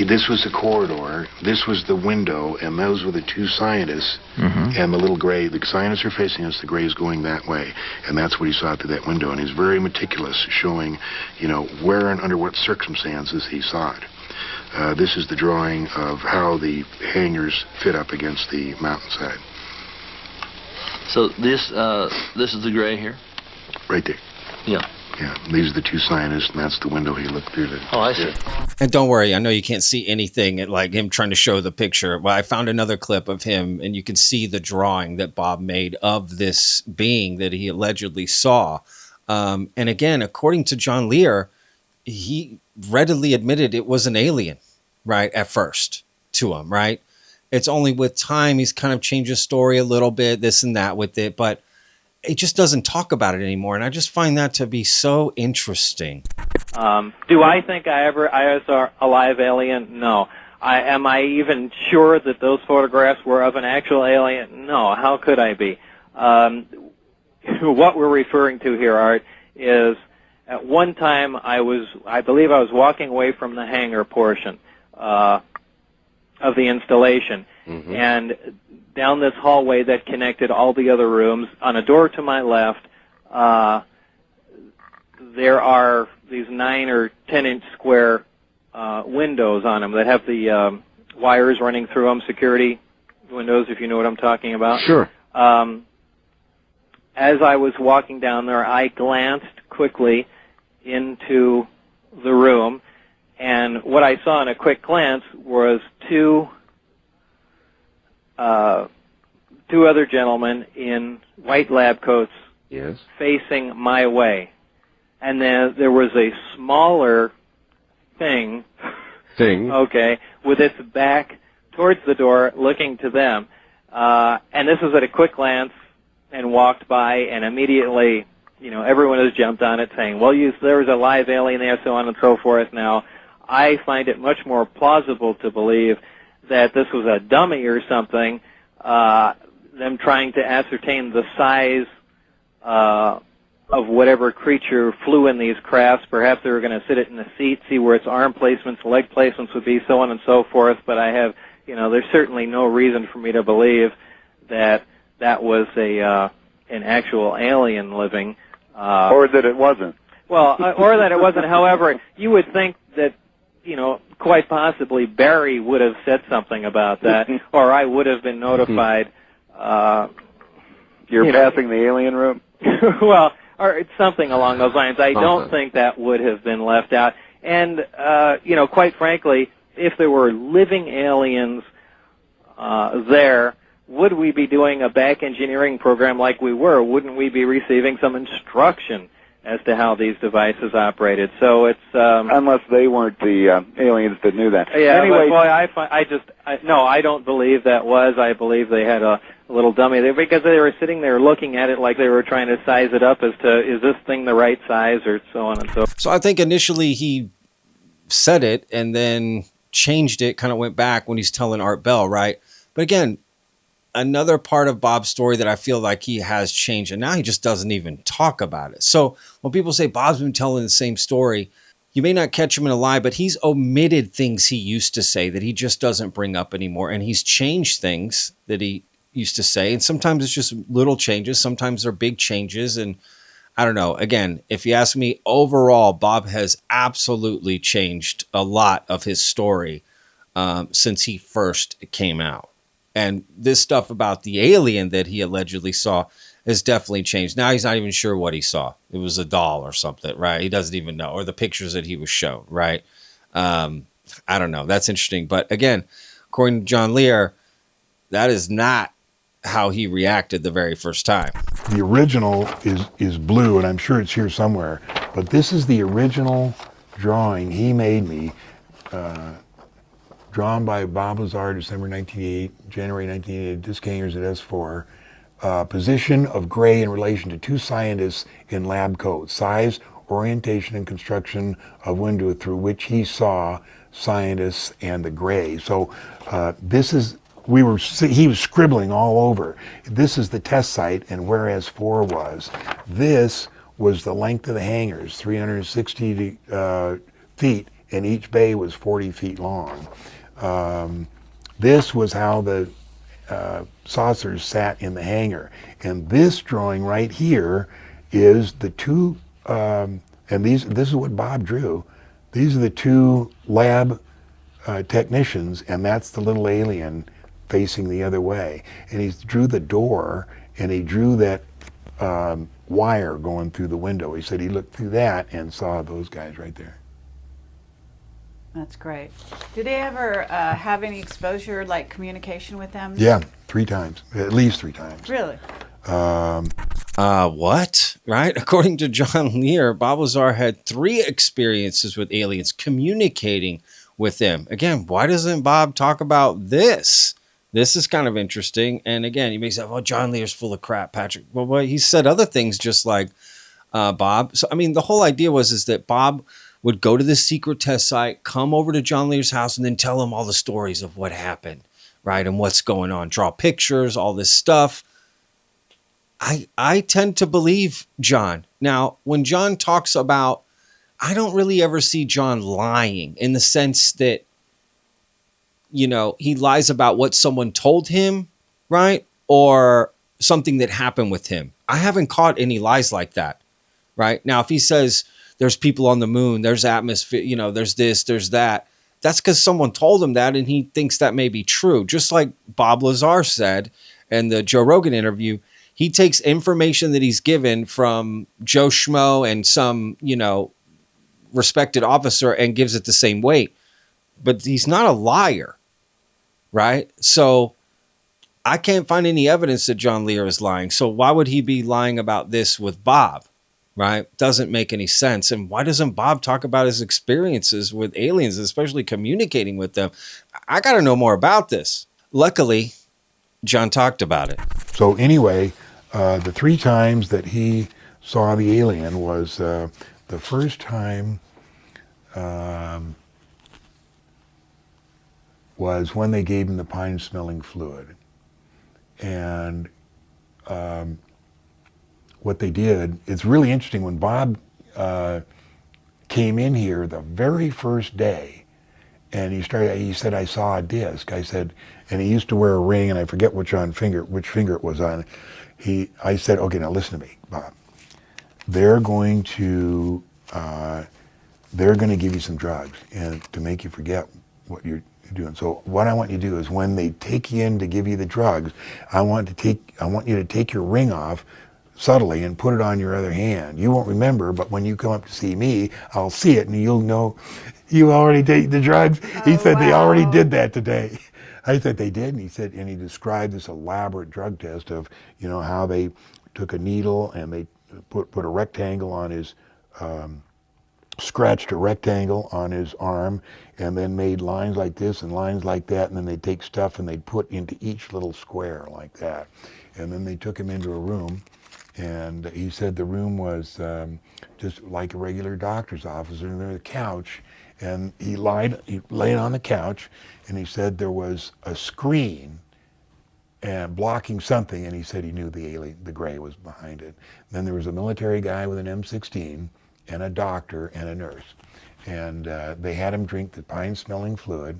This was the corridor, this was the window, and those were the two scientists, and the little gray. The scientists are facing us, the gray is going that way, and that's what he saw through that window. And he's very meticulous, showing, where and under what circumstances he saw it. This is the drawing of how the hangars fit up against the mountainside. So this is the gray here? Right there. Yeah. Yeah, these are the two scientists, and that's the window he looked through. Oh, I see. And don't worry, I know you can't see anything like him trying to show the picture. Well, I found another clip of him, and you can see the drawing that Bob made of this being that he allegedly saw. And again, according to John Lear, he readily admitted it was an alien, right, at first to him, right? It's only with time he's kind of changed his story a little bit, this and that with it, but it just doesn't talk about it anymore. And I just find that to be so interesting. Do I think I saw a live alien? No. Am I even sure that those photographs were of an actual alien? No. How could I be? What we're referring to here, Art, is at one time I believe I was walking away from the hangar portion of the installation, and down this hallway that connected all the other rooms, on a door to my left, there are these 9 or 10-inch square windows on them that have the wires running through them, security windows, if you know what I'm talking about. Sure. As I was walking down there, I glanced quickly into the room, and what I saw in a quick glance was two other gentlemen in white lab coats, yes, facing my way. And then there was a smaller thing, okay, with its back towards the door, looking to them. And this was at a quick glance, and walked by, and immediately, everyone has jumped on it, saying, well, there was a live alien there, so on and so forth. Now, I find it much more plausible to believe that this was a dummy or something, them trying to ascertain the size of whatever creature flew in these crafts. Perhaps they were going to sit it in the seat, see where its arm placements, leg placements would be, so on and so forth. But I have, there's certainly no reason for me to believe that that was an actual alien living. Or that it wasn't. Well, or that it wasn't. However, you would think that, quite possibly Barry would have said something about that, or I would have been notified. You're passing the alien room? Well, or it's something along those lines. I don't think that would have been left out. And, quite frankly, if there were living aliens there, would we be doing a back engineering program like we were? Wouldn't we be receiving some instruction as to how these devices operated? So it's unless they weren't the aliens that knew that. Yeah. Anyway, no, I don't believe that was. I believe they had a little dummy there because they were sitting there looking at it like they were trying to size it up as to, is this thing the right size, or so on and so forth. So I think initially he said it and then changed it, kind of went back when he's telling Art Bell, right? But again, another part of Bob's story that I feel like he has changed, and now he just doesn't even talk about it. So when people say Bob's been telling the same story, you may not catch him in a lie, but he's omitted things he used to say that he just doesn't bring up anymore. And he's changed things that he used to say. And sometimes it's just little changes. Sometimes they're big changes. And I don't know. Again, if you ask me, overall, Bob has absolutely changed a lot of his story since he first came out. And this stuff about the alien that he allegedly saw has definitely changed. Now he's not even sure what he saw. It was a doll or something, right? He doesn't even know. Or the pictures that he was shown, right? I don't know. That's interesting. But again, according to John Lear, that is not how he reacted the very first time. The original is blue, and I'm sure it's here somewhere. But this is the original drawing he made me. Drawn by Bob Lazar, December 1988, January 1988, disc hangers at S4. Position of gray in relation to two scientists in lab coats. Size, orientation, and construction of window through which he saw scientists and the gray. So this is, he was scribbling all over. This is the test site and where S4 was. This was the length of the hangars, 360 feet, and each bay was 40 feet long. This was how the saucers sat in the hangar. And this drawing right here is the two, and this is what Bob drew. These are the two lab technicians, and that's the little alien facing the other way. And he drew the door, and he drew that wire going through the window. He said he looked through that and saw those guys right there. That's great. Did they ever have any exposure, like communication with them? Yeah, 3 times, at least 3 times. Really? What? Right? According to John Lear, Bob Lazar had 3 experiences with aliens communicating with them. Again, why doesn't Bob talk about this? This is kind of interesting. And again, you may say, well, John Lear's full of crap, Patrick. Well, he said other things just like Bob. So, I mean, the whole idea is that Bob would go to the secret test site, come over to John Lear's house, and then tell him all the stories of what happened, right? And what's going on, draw pictures, all this stuff. I tend to believe John. Now, when John talks about, I don't really ever see John lying in the sense that, you know, he lies about what someone told him, right? Or something that happened with him. I haven't caught any lies like that, right? Now, if he says there's people on the moon, there's atmosphere, you know, there's this, there's that, that's because someone told him that and he thinks that may be true. Just like Bob Lazar said in the Joe Rogan interview, he takes information that he's given from Joe Schmo and some, you know, respected officer and gives it the same weight. But he's not a liar, right? So I can't find any evidence that John Lear is lying. So why would he be lying about this with Bob, right? Doesn't make any sense. And why doesn't Bob talk about his experiences with aliens, especially communicating with them? I got to know more about this. Luckily, John talked about it. So anyway, the 3 times that he saw the alien was the first time was when they gave him the pine-smelling fluid. And what they did, it's really interesting, when Bob came in here the very first day, and he said, I saw a disc. I said, and he used to wear a ring, and I forget which finger it was on. I said, okay, now listen to me, Bob. They're going to give you some drugs and to make you forget what you're doing. So what I want you to do is, when they take you in to give you the drugs, I want you to take your ring off subtly and put it on your other hand. You won't remember, but when you come up to see me, I'll see it and you'll know you already take the drugs. He said, wow. They already did that today. I said they did, and he said, and he described this elaborate drug test of, you know, how they took a needle and they put a rectangle on his, scratched a rectangle on his arm, and then made lines like this and lines like that, and then they'd take stuff and they'd put into each little square like that. And then they took him into a room, and he said the room was just like a regular doctor's office, and there was a couch, and he laid on the couch, and he said there was a screen and blocking something, and he said he knew the gray was behind it. Then there was a military guy with an M16 and a doctor and a nurse, and they had him drink the pine-smelling fluid,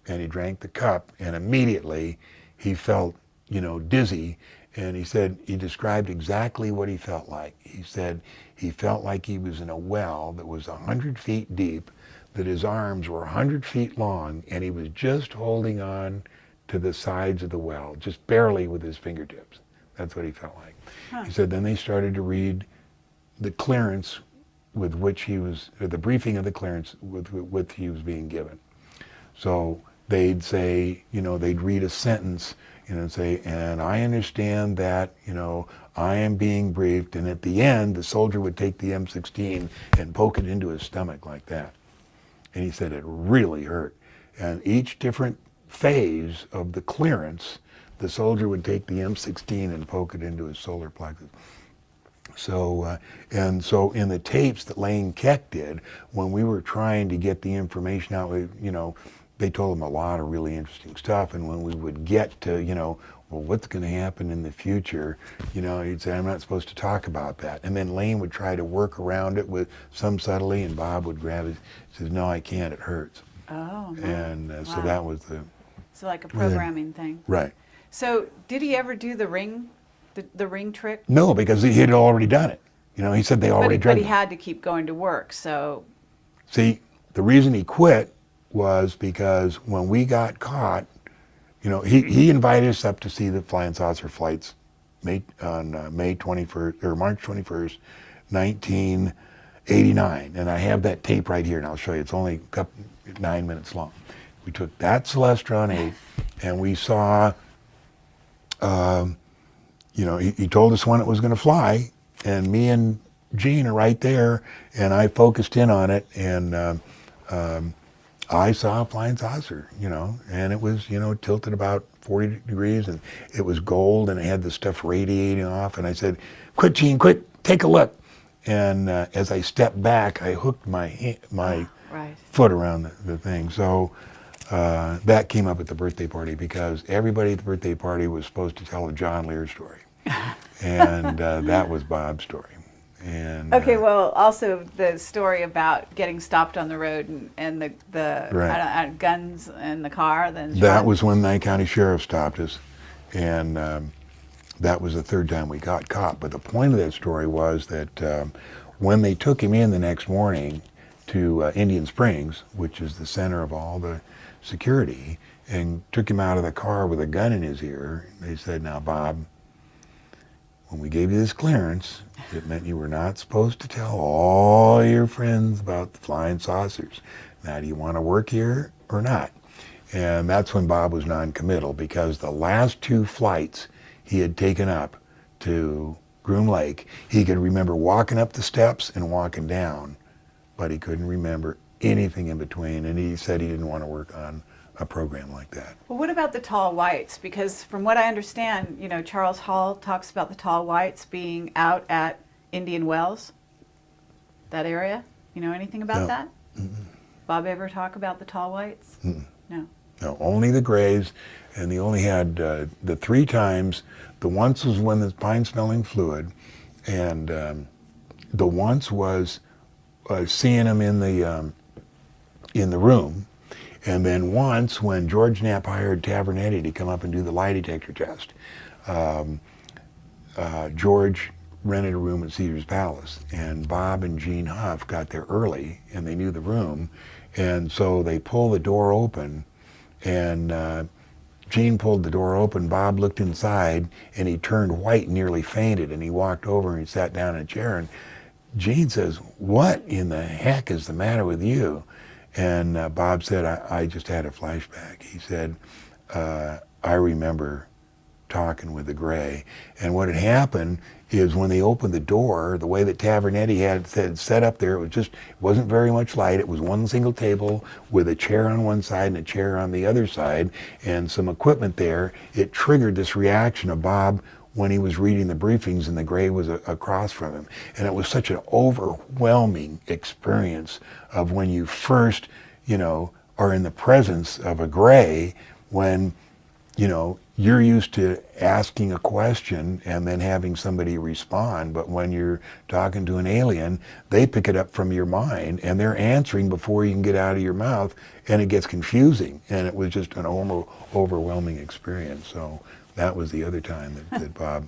and he drank the cup, and immediately he felt, you know, dizzy. And he said he described exactly what he felt like. He said he felt like he was in a well that was 100 feet deep, that his arms were 100 feet long, and he was just holding on to the sides of the well, just barely with his fingertips. That's what he felt like. Huh. He said then they started to read the clearance with which he was, or the briefing of the clearance with which he was being given. So they'd say, you know, they'd read a sentence, you know, and say, and I understand that, you know, I am being briefed, and at the end, the soldier would take the M16 and poke it into his stomach like that. And he said it really hurt. And each different phase of the clearance, the soldier would take the M16 and poke it into his solar plexus. So, and so in the tapes that Lane Keck did, when we were trying to get the information out, you know, they told him a lot of really interesting stuff. And when we would get to, you know, well, what's going to happen in the future, you know, he'd say, I'm not supposed to talk about that. And then Lane would try to work around it with some subtlety, and Bob would grab it, says, no, I can't, it hurts. Oh, no. And wow. So that was the... So like a programming thing. Right. So did he ever do the ring trick? No, because he had already done it. You know, he said they already But he had to keep going to work, so... See, the reason he quit was because when we got caught, you know, he invited us up to see the flying saucer flights, May 21st or March 21st, 1989, and I have that tape right here, and I'll show you. It's only 9 minutes long. We took that Celestron 8, and we saw. He told us when it was going to fly, and me and Gene are right there, and I focused in on it, and I saw a flying saucer, and it was, tilted about 40 degrees, and it was gold, and it had the stuff radiating off, and I said, "Quick, Gene, quick, take a look." And as I stepped back, I hooked my foot around the thing. So that came up at the birthday party because everybody at the birthday party was supposed to tell a John Lear story. And that was Bob's story. And okay, well, also the story about getting stopped on the road and the guns in the car. That was when Nye County Sheriff stopped us, and that was the third time we got caught. But the point of that story was that when they took him in the next morning to Indian Springs, which is the center of all the security, and took him out of the car with a gun in his ear, they said, "Now, Bob, when we gave you this clearance, it meant you were not supposed to tell all your friends about the flying saucers. Now, do you want to work here or not?" And that's when Bob was non-committal, because the last 2 flights he had taken up to Groom Lake, he could remember walking up the steps and walking down, but he couldn't remember anything in between, and he said he didn't want to work on a program like that. Well, what about the tall whites? Because from what I understand, Charles Hall talks about the tall whites being out at Indian Wells, that area. You know anything about that? Mm-mm. Bob ever talk about the tall whites? Mm-mm. No. No, only the grays, and they only had the 3 times. The once was when the pine-smelling fluid, and the once was seeing them in the room. And then once, when George Knapp hired Tavernetti to come up and do the lie detector test, George rented a room at Caesar's Palace, and Bob and Gene Huff got there early, and they knew the room, and so they pulled the door open, and Gene pulled the door open, Bob looked inside, and he turned white and nearly fainted, and he walked over and he sat down in a chair, and Gene says, "What in the heck is the matter with you?" And Bob said, I just had a flashback. He said, "I remember talking with the gray." And what had happened is when they opened the door, the way that Tavernetti had set up there, it wasn't very much light. It was one single table with a chair on one side and a chair on the other side and some equipment there. It triggered this reaction of Bob when he was reading the briefings and the gray was across from him. And it was such an overwhelming experience of when you first, are in the presence of a gray, when, you're used to asking a question and then having somebody respond, but when you're talking to an alien, they pick it up from your mind and they're answering before you can get out of your mouth, and it gets confusing. And it was just an overwhelming experience. So that was the other time that Bob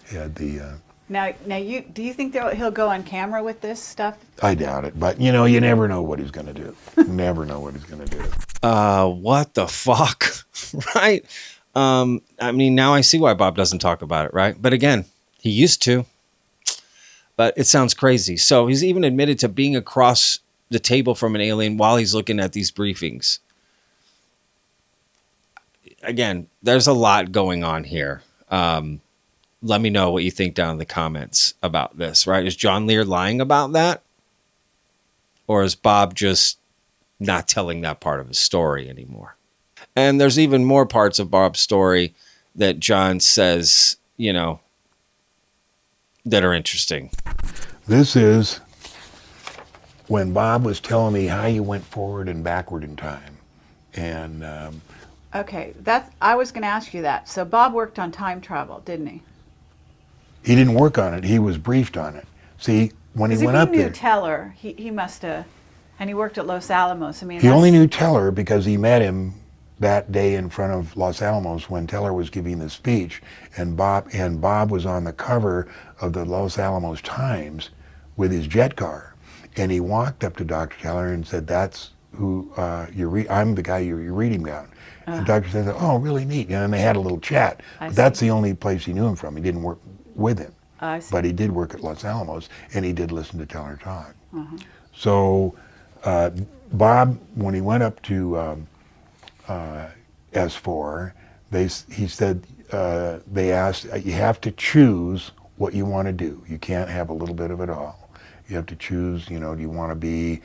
had the... Now, do you think he'll go on camera with this stuff? I doubt it, but you never know what he's going to do. You never know what he's going to do. What the fuck, right? I mean, now I see why Bob doesn't talk about it, right? But again, he used to. But it sounds crazy. So he's even admitted to being across the table from an alien while he's looking at these briefings. Again, there's a lot going on here. Let me know what you think down in the comments about this, right? Is John Lear lying about that? Or is Bob just not telling that part of his story anymore? And there's even more parts of Bob's story that John says, that are interesting. This is when Bob was telling me how you went forward and backward in time. And okay, I was going to ask you that. So Bob worked on time travel, didn't he? He didn't work on it. He was briefed on it. See, when he went up there... If he knew Teller, he must have... And he worked at Los Alamos. I mean, he only knew Teller because he met him that day in front of Los Alamos when Teller was giving the speech. And Bob was on the cover of the Los Alamos Times with his jet car. And he walked up to Dr. Teller and said, "That's who I'm the guy you're reading about. And the doctor said, oh, really neat. And they had a little chat. But that's the only place he knew him from. He didn't work with him. But he did work at Los Alamos, and he did listen to Teller talk. So Bob, when he went up to S4, he said, they asked, you have to choose what you want to do. You can't have a little bit of it all. You have to choose, do you want to be,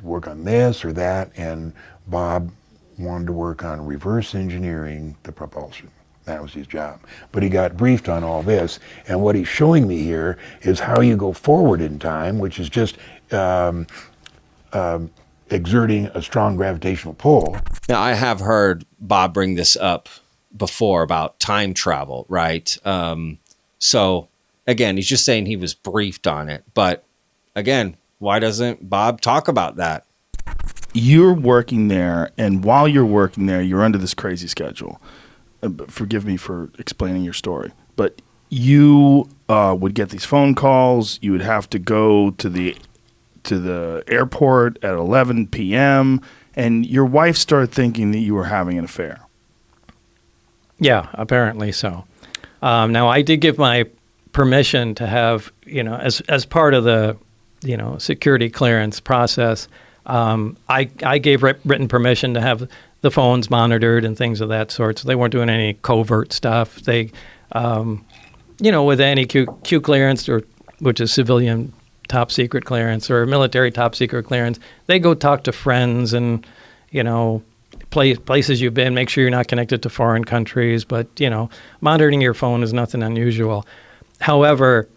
work on this or that? And Bob wanted to work on reverse engineering the propulsion. That was his job. But he got briefed on all this, and what he's showing me here is how you go forward in time, which is just exerting a strong gravitational pull. Now, I have heard Bob bring this up before about time travel, right? So, again, he's just saying he was briefed on it. But, again, why doesn't Bob talk about that? You're working there, and while you're working there, you're under this crazy schedule. Forgive me for explaining your story, but you would get these phone calls. You would have to go to the airport at 11 p.m., and your wife started thinking that you were having an affair. Yeah, apparently so. Now, I did give my permission to have, as part of the, security clearance process, I gave written permission to have the phones monitored and things of that sort. So they weren't doing any covert stuff. They, with any Q clearance, which is civilian top secret clearance or military top secret clearance, they go talk to friends and, places you've been, make sure you're not connected to foreign countries. But, monitoring your phone is nothing unusual. However,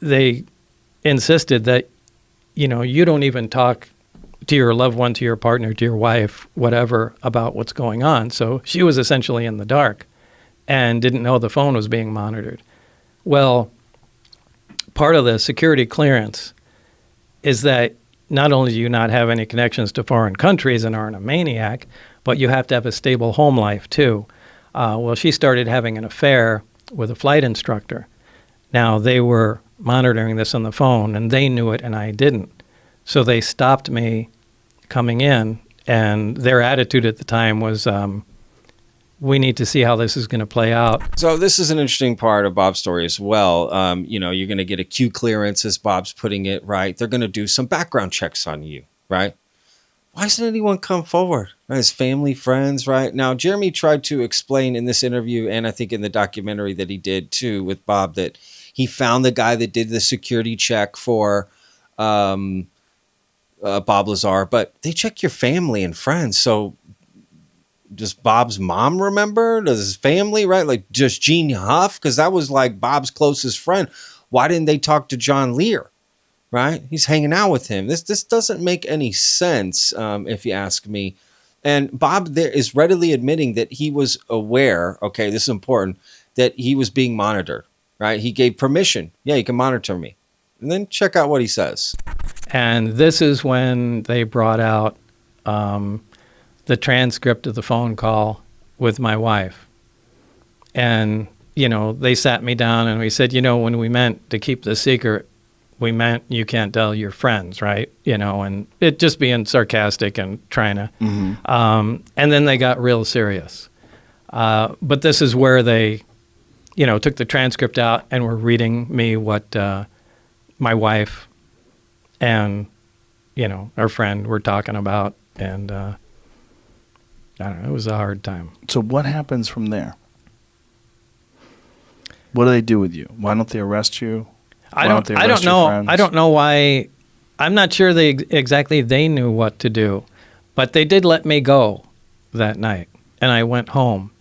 they insisted that, you don't even talk to your loved one, to your partner, to your wife, whatever, about what's going on. So she was essentially in the dark and didn't know the phone was being monitored. Well, part of the security clearance is that not only do you not have any connections to foreign countries and aren't a maniac, but you have to have a stable home life too. Well, she started having an affair with a flight instructor. Now, they were monitoring this on the phone, and they knew it, and I didn't. So they stopped me coming in, and their attitude at the time was, we need to see how this is going to play out. So this is an interesting part of Bob's story as well. You're going to get a Q clearance, as Bob's putting it, right? They're going to do some background checks on you, right? Why doesn't anyone come forward? Right? His family, friends, right? Now, Jeremy tried to explain in this interview, and I think in the documentary that he did too with Bob, that he found the guy that did the security check for Bob Lazar, but they check your family and friends. So does Bob's mom remember? Does his family, right? Like just Gene Huff? Because that was like Bob's closest friend. Why didn't they talk to John Lear? Right? He's hanging out with him. This doesn't make any sense, if you ask me. And Bob there is readily admitting that he was aware, okay, this is important, that he was being monitored, right? He gave permission. Yeah, you can monitor me. And then check out what he says. And this is when they brought out the transcript of the phone call with my wife. And, they sat me down and we said, when we meant to keep the secret, we meant you can't tell your friends, right? And it just being sarcastic and trying to. Mm-hmm. And then they got real serious. But this is where they, took the transcript out and were reading me what my wife and, our friend were talking about. And I don't know, it was a hard time. So what happens from there? What do they do with you? Why don't they arrest you? I don't know. I don't know why. I'm not sure they knew what to do, but they did let me go that night, and I went home.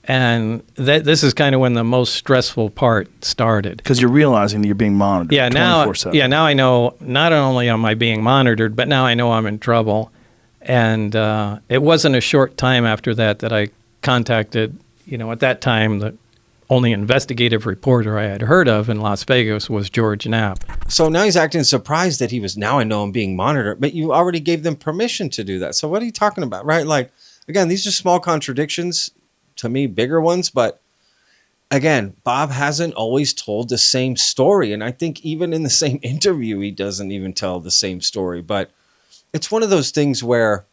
And this is kind of when the most stressful part started. Because you're realizing that you're being monitored 24/7. Now I know not only am I being monitored, but now I know I'm in trouble. And it wasn't a short time after that I contacted, at that time, the only investigative reporter I had heard of in Las Vegas was George Knapp. So now he's acting surprised that now I know I'm being monitored, but you already gave them permission to do that. So what are you talking about, right? Like, again, these are small contradictions, to me, bigger ones, but again, Bob hasn't always told the same story. And I think even in the same interview, he doesn't even tell the same story. But it's one of those things where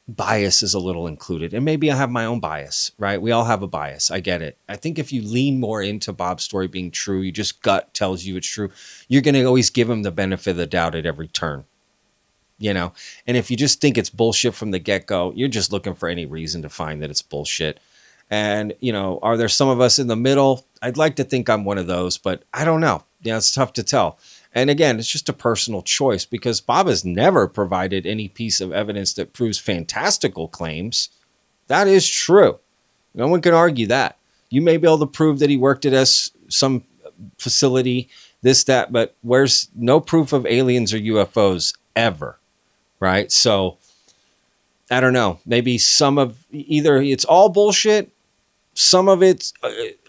bias is a little included, and maybe I have my own bias, right? We all have a bias. I get it. I think if you lean more into Bob's story being true, you just gut tells you it's true, you're going to always give him the benefit of the doubt at every turn, you know? And if you just think it's bullshit from the get-go, you're just looking for any reason to find that it's bullshit. And, you know, are there some of us in the middle? I'd like to think I'm one of those, but I don't know. Yeah, it's tough to tell. And again, it's just a personal choice because Bob has never provided any piece of evidence that proves fantastical claims. That is true. No one can argue that. You may be able to prove that he worked at some facility, this, that, but where's no proof of aliens or UFOs ever, right? So I don't know. Maybe some of either it's all bullshit, some of it's,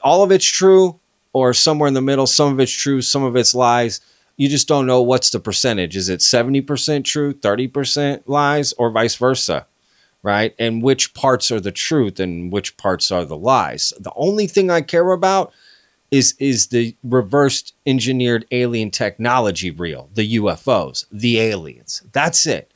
all of it's true, or somewhere in the middle, some of it's true, some of it's lies. You just don't know what's the percentage. Is it 70% true, 30% lies, or vice versa, right? And which parts are the truth and which parts are the lies? The only thing I care about is the reversed engineered alien technology real, the UFOs, the aliens. That's it.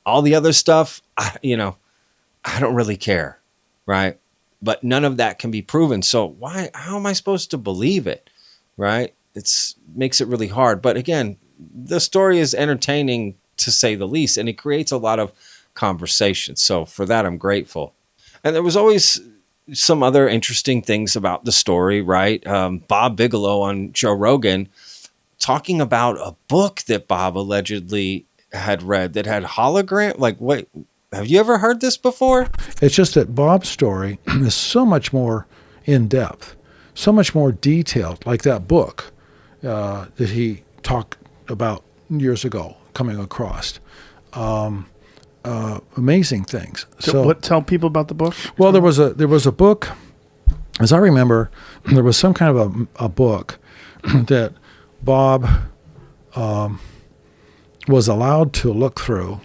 All the other stuff, I don't really care, right? But none of that can be proven. So how am I supposed to believe it, right? Makes it really hard. But again, the story is entertaining to say the least, and it creates a lot of conversation. So for that, I'm grateful. And there was always some other interesting things about the story, right? Bob Bigelow on Joe Rogan talking about a book that Bob allegedly had read that had hologram. Like, wait, have you ever heard this before? It's just that Bob's story is so much more in depth, so much more detailed, like that book that he talked about years ago coming across. Amazing things. So tell people about the book? Well, there was a book, as I remember, there was some kind of a book that Bob was allowed to look through,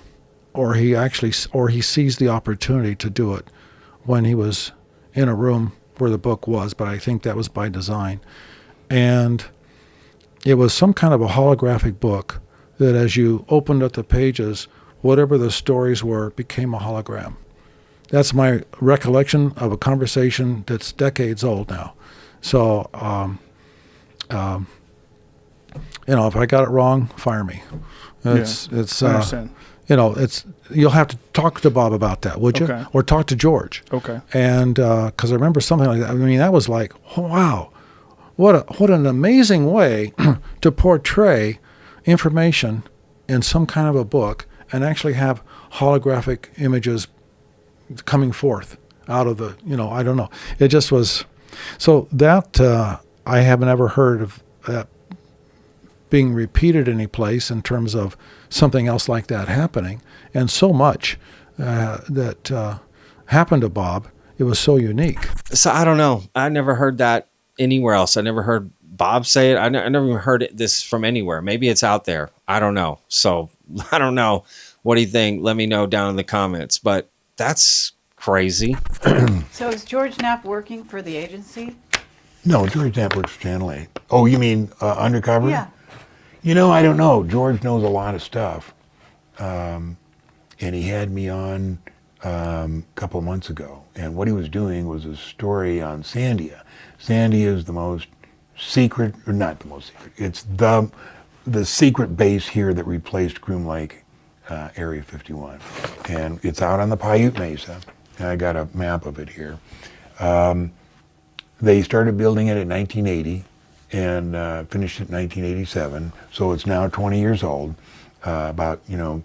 or he seized the opportunity to do it when he was in a room where the book was, but I think that was by design. And it was some kind of a holographic book that as you opened up the pages, whatever the stories were became a hologram. That's my recollection of a conversation that's decades old now. So, if I got it wrong, fire me. I understand. You'll have to talk to Bob about that, would you? Okay. Or talk to George. Okay. And because I remember something like that. I mean, that was like, oh, wow, what an amazing way to portray information in some kind of a book and actually have holographic images coming forth out of the, I don't know. It just was, so that I haven't ever heard of that being repeated any place in terms of something else like that happening. And so much that happened to Bob, it was so unique. So I don't know. I never heard that anywhere else. I never heard Bob say it. I never even heard this from anywhere. Maybe it's out there. I don't know. So I don't know. What do you think? Let me know down in the comments. But that's crazy. So is George Knapp working for the agency? No, George Knapp works for Channel 8. Oh, you mean undercover? Yeah. I don't know. George knows a lot of stuff. And he had me on a couple of months ago. And what he was doing was a story on Sandia. Sandia is the most secret, or not the most secret, it's the secret base here that replaced Groom Lake, Area 51. And it's out on the Paiute Mesa. And I got a map of it here. They started building it in 1980 and finished it in 1987. So it's now 20 years old. About 4,000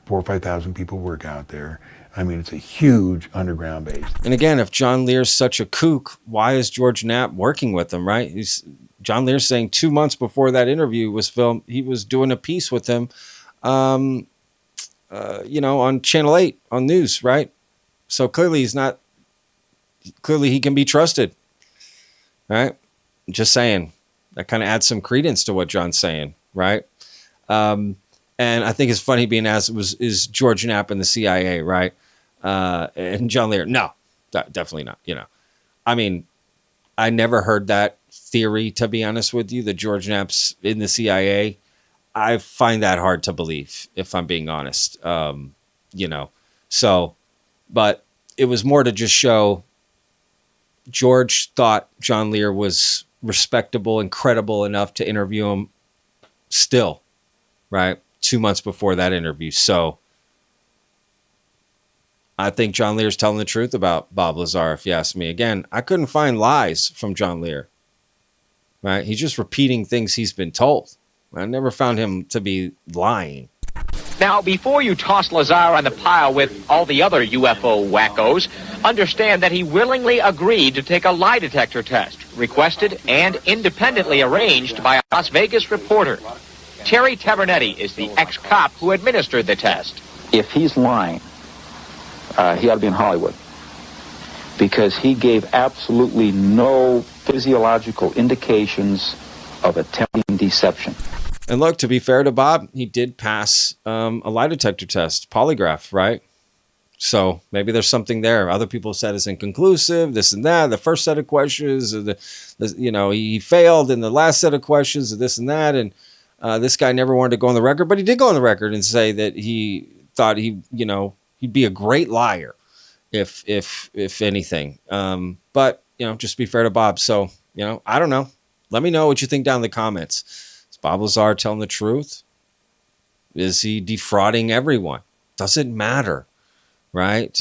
or 5,000 people work out there. I mean, it's a huge underground base. And again, if John Lear's such a kook, why is George Knapp working with him, right? John Lear's saying 2 months before that interview was filmed, he was doing a piece with him, on Channel 8 on news, right? So clearly he can be trusted, right? Just saying. That kind of adds some credence to what John's saying, right? And I think it's funny being asked, is George Knapp in the CIA, right? And John Lear, no, definitely not. I mean, I never heard that theory, to be honest with you, that George Knapp's in the CIA. I find that hard to believe, if I'm being honest. You know, so, but it was more to just show George thought John Lear was respectable and credible enough to interview him still, right? 2 months before that interview. So I think John Lear's telling the truth about Bob Lazar, if you ask me. Again, I couldn't find lies from John Lear, right? He's just repeating things he's been told. I never found him to be lying. Now, before you toss Lazar on the pile with all the other UFO wackos, understand that he willingly agreed to take a lie detector test, requested and independently arranged by a Las Vegas reporter. Terry Tavernetti is the ex-cop who administered the test. If he's lying, he ought to be in Hollywood, because he gave absolutely no physiological indications of attempting deception. And look, to be fair to Bob, he did pass a lie detector test, polygraph, right? So maybe there's something there. Other people said it's inconclusive, this and that. The first set of questions, he failed in the last set of questions, this and that. And this guy never wanted to go on the record, but he did go on the record and say that he thought he'd be a great liar, if anything. But just be fair to Bob. So I don't know. Let me know what you think down in the comments. Bob Lazar telling the truth? Is he defrauding everyone? Doesn't matter, right?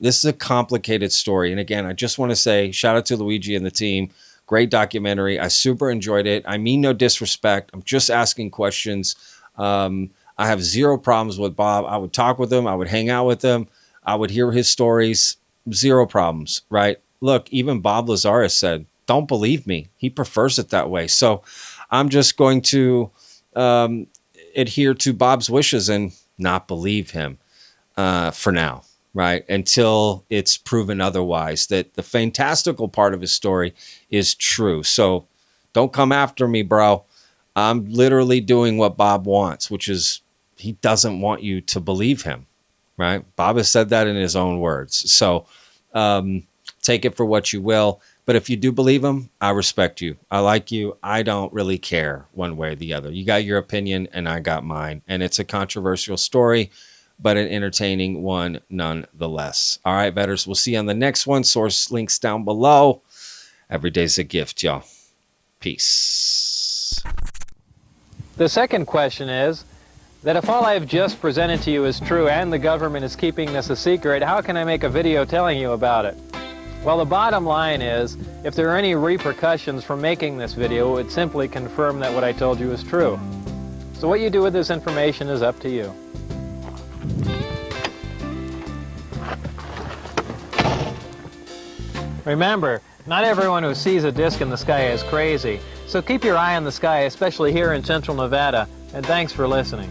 This is a complicated story. And again, I just want to say shout out to Luigi and the team. Great documentary. I super enjoyed it. I mean no disrespect. I'm just asking questions. I have zero problems with Bob. I would talk with him. I would hang out with him. I would hear his stories. Zero problems, right? Look, even Bob Lazar has said, don't believe me. He prefers it that way. So I'm just going to adhere to Bob's wishes and not believe him for now, right? Until it's proven otherwise, that the fantastical part of his story is true. So don't come after me, bro. I'm literally doing what Bob wants, which is he doesn't want you to believe him, right? Bob has said that in his own words. So take it for what you will. But if you do believe him, I respect you. I like you. I don't really care one way or the other. You got your opinion and I got mine. And it's a controversial story, but an entertaining one nonetheless. All right, betters. We'll see you on the next one. Source links down below. Every day's a gift, y'all. Peace. The second question is that if all I've just presented to you is true and the government is keeping this a secret, how can I make a video telling you about it? Well, the bottom line is, if there are any repercussions from making this video, it would simply confirm that what I told you is true. So what you do with this information is up to you. Remember, not everyone who sees a disc in the sky is crazy, so keep your eye on the sky, especially here in central Nevada, and thanks for listening.